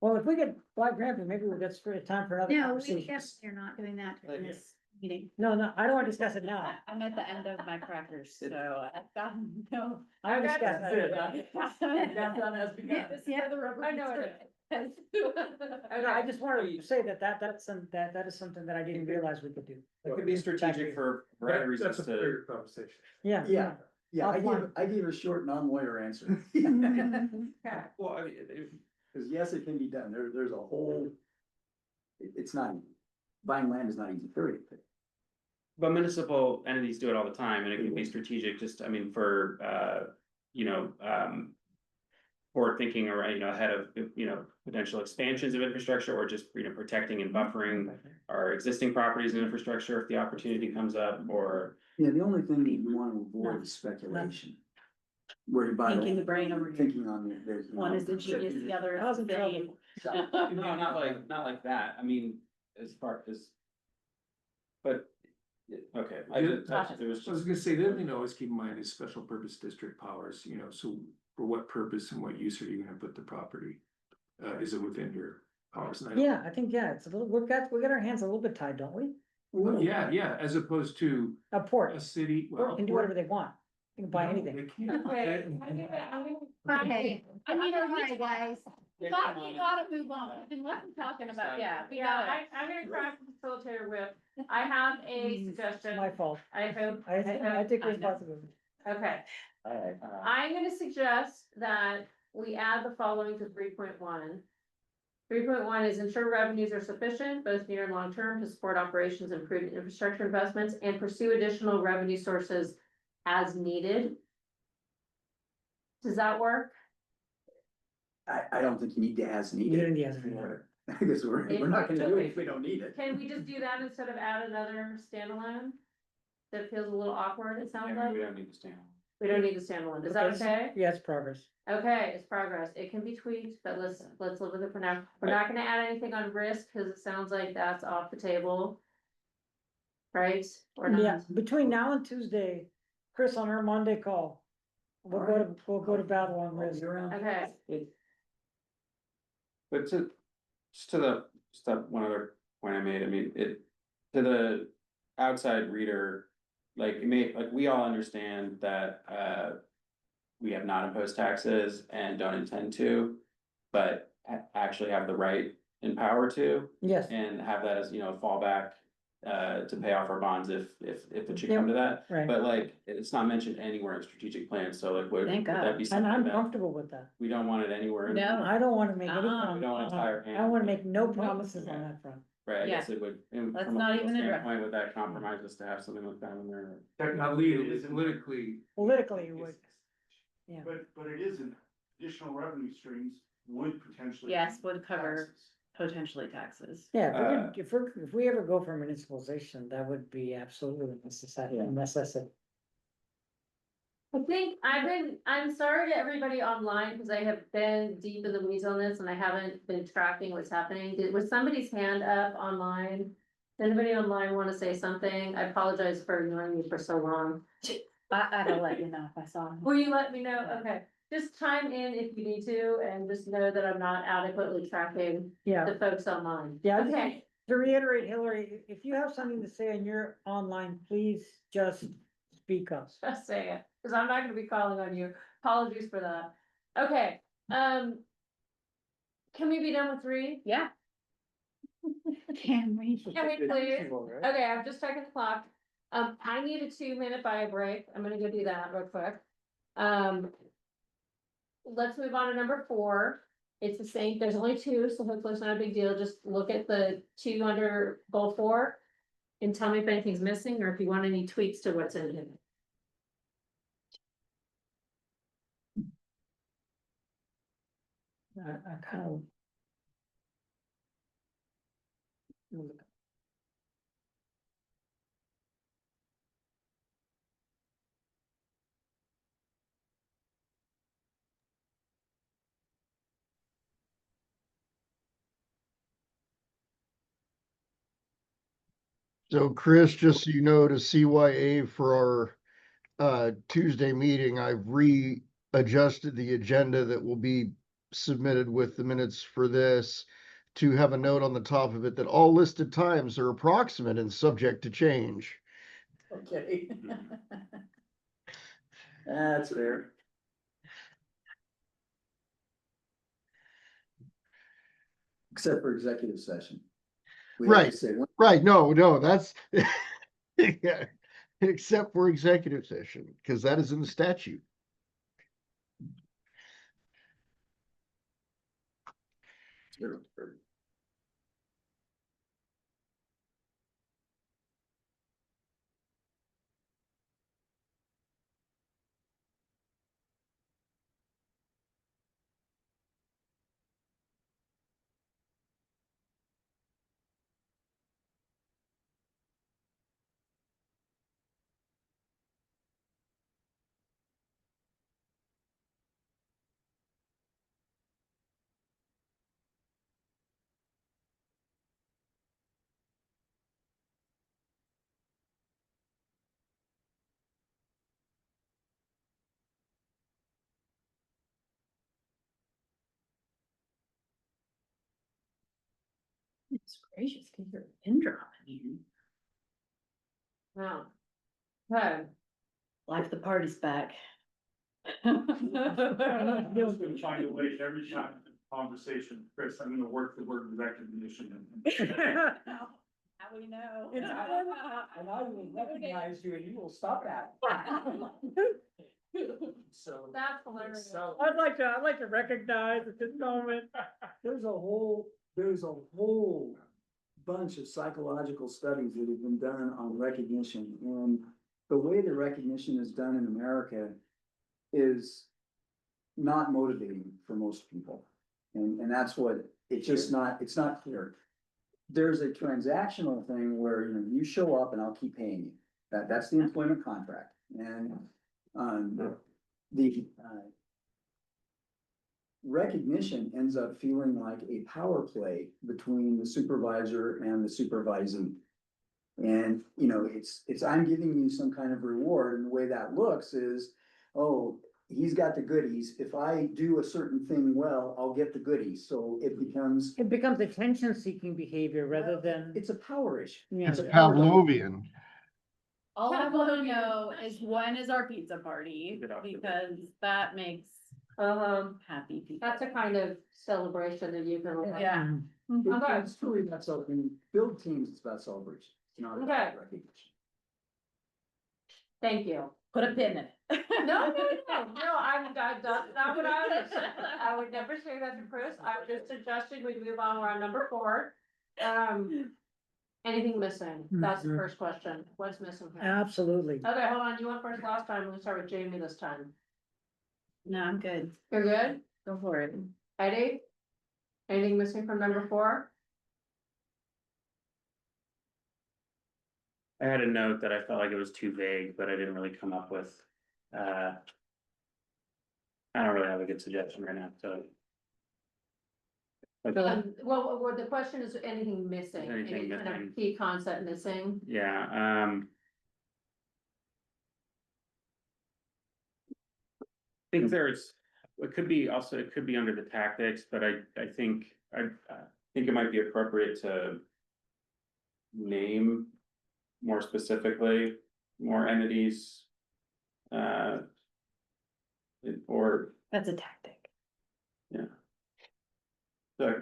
Well, if we could buy Grandview, maybe we'll get straight time for another No, we conversation. guess you're not doing that Like- in this meeting. No, I don't want to discuss it now. I'm at the end of my crackers, so I've got no. I discussed it. Yeah, the rubber. I know it I just wanted to say that is something that I didn't realize we could do. it could be strategic for a variety of reasons That's a to, bigger conversation. Yeah. Yeah, yeah, Offline. I gave a short non-lawyer answer. well, I mean, Cause yes, it can be done, there's a whole, it's not, buying land is not easy, period. but municipal entities do it all the time, and it can be strategic, just, I mean, for, forward thinking or, ahead of, potential expansions of infrastructure, or just, protecting and buffering our existing properties and infrastructure if the opportunity comes up, or, Yeah, the only thing that you wanna avoid is speculation. Where you buy. Thinking the brain over here. Thinking on the. One is the genius, the other I was is in the trouble. brain. no, not like that, I mean, as far as. But, okay, it was I was just, gonna say, the other thing to always keep in mind is special purpose district powers, so for what purpose and what use are you gonna put the property? Is it within your powers? And I don't- Yeah, I think, yeah, it's a little, we got our hands a little bit tied, don't we? Well, yeah, as opposed to A port, a city, port well. can do whatever they want. They can buy no, anything. they can't. Okay. Okay. I mean, All right, guys. we gotta move on, we've been talking about, yeah, we Yeah, gotta. I'm gonna crack the facilitator whip. I have a It's suggestion. my fault. I hope. I take I know. responsibility. Okay, Alright, I'm gonna suggest that we add the following to 3.1. 3.1 is ensure revenues are sufficient, both near and long term, to support operations and prudent infrastructure investments, and pursue additional revenue sources as needed. Does that work? I don't think you need to as You needed. didn't need as needed. Because we're not gonna do it if we don't need it. Can we just do that instead of add another standalone? That feels a little awkward, it sounds we like. don't need to stand. We don't need the standalone. Is that okay? Yeah, it's progress. Okay, it's progress. It can be tweaked, but let's live with it for now. We're not gonna add anything on risk, cause it sounds like that's off the table. Right? Or Yeah, not? between now and Tuesday, Chris, on our Monday call, we'll go to battle on risk. Okay, But just to the, just that one other point I made, I mean, it, to the outside reader, like, it may, like, we all understand that, we have not imposed taxes and don't intend to, but actually have the right and power to, Yes, and have that as, you know, fallback, to pay off our bonds if it should come to that. right. But like, it's not mentioned anywhere in strategic plan, so like, would Thank would God. that be And something I'm that, comfortable with that. we don't want it anywhere? in- No. I don't wanna make any Uh-uh. We don't want to tie our hands. I wanna make no promises on that front. Right, I Yeah. guess it would, and Let's from a not legal even address standpoint, would that compromise us to have something like that in there? Technically, it is politically. Politically, it would. Yeah. But it isn't, additional revenue streams would potentially. Yes, would cover taxes. potentially taxes. Yeah, if we ever go for municipalization, that would be absolutely necessary, necessary. I think I'm sorry to everybody online, because I have been deep in the weeds on this and I haven't been tracking what's happening. Was somebody's hand up online? Does anybody online want to say something? I apologize for ignoring you for so long. I'll let you know if I saw him. Will you let me know? Okay, just chime in if you need to, and just know that I'm not adequately tracking Yeah, the folks online. yeah. Okay, To reiterate, Hillary, if you have something to say and you're online, please just speak up. just say it, because I'm not gonna be calling on you. Apologies for that. Okay, can we be done with 3? Yeah. Can we? Can we please? Okay, I'm just checking the clock. I need a 2-minute bio break. I'm gonna go do that real quick. Let's move on to number 4. It's the same, there's only 2, so hopefully it's not a big deal. Just look at the 2 under goal 4. And tell me if anything's missing or if you want any tweaks to what's in it. I kind of. So Chris, just so you know, to CYA for our Tuesday meeting, I've readjusted the agenda that will be submitted with the minutes for this to have a note on the top of it that all listed times are approximate and subject to change. Okay. That's fair. Except for executive session. We have to Right. say one- Right, no, that's yeah, except for executive session, because that is in the statute. It's gracious, can you hear a pin drop in here? Wow. Okay. Life the party's back. I'm just gonna find a way every time in the conversation, Chris, I'm gonna work the word recognition. How we know? And I will recognize you and you will stop that. So. That's hilarious. So I'd like to recognize at this moment. there's a whole bunch of psychological studies that have been done on recognition, and the way that recognition is done in America is not motivating for most people. And that's what, it's just not, it's not clear. There's a transactional thing where, you know, you show up and I'll keep paying you. That's the employment contract. And, recognition ends up feeling like a power play between the supervisor and the supervisee. And, you know, it's, I'm giving you some kind of reward, and the way that looks is, oh, he's got the goodies. If I do a certain thing well, I'll get the goodies. So it becomes, It becomes attention-seeking behavior rather than. it's a power issue. Yeah. It's a power dynamic. Pavlovian. All I wanna know is when is our pizza party, Good option. because that makes happy people. That's a kind of celebration that you can. Yeah. Okay. It's truly about celebration. Build teams, it's about celebration. It's not Okay. about recognition. Thank you. Put a pin in it. No, that's not what I would say. I would never say that to Chris. I was just suggesting we move on, we're on number 4. Anything missing? That's the first question. What's missing here? Absolutely. Okay, hold on. You went first last time. We'll start with Jamie this time. No, I'm good. You're good? Go for it. Eddie? Anything missing from number 4? I had a note that I felt like it was too vague, but I didn't really come up with, I don't really have a good suggestion right now, so. Well, the question is anything missing? Anything Any kind missing. of key concept missing? Yeah, I think there's, it could be also, it could be under the tactics, but I think it might be appropriate to name more specifically, more entities. Or That's a tactic.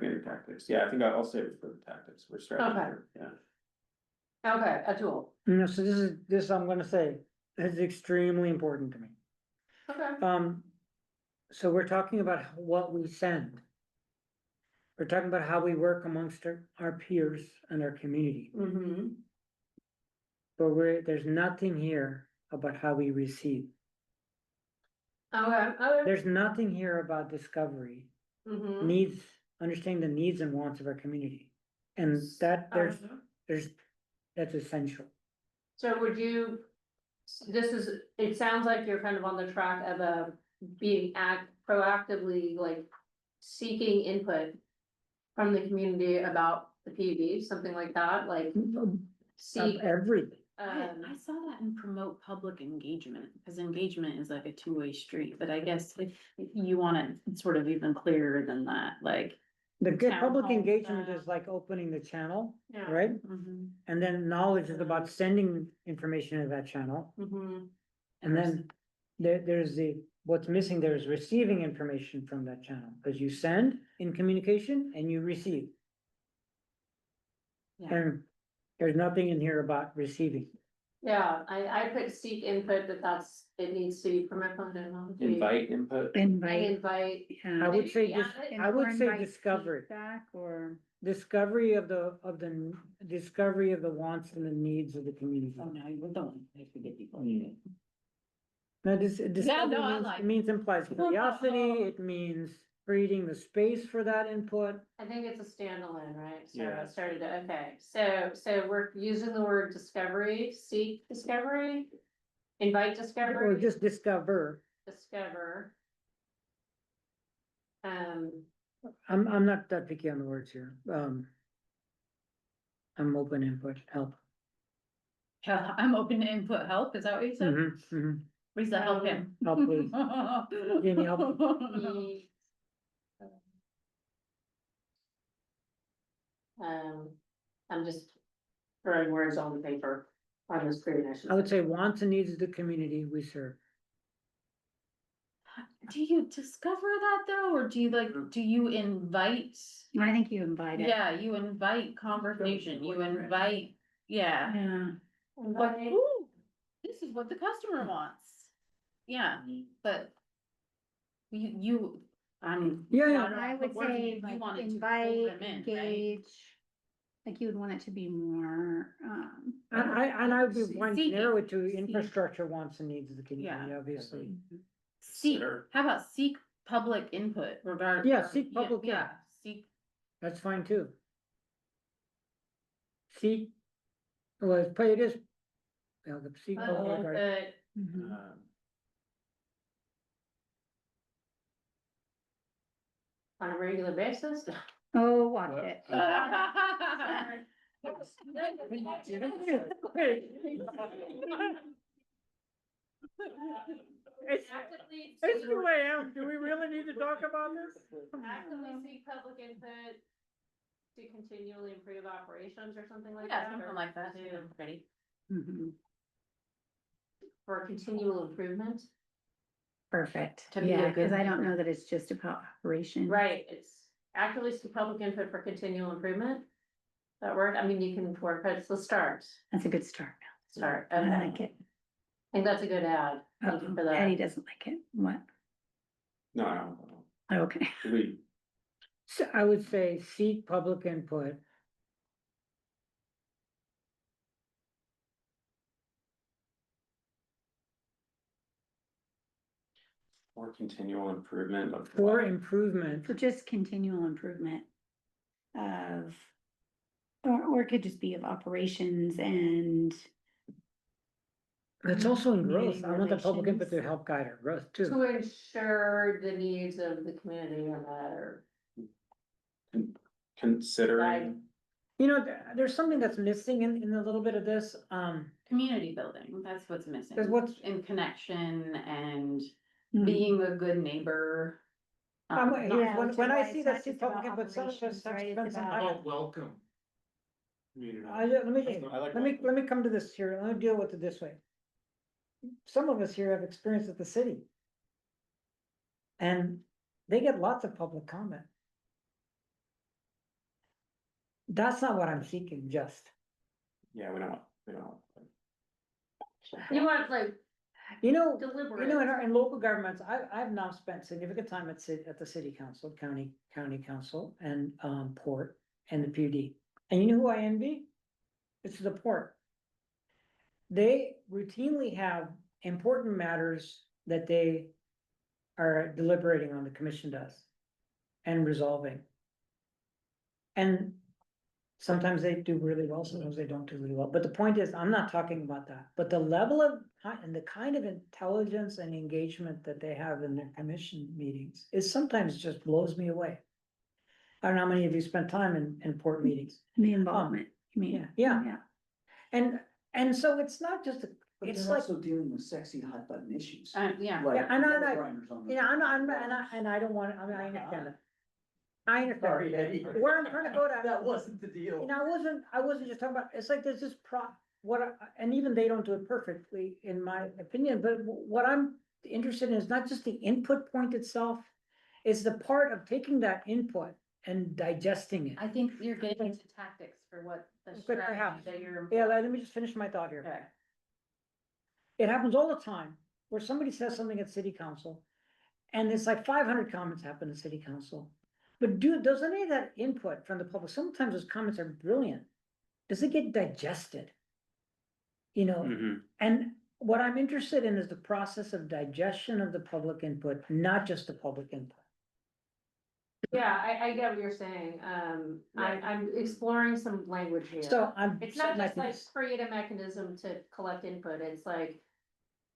maybe tactics, yeah, I think I'll save it for the tactics, we're strategy, Okay. yeah. Okay, a tool. No, so this I'm gonna say, is extremely important to me. Okay. So we're talking about what we send. We're talking about how we work amongst our peers and our community. Mm-hmm. But there's nothing here about how we receive. Okay, There's nothing here about discovery, Mm-hmm. needs, understanding the needs and wants of our community. And that that's essential. So would you, it sounds like you're kind of on the track of being proactively like seeking input from the community about the PUD, something like that, like seek. Everything. I saw that in promote public engagement, because engagement is like a two-way street, but I guess if you want it sort of even clearer than that, like. The good Town public hall engagement stuff. is like opening the channel, Yeah. right? Mhm. And then knowledge is about sending information to that channel. Mm-hmm. And then there's what's missing there is receiving information from that channel, because you send in communication and you receive. Yeah. And there's nothing in here about receiving. Yeah, I put seek input, but it needs to be permit. Invite input, Invite. I would say Yeah, I would say discovery, Feedback or. discovery of the discovery of the wants and the needs of the community. Oh, no, you don't, I forget people. Now, discovery no, I means, like it means implies curiosity, it means creating the space for that input. I think it's a standalone, right? So Yeah. I started to, okay, so we're using the word discovery, seek discovery, invite Or discovery, just discover. discover. I'm not that picky on the words here. I'm open input, help. Yeah, I'm open to input help, is that what you said? Mhm, mhm. Lisa, help him. Help, please. Jamie, help. the, I'm just throwing words on the paper on the screen. I would say wants and needs of the community we serve. Do you discover that though, or do you invite? I think you invite it. Yeah, you invite conversation, you invite, yeah, Yeah. like, ooh, this is what the customer wants. Yeah, but Yeah, yeah. I would say like invite, engage. Like you would want it to be more, And I would be wanting to Seeking. narrow it to infrastructure wants and needs of the community, Yeah. obviously. seek, Consider. how about seek public input regarding? Yeah, seek public Yeah, seek, That's fine too. See, well, it is. Yeah, the seek public, right? mhm. On a regular basis. Oh, watch it. Actively It's two AM, do we really need to talk about this? seek public input to continually improve operations or something like Yeah, that? something or like that, to- yeah, ready. For continual improvement, Perfect. To be a Yeah, good cause I don't neighbor. know that it's just about operation. right, it's actively seek public input for continual improvement. That word, I mean, you can work, but it's the start, That's a good start. start, I okay. like it. I think that's a good ad, thank you Uh-oh, for Eddie that. doesn't like it. What? No, Okay. we, So I would say seek public input. or continual improvement of. For improvement. For just continual improvement of, or it could just be of operations and It's also in Community growth. I want the public input to relations. help guide our growth too. To ensure the needs of the community and that are. Considering, You know, there's something that's missing in a little bit of this, Community building, that's what's missing. there's what's, In connection and Mhm. being a good neighbor. here's Yeah, when, which is when why I it's see not that seek just about public input, some of us operations, have right? spent It's some about- time. Welcome. Community. Let me, I like let me come to this here, let me deal with it this way. Some of us here have experience at the city. And they get lots of public comment. That's not what I'm seeking, just. yeah, we don't. You want like You know, deliberate. in local governments, I've now spent significant time at the city council, county council and, port and the PUD. And you know who I envy? It's the port. They routinely have important matters that they are deliberating on, the commission does. And resolving. And sometimes they do really well, sometimes they don't do really well, but the point is, I'm not talking about that, but the level of, and the kind of intelligence and engagement that they have in their commission meetings is sometimes just blows me away. I don't know how many of you spent time in port meetings, The involvement, you mean? yeah. And so it's not just, But it's they're like, also dealing with sexy hot button issues. Yeah. Like Yeah, I know, grinders on the- you know, and I don't want, I mean, I understand that. I understand. Sorry, Eddie. Where I'm trying to go to. That wasn't the deal. You know, I wasn't just talking about, it's like there's this and even they don't do it perfectly, in my opinion, but what I'm interested in is not just the input point itself. It's the part of taking that input and digesting it. I think you're getting into tactics for what the But strategy perhaps. that you're. Yeah, let me just finish my thought here. Okay. It happens all the time where somebody says something at city council. And it's like 500 comments happen at city council. But does any of that input from the public, sometimes those comments are brilliant. Does it get digested? You know, Mhm. and what I'm interested in is the process of digestion of the public input, not just the public input. Yeah, I get what you're saying, I'm exploring some language here. So I'm. It's not just like create a mechanism to collect input, it's like.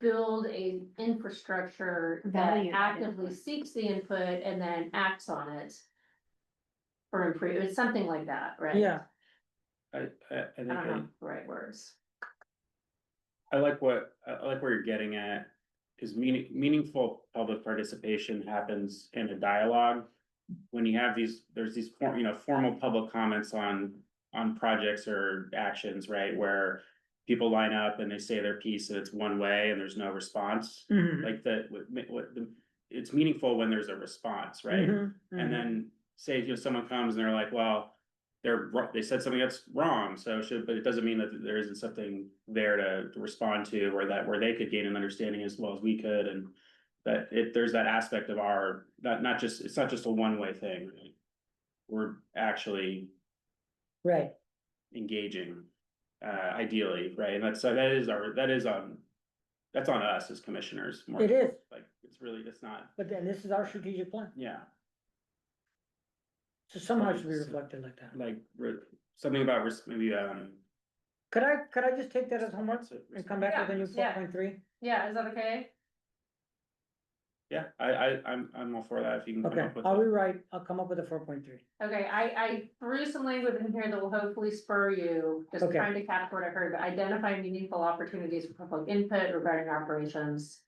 Build a infrastructure that Value that actively input. seeks the input and then acts on it. For improvement, it's something like that, right? Yeah, I I think don't know the right words. I like where you're getting at, is meaningful public participation happens in a dialogue. When you have there's these formal public comments on projects or actions, right, where people line up and they say their piece and it's one way and there's no response. Mhm. Like it's meaningful when there's a response, right? Mhm, mhm. And then say, someone comes and they're like, well, they said something that's wrong, but it doesn't mean that there isn't something there to respond to, or where they could gain an understanding as well as we could, and that there's that aspect of our, it's not just a one-way thing. Right? We're actually Right, engaging, ideally, right? And that's on us as commissioners. More it is, like, it's not, but then this is our strategic plan, yeah. so somehow it should be reflected like that. Like something about maybe Could I just take that as homework and come back with a new Yeah. 4.3? Yeah, is that okay? yeah, I'm all for that if you can come Okay, up with I'll come up with a 4.3. Okay, I threw some language in here that will hopefully spur you, just Okay. trying to capture what I heard, but identify meaningful opportunities for public input regarding operations.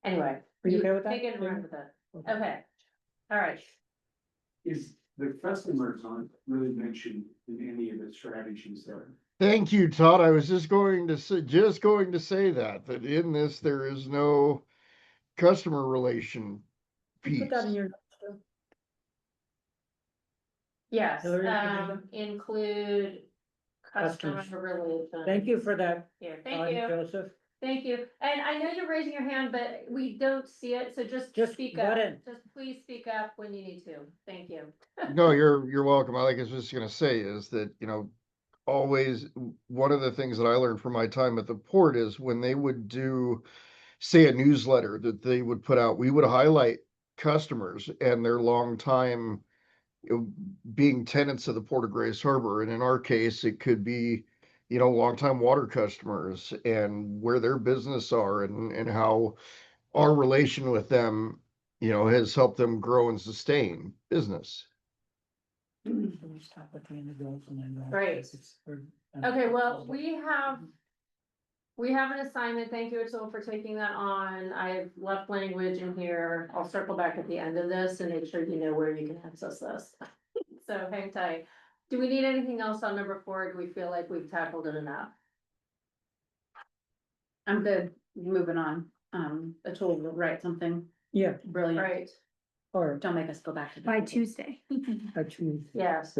Anyway. Are you okay with that? Take it and run with it. Okay, all right. Is the customers aren't really mentioned in any of the strategies there? Thank you, Todd. I was just going to say that in this, there is no customer relation You Put that in piece. your. notes too. Yes, Hillary, did you do include customer Customers. relations. Thank you for that, Yeah, thank you, Joseph. thank you. And I know you're raising your hand, but we don't see it, so just Just speak butt up. in. Just please speak up when you need to. Thank you. No, you're welcome. I was just gonna say is that, always, one of the things that I learned from my time at the port is when they would do, say, a newsletter that they would put out, we would highlight customers and their long time, being tenants of the Port of Grace Harbor. And in our case, it could be, longtime water customers and where their business are and how our relation with them, has helped them grow and sustain business. Great. Okay, well, we have an assignment. Thank you, Atul, for taking that on. I've left language in here. I'll circle back at the end of this and make sure you know where you can access this. So hang tight. Do we need anything else on number 4? Do we feel like we've tackled it enough? I'm good, moving on. Atul will write something Yeah, brilliant. Right, or Don't make us go back to. By Tuesday. actually. yes.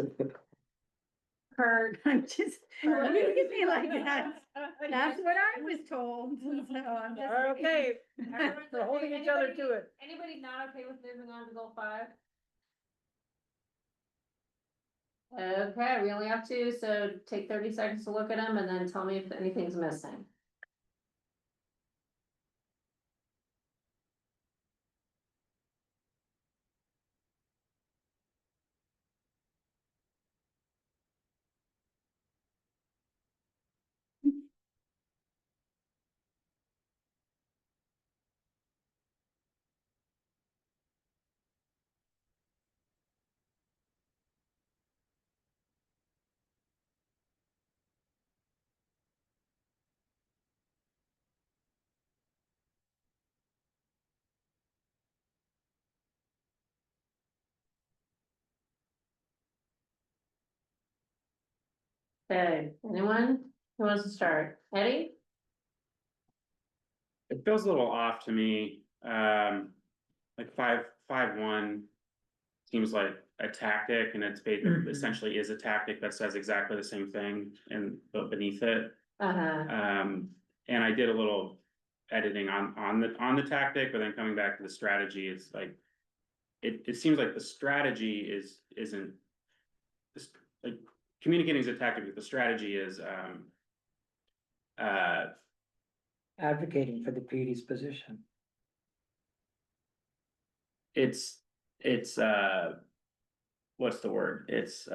Kurt, I'm just, don't look at me like that. That's what I was told. So I'm just. Okay, everyone's we're holding each other to it. Anybody not okay with moving on to goal 5? Okay, we only have 2, so take 30 seconds to look at them and then tell me if anything's missing. Okay, anyone who wants to start? Eddie? It feels a little off to me, like 5.1 seems like a tactic, and it's essentially is a tactic that says exactly the same thing but beneath it. And I did a little editing on the tactic, but then coming back to the strategy, it's like it seems like the strategy isn't like communicating is a tactic, but the strategy is Advocating for the PUD's position. it's what's the word? It's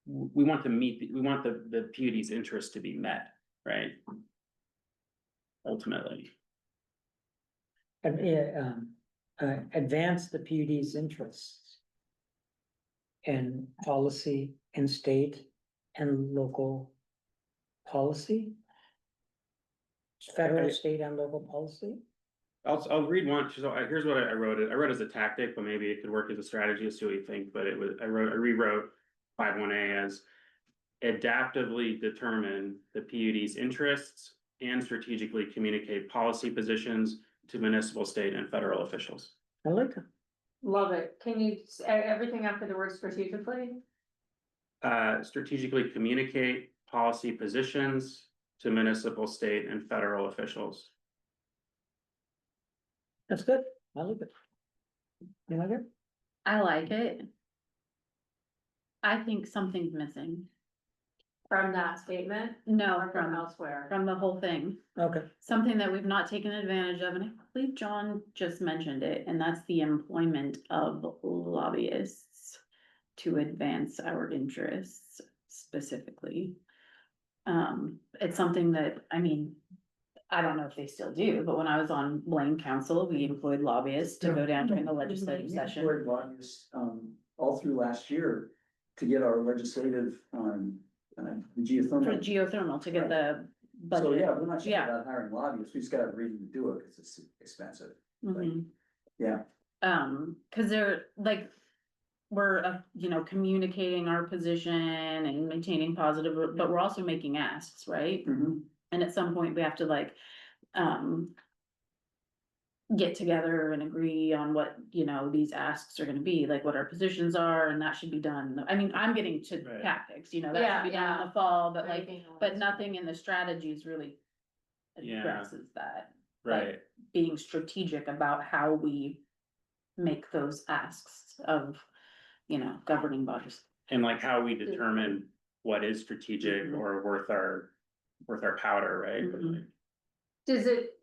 we want the PUD's interest to be met, right? Ultimately. Advance the PUD's interests. In policy, in state and local policy. Federal, state and local policy. I'll read one. So here's what I wrote. I wrote as a tactic, but maybe it could work as a strategy. See what you think. But I rewrote 5.1a as adaptively determine the PUD's interests and strategically communicate policy positions to municipal, state, and federal officials. I like it. Love it. Can you, everything after the word strategically? Strategically communicate policy positions to municipal, state, and federal officials. That's good. I like it. You like it? I like it. I think something's missing. From that statement No, or from elsewhere? from the whole thing. Okay. Something that we've not taken advantage of, and I believe John just mentioned it, and that's the employment of lobbyists to advance our interests specifically. It's something that, I mean, I don't know if they still do, but when I was on Blaine Council, we employed lobbyists to go down during the legislative session. Employed lobbyists, all through last year to get our legislative, For geothermal. geothermal, to get the So, budget. yeah, we're not sure Yeah. about hiring lobbyists, we just gotta have a reason to do it, cause it's expensive, Mhm. yeah. Cause they're like, we're, you know, communicating our position and maintaining positive, but we're also making asks, right? Mhm. And at some point, we have to like, get together and agree on what, you know, these asks are gonna be, like what our positions are, and that should be done. I mean, I'm getting to Right. tactics, you know, that Yeah, should be done in yeah. the fall, but like, Everything else. but nothing in the strategies really Yeah. addresses that. Right, Being strategic about how we make those asks of, you know, governing bodies. and like how we determine what is strategic Mhm. or worth our powder, right? But, Mhm. like, Does it,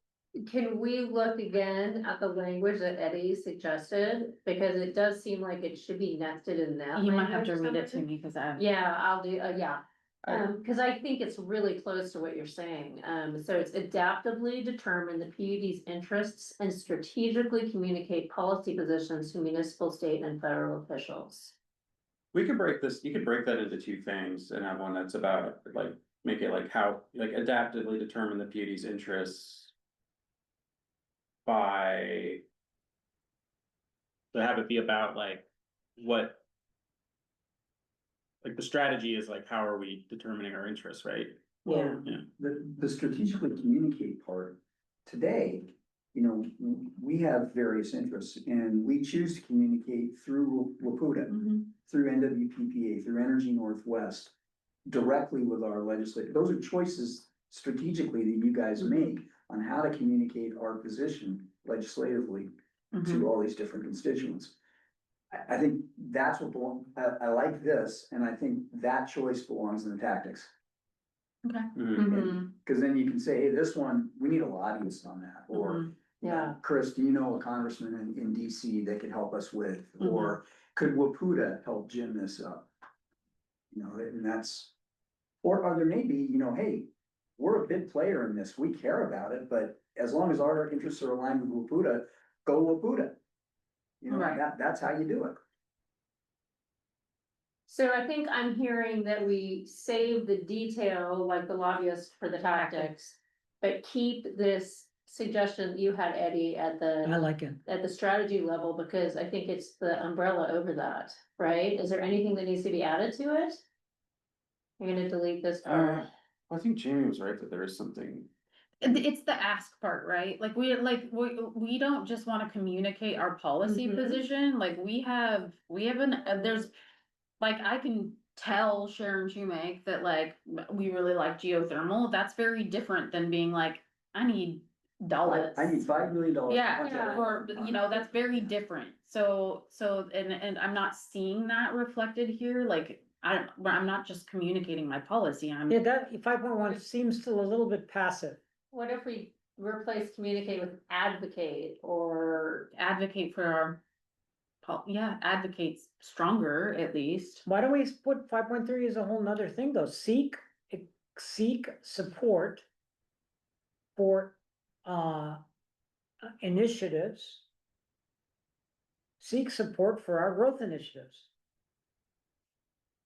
can we look again at the language that Eddie suggested? Because it does seem like it should be nested in that. You might have to language read it to somewhere. me, cause I. Yeah, I'll do, yeah. I- Cause I think it's really close to what you're saying. So it's adaptively determine the PUD's interests and strategically communicate policy positions to municipal, state and federal officials. We could break this, you could break that into two things and have one that's about, like, make it like how, like adaptively determine the PUD's interests. By. To have it be about like, what. Like the strategy is like, how are we determining our interests, right? Yeah. Well, the strategically communicate part, today, you know, we have various interests and we choose to communicate through WAPUDA, Mhm. through NWPPA, through Energy Northwest, directly with our legislature. Those are choices strategically that you guys make on how to communicate our position legislatively Mhm. to all these different constituents. I think that's what I like this, and I think that choice belongs in the tactics. Mhm. Cause then you can say, hey, this one, we need a lobbyist on that, or, Mhm. Yeah. Chris, do you know a congressman in DC that could help us with, or could WAPUDA help gin this up? You know, and that's, or there may be, you know, hey, we're a big player in this, we care about it, but as long as our interests are aligned with WAPUDA, go WAPUDA. You know, Right. that's how you do it. So I think I'm hearing that we save the detail, like the lobbyist for the tactics, but keep this suggestion that you had, Eddie, I like it. at the strategy level, because I think it's the umbrella over that, right? Is there anything that needs to be added to it? I'm gonna delete this part. I think Jamie was right that there is something. It's the ask part, right? Like we don't just wanna communicate our policy Mhm. position, like we have there's. Like, I can tell Sharon Shoemake that like, we really like geothermal, that's very different than being like, I need dollars. I need $5 million. Yeah, or, you know, that's very different, so, and I'm not seeing that reflected here, like, I'm not just communicating my policy, I'm. Yeah, that 5.1 seems still a little bit passive. What if we replace communicate with advocate or? Advocate for our. Advocates stronger, at least. Why don't we put 5.3 as a whole nother thing though? Seek support for initiatives. Seek support for our growth initiatives.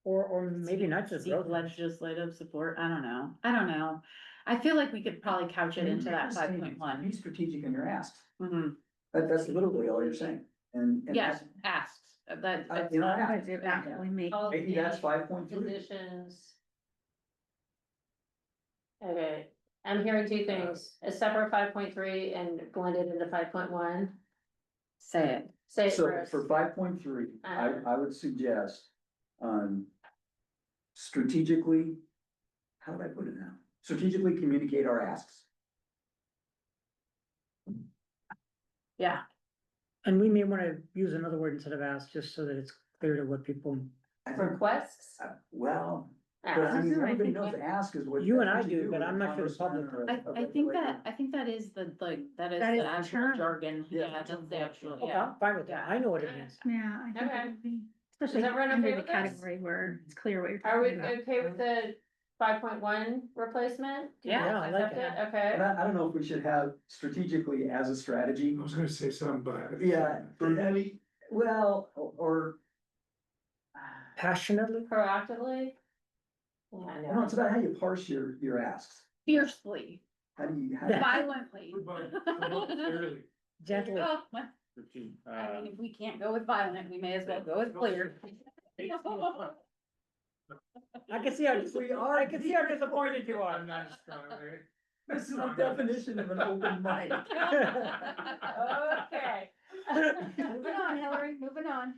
Or maybe not just Seek growth. legislative support, I don't know, I feel like we could probably couch it into that 5.1. Be strategic in your asks. Mhm. That's literally all you're saying. And Yes, that's- asks, that. Uh, you know, it's not- ask. Yeah, we make. maybe that's 5.3. Positions. Okay, I'm hearing two things, a separate 5.3 and blended into 5.1. Say it. Say it So first. for 5.3, I would suggest, strategically, how do I put it now? Strategically communicate our asks. Yeah, And we may wanna use another word instead of ask, just so that it's clear to what people. I think, Requests? well, but I Asks. mean, I everybody think knows that- ask is what. You and that's I what you do, but with a I'm not sure the congressman public or a I think regulator. that is the, like, that is That the is the actual term. jargon, Yeah, yeah, that's the actual, Okay, yeah. I'm fine with that. I know what it means. Yeah, I think Okay. it would be, especially everyone under okay the with this? category where it's clear what you're Are we talking about. okay with the 5.1 replacement? Do you Yeah, I like accept it. Okay. And I don't know if we should have strategically as a strategy. I was gonna say something, but. Yeah, well, or. Passionately? Proactively? Yeah, I I don't know, know. it's about how you parse your asks. fiercely, How do you? violently. Clearly. Gently. Oh, well, I mean, if we can't go with violent, we may as well go with clear. I can see how, I can see how disappointed you are. I'm not strong, right? This is the definition of an open mic. Okay. Moving on, Hillary, moving on.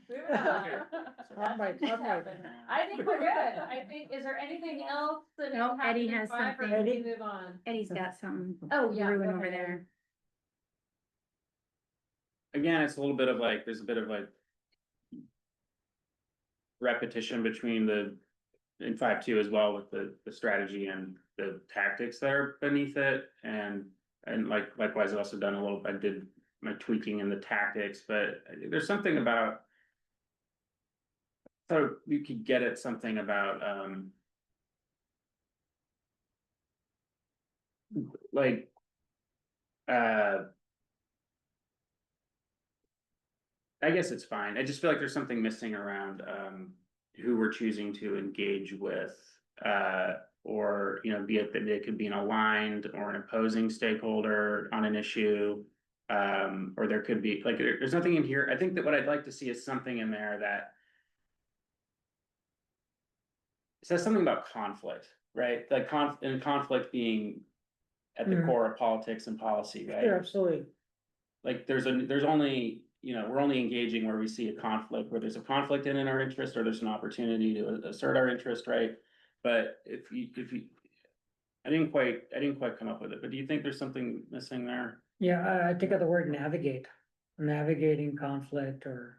Hot mic, hot mic. I think we're good. I think, is there anything else that? No, happened Eddie in has five, or something. do we move on? Eddie's got something Oh, yeah. brewing go over ahead. there. Again, it's a little bit of like, there's a bit of like. Repetition between in 5.2 as well with the strategy and the tactics that are beneath it. And likewise, I've also done a little, I did my tweaking in the tactics, but there's something about. So you could get at something about, like, I guess it's fine. I just feel like there's something missing around who we're choosing to engage with. Or, you know, be it that it could be an aligned or an opposing stakeholder on an issue. Or there could be, like, there's nothing in here. I think that what I'd like to see is something in there that says something about conflict, right? Like conflict being at the core of politics and policy, right? Sure, absolutely. Like there's only, you know, we're only engaging where we see a conflict, where there's a conflict in our interest, or there's an opportunity to assert our interest, right? But if you, I didn't quite come up with it, but do you think there's something missing there? Yeah, I think of the word navigate, navigating conflict or.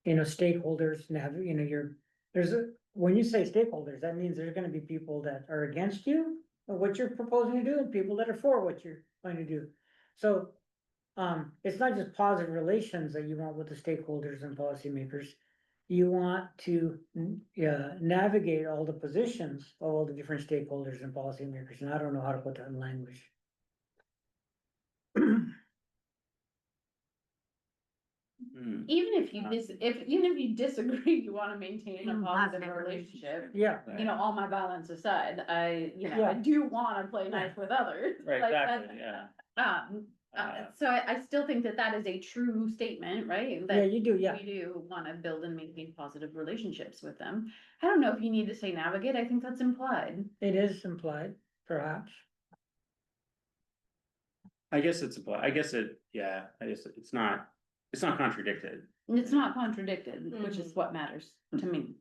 You know, stakeholders, you know, when you say stakeholders, that means there's gonna be people that are against you or what you're proposing to do, and people that are for what you're going to do. So, it's not just positive relations that you want with the stakeholders and policymakers. You want to, navigate all the positions of all the different stakeholders and policymakers, and I don't know how to put that in language. Even if you disagree, you wanna maintain a positive Positive relationship. Yeah, You know, all my violence aside, I Yeah. do wanna play nice with others. Right, Like, exactly, yeah. So I still think that is a true statement, right? yeah, That you do, yeah. we do wanna build and maintain positive relationships with them. I don't know if you need to say navigate, I think that's implied. It is implied, perhaps. I guess it's it's not contradicted. And it's not contradicted, which is what matters to me.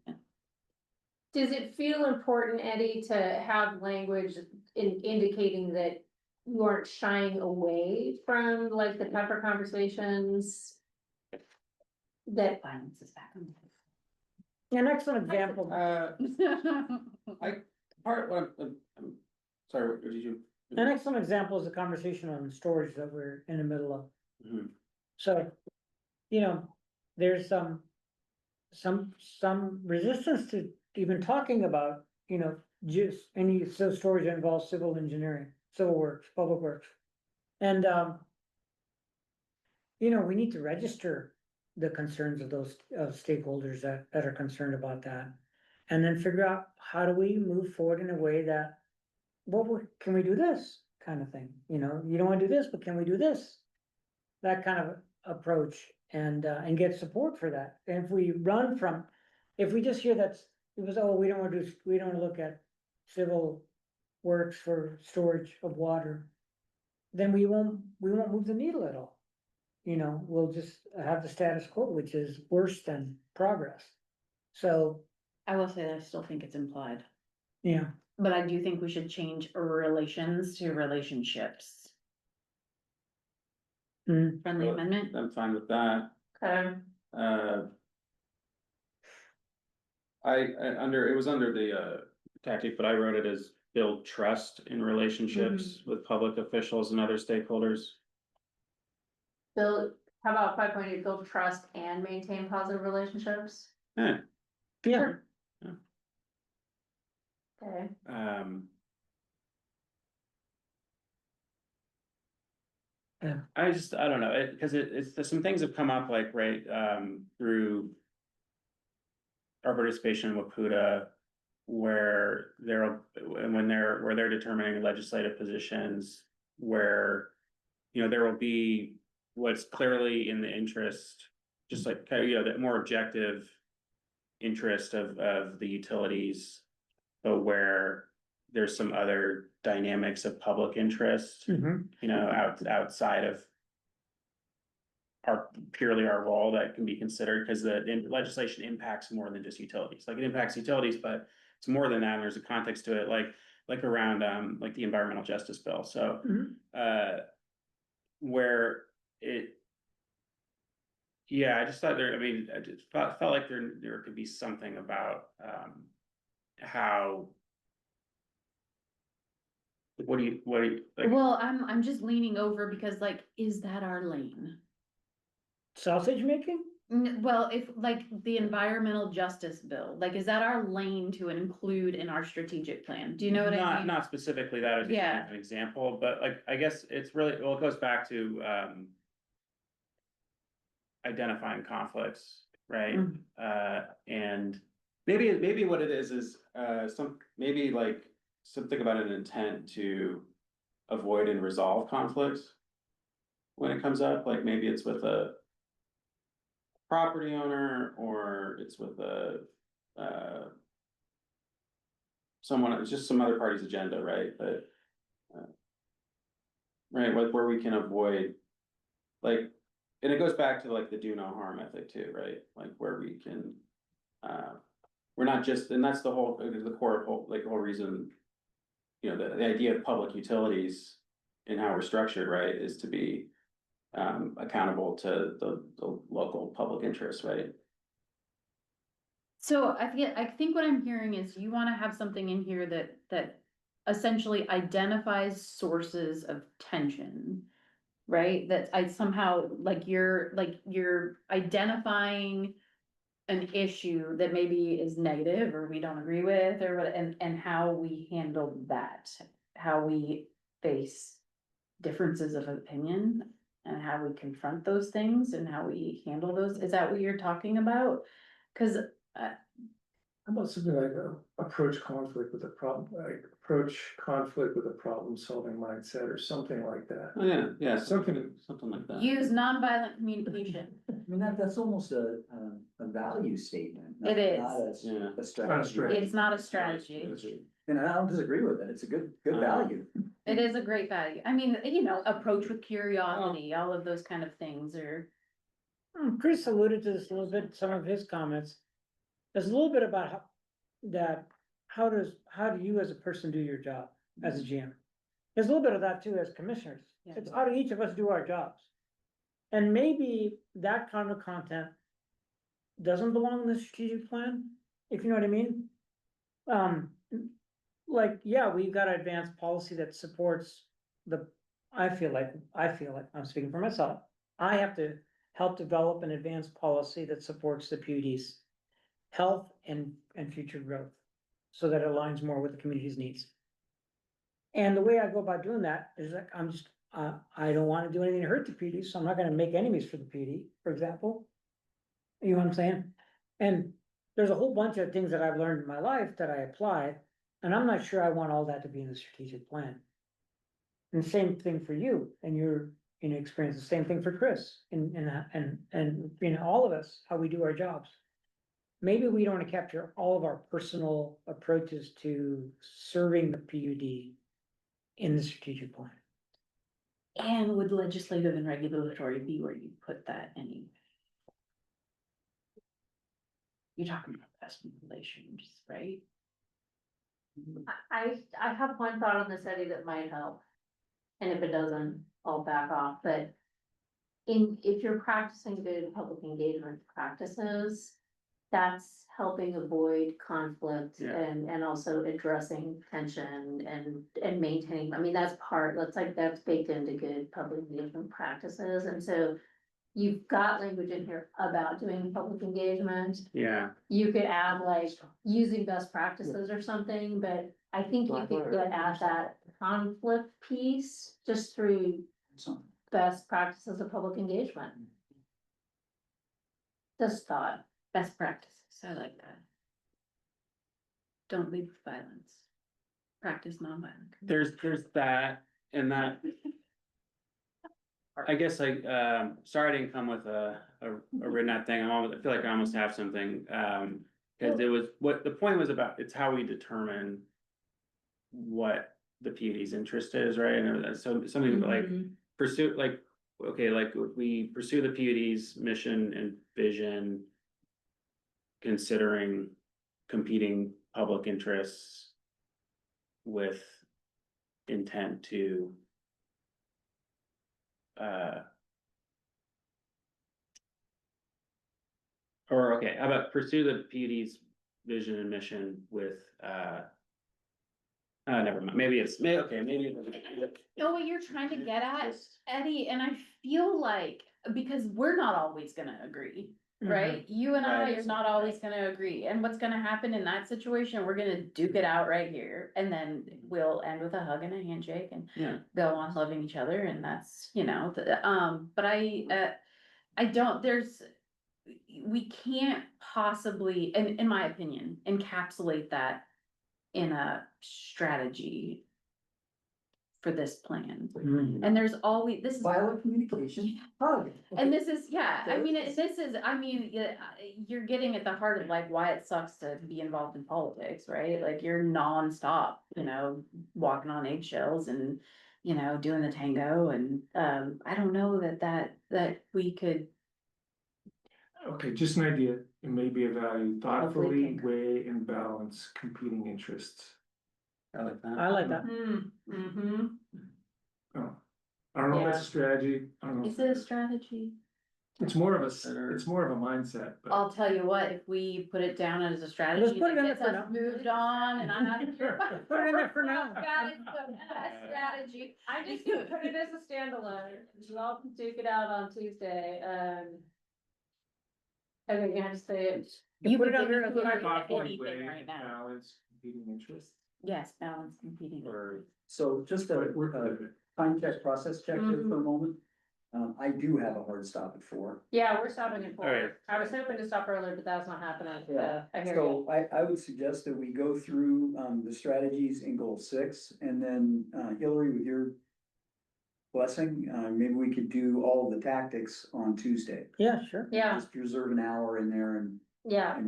Does it feel important, Eddie, to have language indicating that you aren't shying away from like the tougher conversations? That Violence is back on. An excellent example, Sorry, what did you? an excellent example is the conversation on storage that we're in the middle of. Mhm. So, you know, there's some resistance to even talking about, you know, just any storage that involves civil engineering, civil works, public works. And, you know, we need to register the concerns of those stakeholders that are concerned about that. And then figure out how do we move forward in a way that, can we do this kind of thing? You know, you don't wanna do this, but can we do this? That kind of approach and get support for that. And if we if we just hear that it was, oh, we don't wanna look at civil works for storage of water, then we won't move the needle at all. You know, we'll just have the status quo, which is worse than progress. So, I will say that I still think it's implied, yeah, but I do think we should change relations to relationships. Friendly Well, amendment? I'm fine with that. um, It was under the tactic, but I wrote it as build trust in relationships with public officials and other stakeholders. build, how about 5.8, build trust and maintain positive relationships? Eh, yeah, Okay. Yeah. I don't know, because there's some things have come up like, right, through our participation with PUD, where they're, where they're determining legislative positions, where, you know, there will be what's clearly in the interest, just like, you know, that more objective interest of the utilities, but where there's some other dynamics of public interest, you know, outside of purely our role that can be considered, because the legislation impacts more than just utilities. Like, it impacts utilities, but it's more than that, and there's a context to it, like around like the environmental justice bill. So where it, yeah, I just thought there, I mean, I just felt like there could be something about how, what do you like? Well, I'm just leaning over because like, is that our lane? Sausage making? Well, if like the environmental justice bill, like, is that our lane to include in our strategic plan? Do you know what I mean? Not specifically that as Yeah. an example, but like, I guess it's really, well, it goes back to identifying conflicts, right? And maybe what it is maybe like something about an intent to avoid and resolve conflicts when it comes up, like maybe it's with a property owner, or it's with a someone, it's just some other party's agenda, right? But right, where we can avoid, like, and it goes back to like the do no harm ethic too, right? Like, where we can we're not just, and that's the whole, the core of the whole reason, you know, the idea of public utilities and how we're structured, right, is to be accountable to the local public interest, right? So I think what I'm hearing is you wanna have something in here that essentially identifies sources of tension. Right, that I somehow, like, you're identifying an issue that maybe is negative or we don't agree with, or what, and how we handle that. How we face differences of opinion and how we confront those things and how we handle those. Is that what you're talking about? Cause How about something like approach conflict with a problem, like approach conflict with a problem-solving mindset, or something like that. Oh, yeah, Something like that. use nonviolent communication. I mean, that's almost a value statement. It is. Not Yeah. a strategy. It's not a strategy. And I don't disagree with it. It's a good value. It is a great value. I mean, you know, approach with curiosity, all of those kind of things are. Chris alluded to this a little bit in some of his comments. There's a little bit about how do you as a person do your job as a GM? There's a little bit of that too as commissioners. Yeah. It's how do each of us do our jobs? And maybe that kind of content doesn't belong in the strategic plan, if you know what I mean. Like, yeah, we've got to advance policy that supports I feel like I'm speaking for myself. I have to help develop and advance policy that supports the PUD's health and future growth, so that it aligns more with the community's needs. And the way I go about doing that is like, I don't want to do anything to hurt the PUD, so I'm not gonna make enemies for the PUD, for example. You know what I'm saying? And there's a whole bunch of things that I've learned in my life that I apply, and I'm not sure I want all that to be in the strategic plan. And the same thing for you and your, you know, experience, the same thing for Chris and you know, all of us, how we do our jobs. Maybe we don't want to capture all of our personal approaches to serving the PUD in the strategic plan. And would legislative and regulatory be where you put that anyway? You're talking about best relations, right? I have one thought on this, Eddie, that might help. And if it doesn't, I'll back off, but if you're practicing good public engagement practices, that's helping avoid conflict Yeah. and also addressing tension and maintaining, I mean, that's baked into good public engagement practices, and so you've got language in here about doing public engagement. Yeah. You could add like using best practices or something, but I think you could get at that conflict piece just through best practices of public engagement. Just thought. Best practices, I like that. don't lead with violence. Practice nonviolent. There's that, and that. I guess like, sorry I didn't come with a written out thing, I feel like I almost have something, cause it was, what the point was about, it's how we determine. What the PUD's interest is, right, and so something like pursue, like, okay, like if we pursue the PUD's mission and vision. Considering competing public interests. With intent to. Or okay, how about pursue the PUD's vision and mission with, never mind, maybe it's, okay, maybe. know what you're trying to get at, Eddie, and I feel like, because we're not always gonna agree, right? You and I Right. are not always gonna agree, and what's gonna happen in that situation, we're gonna duke it out right here, and then we'll end with a hug and a handshake and Yeah, go on loving each other, and that's, but I don't, we can't possibly, in my opinion, encapsulate that in a strategy for this plan. And there's always, this is. Violent communication, hug. And this is, yeah, I mean, you're getting at the heart of like why it sucks to be involved in politics, right? Like you're nonstop, walking on eggshells and, doing the tango and, I don't know that we could. Okay, just an idea, it may be a value, thoughtfully think. weigh and balance competing interests. I like that. I like that. Mm-hmm. Oh, I don't know if that's a strategy, I don't know. Is it a strategy? It's more of a mindset, but. I'll tell you what, if we put it down as a strategy, put it that in gets there for us now. moved on and I'm not. Put it in there for now. Got it, so that's strategy. I just gonna put it as a standalone, we all can duke it out on Tuesday, okay, you have to say it. You put it can out there give as me an idea. Thoughtfully anything weigh right and now. balance competing interests, Yes, balance competing. or. So just a, time check, process check here for a moment. I do have a hard stop at 4. Yeah, we're stopping at All right. 4, I was hoping to stop earlier, but that's not happening, I hear you. So I would suggest that we go through, the strategies in goal 6, and then, Hillary, with your blessing, maybe we could do all of the tactics on Tuesday. Yeah, sure. Yeah, Just reserve an hour in there and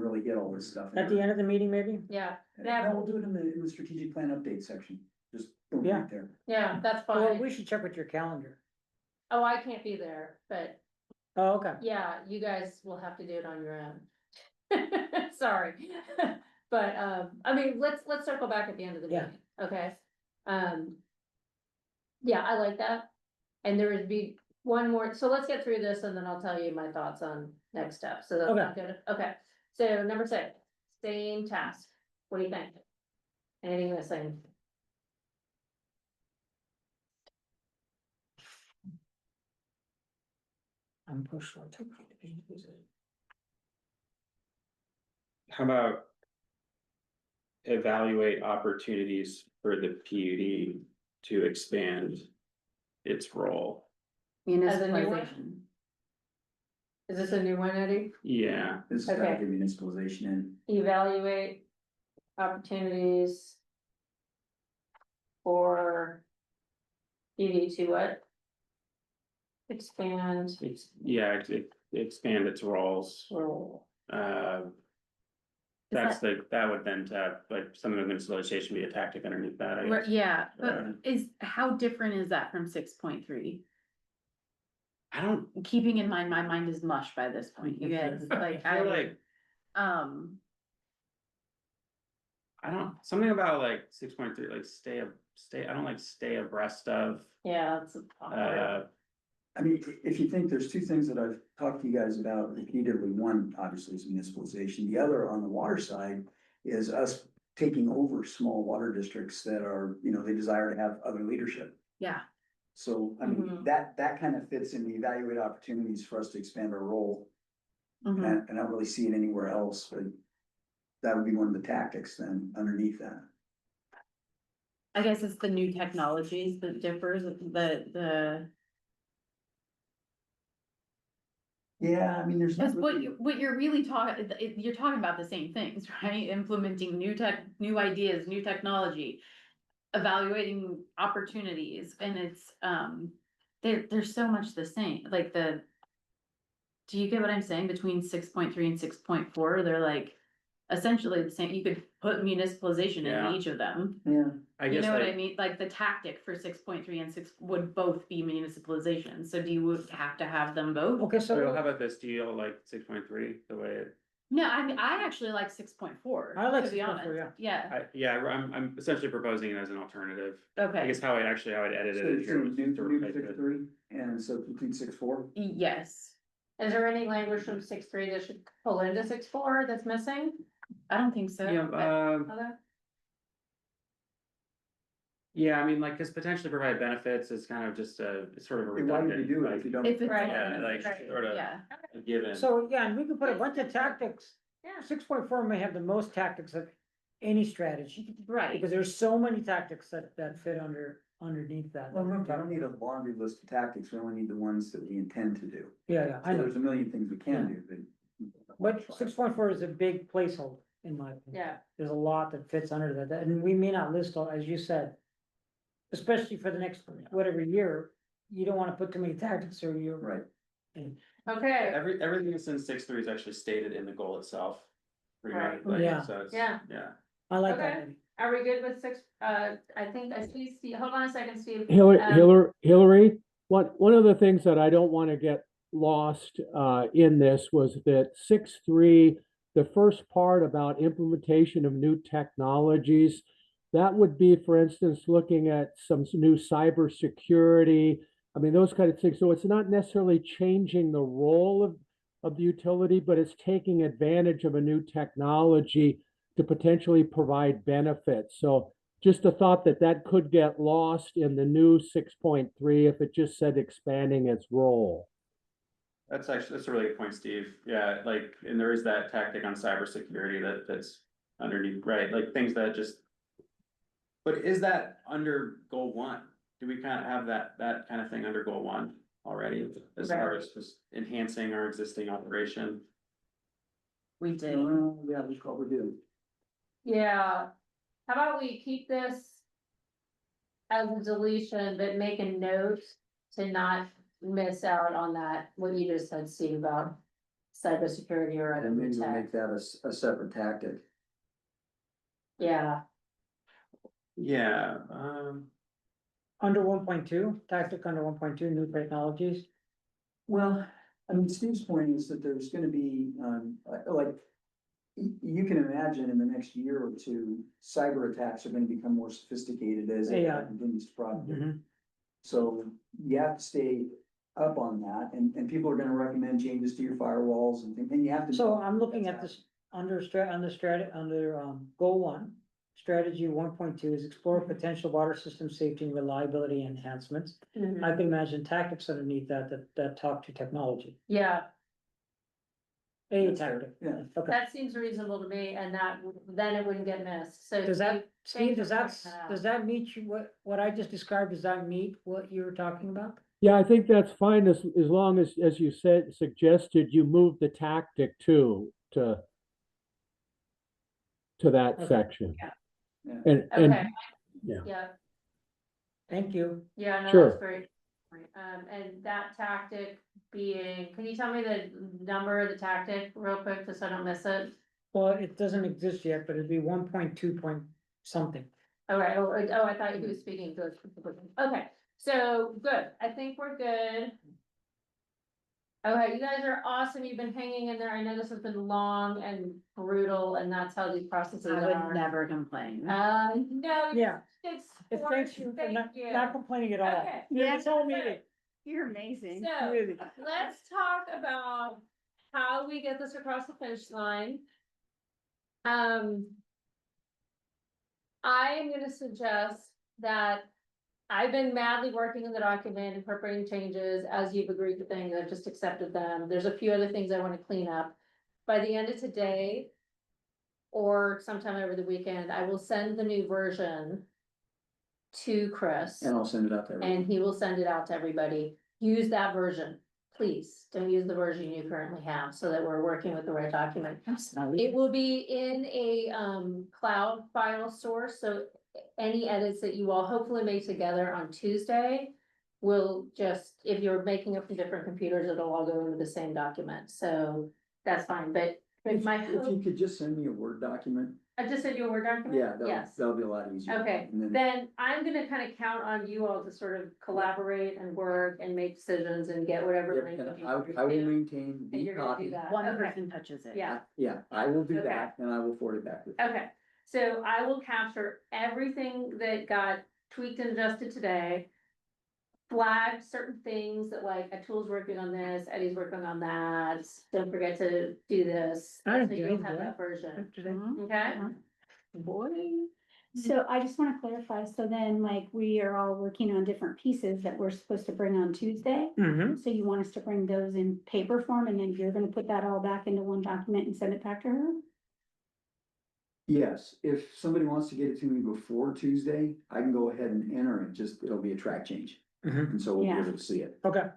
really get all this stuff. in At the there. end of the meeting, maybe? yeah, No, we'll do it in the strategic plan update section, just boom, Yeah. right there. yeah, that's Well, fine. we should check with your calendar. Oh, I can't be there, but Oh, okay. yeah, you guys will have to do it on your own. Sorry, but, I mean, let's circle back at the end of the Yeah. meeting, okay? Yeah, I like that, and there would be one more, so let's get through this and then I'll tell you my thoughts on next steps, so that's not good, okay. So number 6, same task, what do you think? Anything missing? I'm pushed. How about? Evaluate opportunities for the PUD to expand its role. As a new one? Municipalization. Is this a new one, Eddie? Yeah, This is kind Okay. of the municipalization in. Evaluate opportunities for ED to what? Expand expand its roles. role. That would then have, like, some of the municipalization be a tactic underneath that, I guess. Yeah, but how different is that from 6.3? I don't, Keeping in mind, my mind is mush by this point, you guys, like, I feel like, something about like 6.3, like I don't like stay abreast of, Yeah, that's awkward. I mean, if you think there's 2 things that I've talked to you guys about repeatedly, one obviously is municipalization, the other on the water side is us taking over small water districts that are, they desire to have other leadership. yeah, So, I mean, that kind of fits in the evaluate opportunities for us to expand our role. And I don't really see it anywhere else, but that would be one of the tactics then underneath that. I guess it's the new technologies that differs, the. Yeah, I mean, there's not Because really, what you're really talking, you're talking about the same things, right? Implementing new ideas, new technology, evaluating opportunities, and it's, there's so much the same, like do you get what I'm saying? Between 6.3 and 6.4, they're like essentially the same. You could put municipalization Yeah. in each of them. yeah, I You guess know what I mean? Like the tactic for 6.3 and 6 would both be municipalization. So do you would have to have them both? Okay, So how so about this, do you like 6.3, the way it? No, I mean, I actually like 6.4. I like to be 6.4, honest. Yeah, I'm essentially proposing it as an alternative. I okay, guess how I edit so it you're here. saying new, to new replace it. 6.3 and substitute 6.4? yes. Is there any language from 6.3 that should pull into 6.4 that's missing? I don't think so. Yeah, but- Okay. yeah, I mean, like, cause potentially provide benefits is kind of just it's sort of a Why would you redundant, do it like, if you don't? If it's. Right. Yeah, like, Right. sort of Yeah, a given. so, yeah, and we could put a bunch of tactics. Yeah. 6.4 may have the most tactics of any strategy, right. because there's so many tactics that fit underneath that. Well, remember, I don't need a laundry list of tactics, we only need the ones that we intend to do. Yeah, I So know, there's a million things we can do, but 6.4 is a big placeholder, in my opinion. Yeah, There's a lot that fits under that, and we may not list all, as you said. Especially for the next, whatever year, you don't wanna put too many tactics, or you're. Right. okay, Everything that's in 6.3 is actually stated in the goal itself. Pretty Right. much, like, Yeah. so it's, Yeah. yeah. I like Okay. that. are we good with 6? I think I see Steve, hold on a second, Steve. Hillary, one of the things that I don't want to get lost in this was that 6.3, the first part about implementation of new technologies, that would be, for instance, looking at some new cybersecurity. I mean, those kind of things. So it's not necessarily changing the role of the utility, but it's taking advantage of a new technology to potentially provide benefits. So just a thought that could get lost in the new 6.3 if it just said expanding its role. That's a really good point, Steve. Yeah, like, and there is that tactic on cybersecurity that's underneath, right? Like things that just. But is that under goal 1? Do we kind of have that kind of thing under goal 1 already? As far as just enhancing our existing operation? We do. Well, yeah, that's what we do. Yeah, how about we keep this as a deletion, but make a note to not miss out on that, what you just said, Steve, about cybersecurity or other And maybe we'll tech. make that a separate tactic. Yeah, Yeah, Under 1.2, tactic under 1.2, new technologies. Well, I mean, Steve's point is that there's gonna be, like, you can imagine in the next year or two, cyber attacks are gonna become more sophisticated as AI Yeah. continues to propagate. Mhm. So you have to stay up on that, and people are gonna recommend changes to your firewalls and things, and you have to. So I'm looking at this under goal 1. Strategy 1.2 is explore potential water system safety and reliability enhancements. mhm. I can imagine tactics underneath that talk to technology. Yeah, A That's fair, tactic, yeah. okay. that seems reasonable to me, and then it wouldn't get missed, so. Does that, Steve, thanks does for that, pointing that out. does that meet you, what I just described, does that meet what you were talking about? Yeah, I think that's fine as long as you suggested, you move the tactic to that Okay. section. Yeah. And, Okay, yeah. yeah, Thank you. yeah, no, Sure. that's very, and that tactic being, can you tell me the number of the tactic real quick, just so I don't miss it? Well, it doesn't exist yet, but it'd be 1.2 point something. Okay, I thought you were speaking to us. Okay, so, good, I think we're good. Okay, you guys are awesome, you've been hanging in there, I know this has been long and brutal, and that's how these processes I are. would never complain. No. Yeah. It's. It thanks you for thank not, you. not complaining at all. Okay. Yeah, it's all Okay. meeting. You're amazing. So, Really. let's talk about how we get this across the finish line. I am gonna suggest that I've been madly working in the document, incorporating changes as you've agreed to things, I've just accepted them. There's a few other things I wanna clean up. By the end of today, or sometime over the weekend, I will send the new version to Chris. And I'll send it out there. And he will send it out to everybody. Use that version. please don't use the version you currently have so that we're working with the right document. It will be in a cloud file source, so any edits that you all hopefully make together on Tuesday will just, if you're making it from different computers, it'll all go into the same document, so that's fine, but my If you hope, could just send me a Word document, I just sent you a Word document? yeah, Yes. that'll be a lot easier. Okay, And then- then I'm gonna kind of count on you all to sort of collaborate and work and make decisions and get whatever. Yep, link and you I will do. maintain And the you're gonna do copy. that. One Okay. person touches it. Yeah, Yeah, I will do Okay. that and I will forward it back to you. okay, so I will capture everything that got tweaked and adjusted today. Flag certain things that like, Atul's working on this, Eddie's working on that, don't forget to do this. I didn't So do you'll anything, have did I? that version, Mhm. okay? Boy. So I just wanna clarify, so then like we are all working on different pieces that we're supposed to bring on Tuesday? Mm-hmm. So you want us to bring those in paper form and then you're gonna put that all back into one document and send it back to her? Yes, if somebody wants to get it to me before Tuesday, I can go ahead and enter it, just, it'll be a track change. Mhm. And so we'll be Yeah. able to see it. Okay.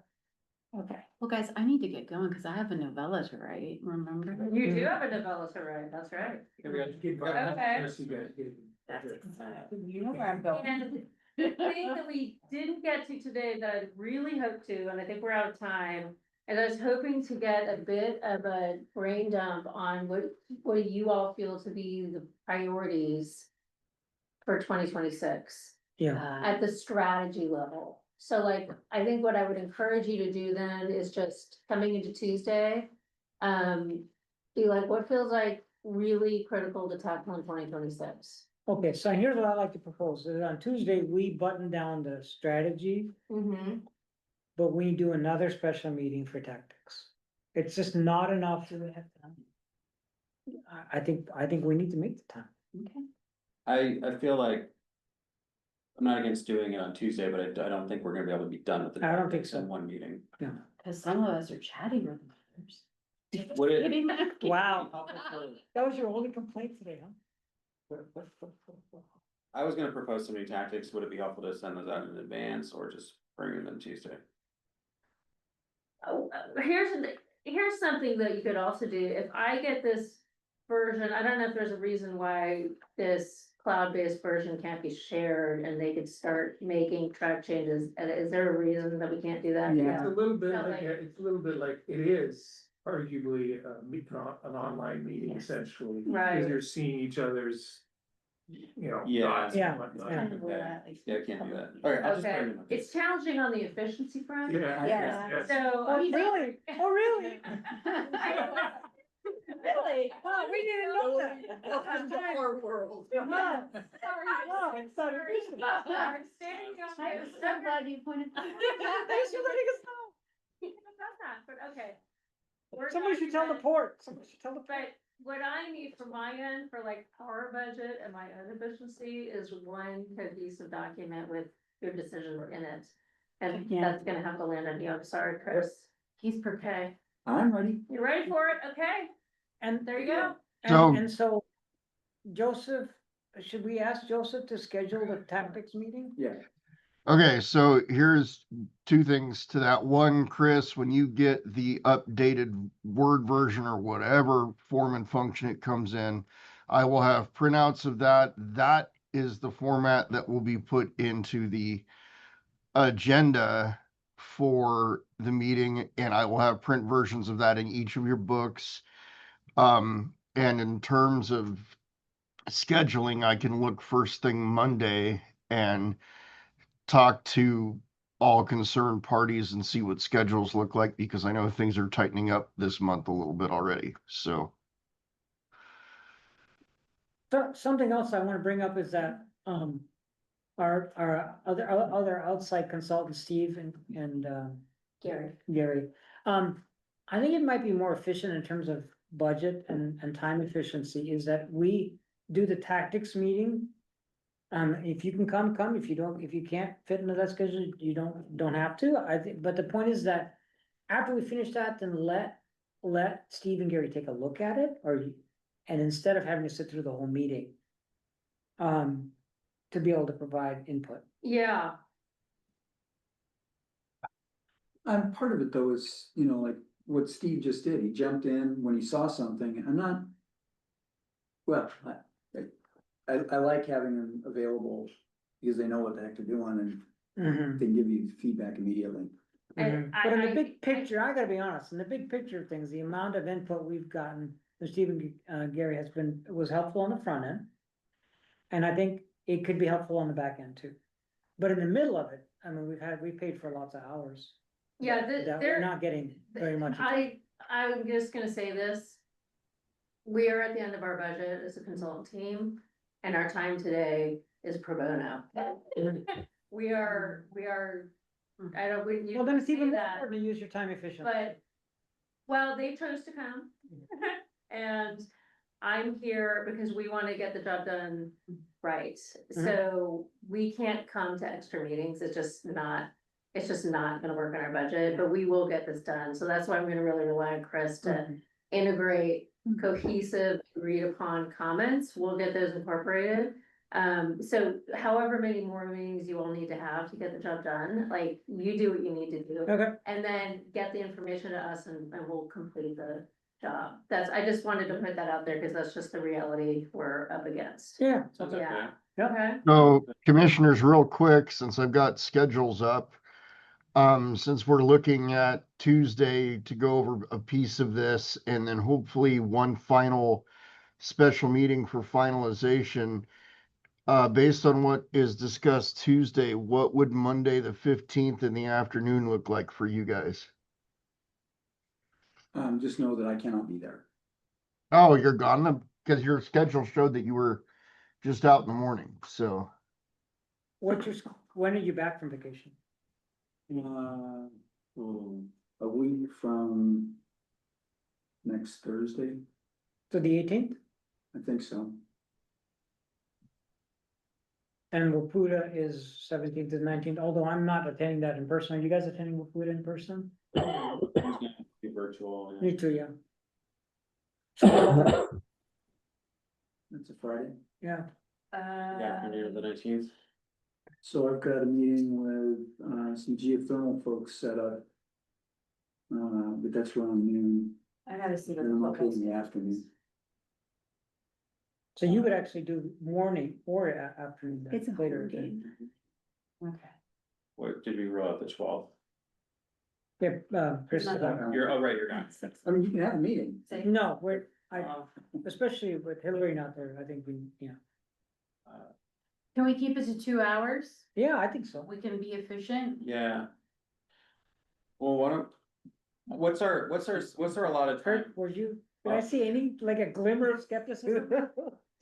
Okay. Well, guys, I need to get going because I have a novella to write, remember? You do have a developer, right, that's right. Okay. That's exciting. You know where I'm going. And the thing that we didn't get to today that I really hope to, and I think we're out of time, and I was hoping to get a bit of a brain dump on what do you all feel to be the priorities for 2026 Yeah. at the strategy level. So like, I think what I would encourage you to do then is just coming into Tuesday, be like, what feels like really critical to tackle in 2026? Okay, so here's what I like to propose, is on Tuesday, we button down the strategy, Mm-hmm. but we do another special meeting for tactics. It's just not enough. I think we need to make the time. I feel like. I'm not against doing it on Tuesday, but I don't think we're gonna be able to be done with the. I don't think tactics so. In one meeting. Cause some of us are chatty with others. Would it- Kidding, I'm kidding. Wow. That was your only complaint today, huh? I was gonna propose some new tactics, would it be helpful to send those out in advance or just bring them in Tuesday? Oh, here's something that you could also do, if I get this version, I don't know if there's a reason why this cloud-based version can't be shared and they could start making track changes, and is there a reason that we can't do that? Yeah. It's a little bit Sounds like, like- it's a little bit like, it is arguably an online meeting Yes. essentially. Right. Because you're seeing each other's, you know. Yeah. thoughts and Yeah, whatnot. yeah. Yeah, I can't do that. Alright, I'll just bring Okay, them. it's challenging on the efficiency front. Yeah. Yeah. yes. So. Oh, really? Oh, really? Really? Oh, we didn't know that. Welcome to our world. No. No, it's not efficient. I'm standing on I'm this. so glad you pointed that out. Thanks for letting us know. You could have done that, but okay. We're Somebody should tell the documenting- port, somebody should tell the port. But what I need from my end for like our budget and my own efficiency is one cohesive document with your decisions in it. And Yeah. that's gonna have to land on you. I'm sorry, Chris. He's prepared. Okay, I'm ready. you ready for it? Okay, And there you go. So- And so, Joseph, should we ask Joseph to schedule the tactics meeting? Yeah. Okay, so here's two things to that. One, Chris, when you get the updated Word version or whatever form and function it comes in, I will have printouts of that. That is the format that will be put into the agenda for the meeting, and I will have print versions of that in each of your books. And in terms of scheduling, I can look first thing Monday and talk to all concerned parties and see what schedules look like, because I know things are tightening up this month a little bit already, so. So, something else I wanna bring up is that, our other outside consultant, Steve and Gary. I think it might be more efficient in terms of budget and time efficiency, is that we do the tactics meeting. If you can come, if you can't fit into that schedule, you don't have to, I think, but the point is that after we finish that, then let Steve and Gary take a look at it, and instead of having to sit through the whole meeting, to be able to provide input. Yeah. Part of it though is, you know, like what Steve just did, he jumped in when he saw something, I'm not. Well, I like having them available because they know what the heck they're doing and Mhm. they give you feedback immediately. Mhm. But in the big picture, I gotta be honest, in the big picture of things, the amount of input we've gotten, from Stephen, Gary was helpful on the front end. And I think it could be helpful on the back end too. But in the middle of it, I mean, we paid for lots of hours. Yeah, That we're not getting very much. I'm just gonna say this. We are at the end of our budget as a consultant team, and our time today is pro bono. We are, I don't, we, you Well, then can it's say even more that, important to use your time efficiently. but, well, they chose to come. And I'm here because we wanna get the job done right. So we can't come to extra meetings, it's just not gonna work in our budget, but we will get this done. So that's why I'm gonna really rely on Chris to integrate cohesive, agreed upon comments. We'll get those incorporated. So however many more meetings you all need to have to get the job done, like you do what you need to do. Okay. And then get the information to us and we'll complete the job. I just wanted to put that out there because that's just the reality we're up against. Yeah. Yeah. Yep. Okay. So commissioners, real quick, since I've got schedules up, since we're looking at Tuesday to go over a piece of this and then hopefully one final special meeting for finalization, based on what is discussed Tuesday, what would Monday, the 15th in the afternoon look like for you guys? Just know that I cannot be there. Oh, you're gone because your schedule showed that you were just out in the morning, so. When are you back from vacation? A week from next Thursday, So the 18th, I think so. and Wapuda is 17th to 19th, although I'm not attending that in person. Are you guys attending Wapuda in person? Be virtual. Yeah. Me too, yeah. It's a Friday. Yeah, The afternoon of the 19th. So I've got a meeting with, some geothermal folks set up. But that's around noon, I gotta see and I'm okay in the afternoon. so you would actually do morning or afternoon. then, It's a later. home game. Okay. What did we roll out the 12th? Yeah, Chris. Not that You're, oh, right, you're gone. I mean, you can have a meeting. No, especially with Hillary not there, I think Can we keep it to 2 hours? yeah, I think so. We can be efficient. Yeah. Well, what's our allotted time? Kurt, did I see any, like a glimmer of skepticism?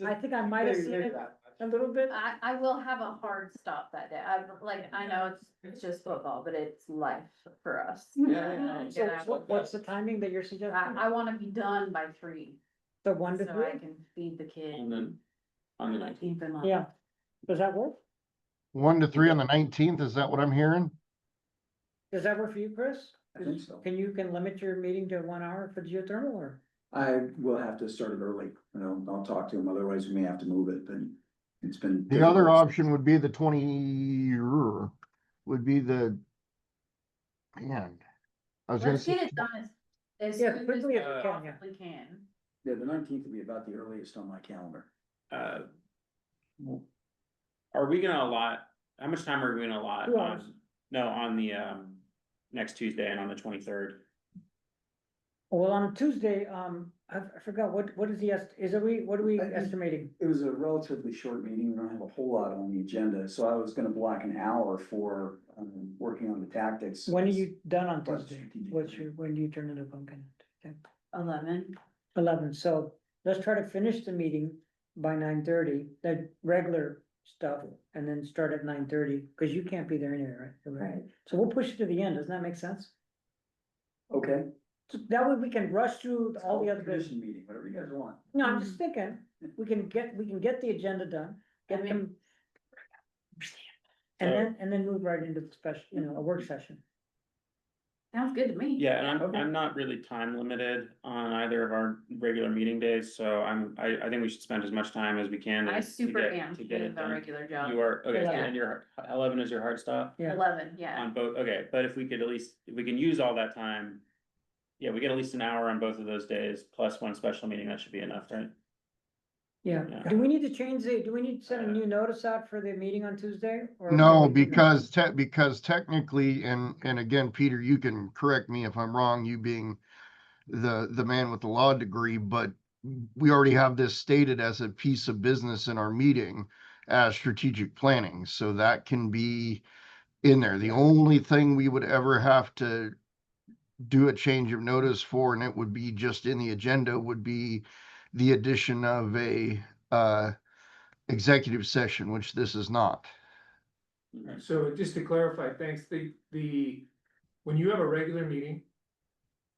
I think I might have seen it a little bit. I will have a hard stop that day. I know it's just football, but it's life for us. Yeah. So what's the timing that you're suggesting? I wanna be done by 3, The 1 to so 3? I can feed the kid. And then on the 19th. Keep them up. Yeah, does that work? 1 to 3 on the 19th, is that what I'm hearing? Does that work for you, Chris? I think so. Can you limit your meeting to 1 hour for geothermal or? I will have to start it early, I'll talk to him, otherwise we may have to move it, but it's been. The other option would be the 20, would be the, man. I was gonna Let's say, get it done as Yeah, soon as quickly we as we can, yeah. possibly can. Yeah, the 19th will be about the earliest on my calendar. Are we gonna allot, how much time are we gonna allot 2 hours. on the, next Tuesday and on the 23rd? Well, on Tuesday, I forgot, what is the, what are we I think- estimating? It was a relatively short meeting, we don't have a whole lot on the agenda, so I was gonna block an hour for, working on the tactics. When are you done on Plus Tuesday? strategic. When do you turn into pumpkin? Okay. 11. 11, so let's try to finish the meeting by 9:30, the regular stuff, and then start at 9:30, because you can't be there anyway, right? Right. So we'll push it to the end, doesn't that make sense? Okay. So that way we can rush through all the other business. Commission meeting, whatever you guys want. No, I'm just thinking, we can get the agenda done, get them. And then move right into the special, a work session. Sounds good to me. Yeah, and Okay. I'm not really time limited on either of our regular meeting days, so I think we should spend as much time as we can. I to super get- am To get it with our done. regular job. You are, okay, Yeah. and your 11 is your hard stop? Yeah. 11, yeah. On both, okay, but if we could at least, if we can use all that time. Yeah, we get at least an hour on both of those days, plus one special meeting, that should be enough, right? Yeah, Yeah. do we need to change do we need to send a new notice out for the meeting on Tuesday? or No, can we- because technically, and again, Peter, you can correct me if I'm wrong, you being the man with the law degree, but we already have this stated as a piece of business in our meeting as strategic planning, so that can be in there. The only thing we would ever have to do a change of notice for, and it would be just in the agenda, would be the addition of a executive session, which this is not. So just to clarify, thanks, when you have a regular meeting.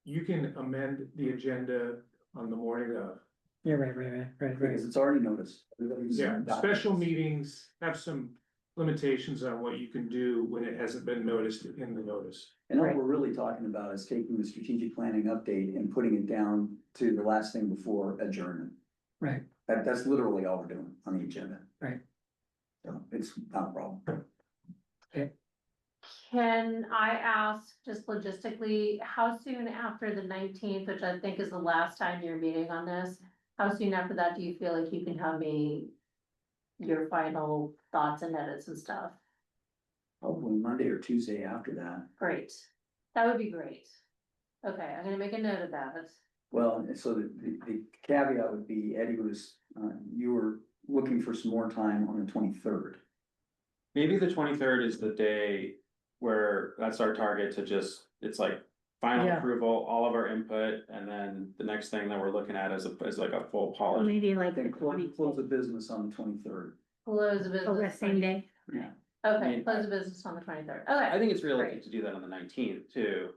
You can amend the agenda on the morning of. Yeah, right. Because it's already noticed. Everybody's Yeah, got special this. meetings have some limitations on what you can do when it hasn't been noticed in the notice. And all Right. we're really talking about is taking the strategic planning update and putting it down to the last thing before adjournment. Right, That's literally all we're doing on the agenda. Right. So it's not a problem. Can I ask, just logistically, how soon after the 19th, which I think is the last time you're meeting on this? How soon after that do you feel like you can have me your final thoughts and edits and stuff? Probably Monday or Tuesday after that. Great, that would be great. Okay, I'm gonna make a note of that. Well, and so the caveat would be, Eddie was, you were looking for some more time on the 23rd. Maybe the 23rd is the day where that's our target to just, it's like final Yeah. approval, all of our input, and then the next thing that we're looking at is like a full polish. Maybe like the Then close the 20th. business on the 23rd. Close the Oh, the business. same day. Yeah. Okay, mean, close the business on the 23rd. I Okay, think it's realistic Great. to do that on the 19th too,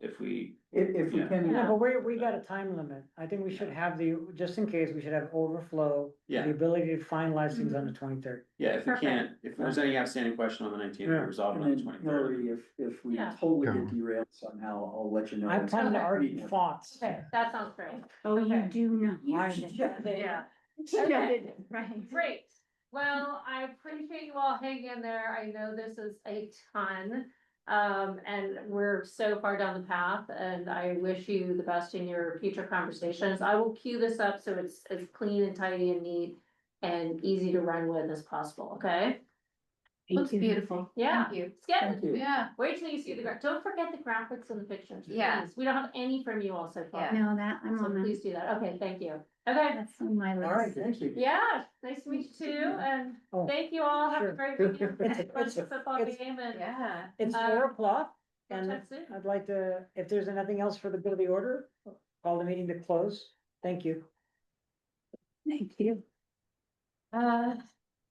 if we, If we Yeah. can. yeah, but we got a time limit, I think we should have just in case, we should have overflow. Yeah. The ability to finalize things on the 23rd. yeah, if we Perfect. can't, if there's any outstanding question on the 19th, we Yeah. resolve it And on the then 23rd. Hillary, if we Yeah. totally Yeah. get derailed somehow, I'll let you know. I plan to Okay. argue thoughts. okay, that sounds great. Oh, you Okay. do know. I- Yeah. Okay. Right. Great. Well, I appreciate you all hanging in there. I know this is a ton. And we're so far down the path and I wish you the best in your future conversations. I will queue this up so it's as clean and tidy and neat and easy to run with as possible, okay? Thank Looks you. beautiful. Yeah. Thank you. It's Thank you. yeah, wait till you see don't forget the graphics and the pictures. Yeah. please. We don't have any from you all so far. Yeah. No, that, I'm So on that. please do that. Okay, thank you. Okay. That's on my list. All right, thank you. Yeah, nice to meet you too, and Oh, thank you all, have a sure. great weekend, It's- watch the football it's- game and. Yeah. It's Uh, 4 o'clock, we'll and talk soon. I'd like to, if there's nothing else for the good of the order, call the meeting to close. Thank you. Thank you.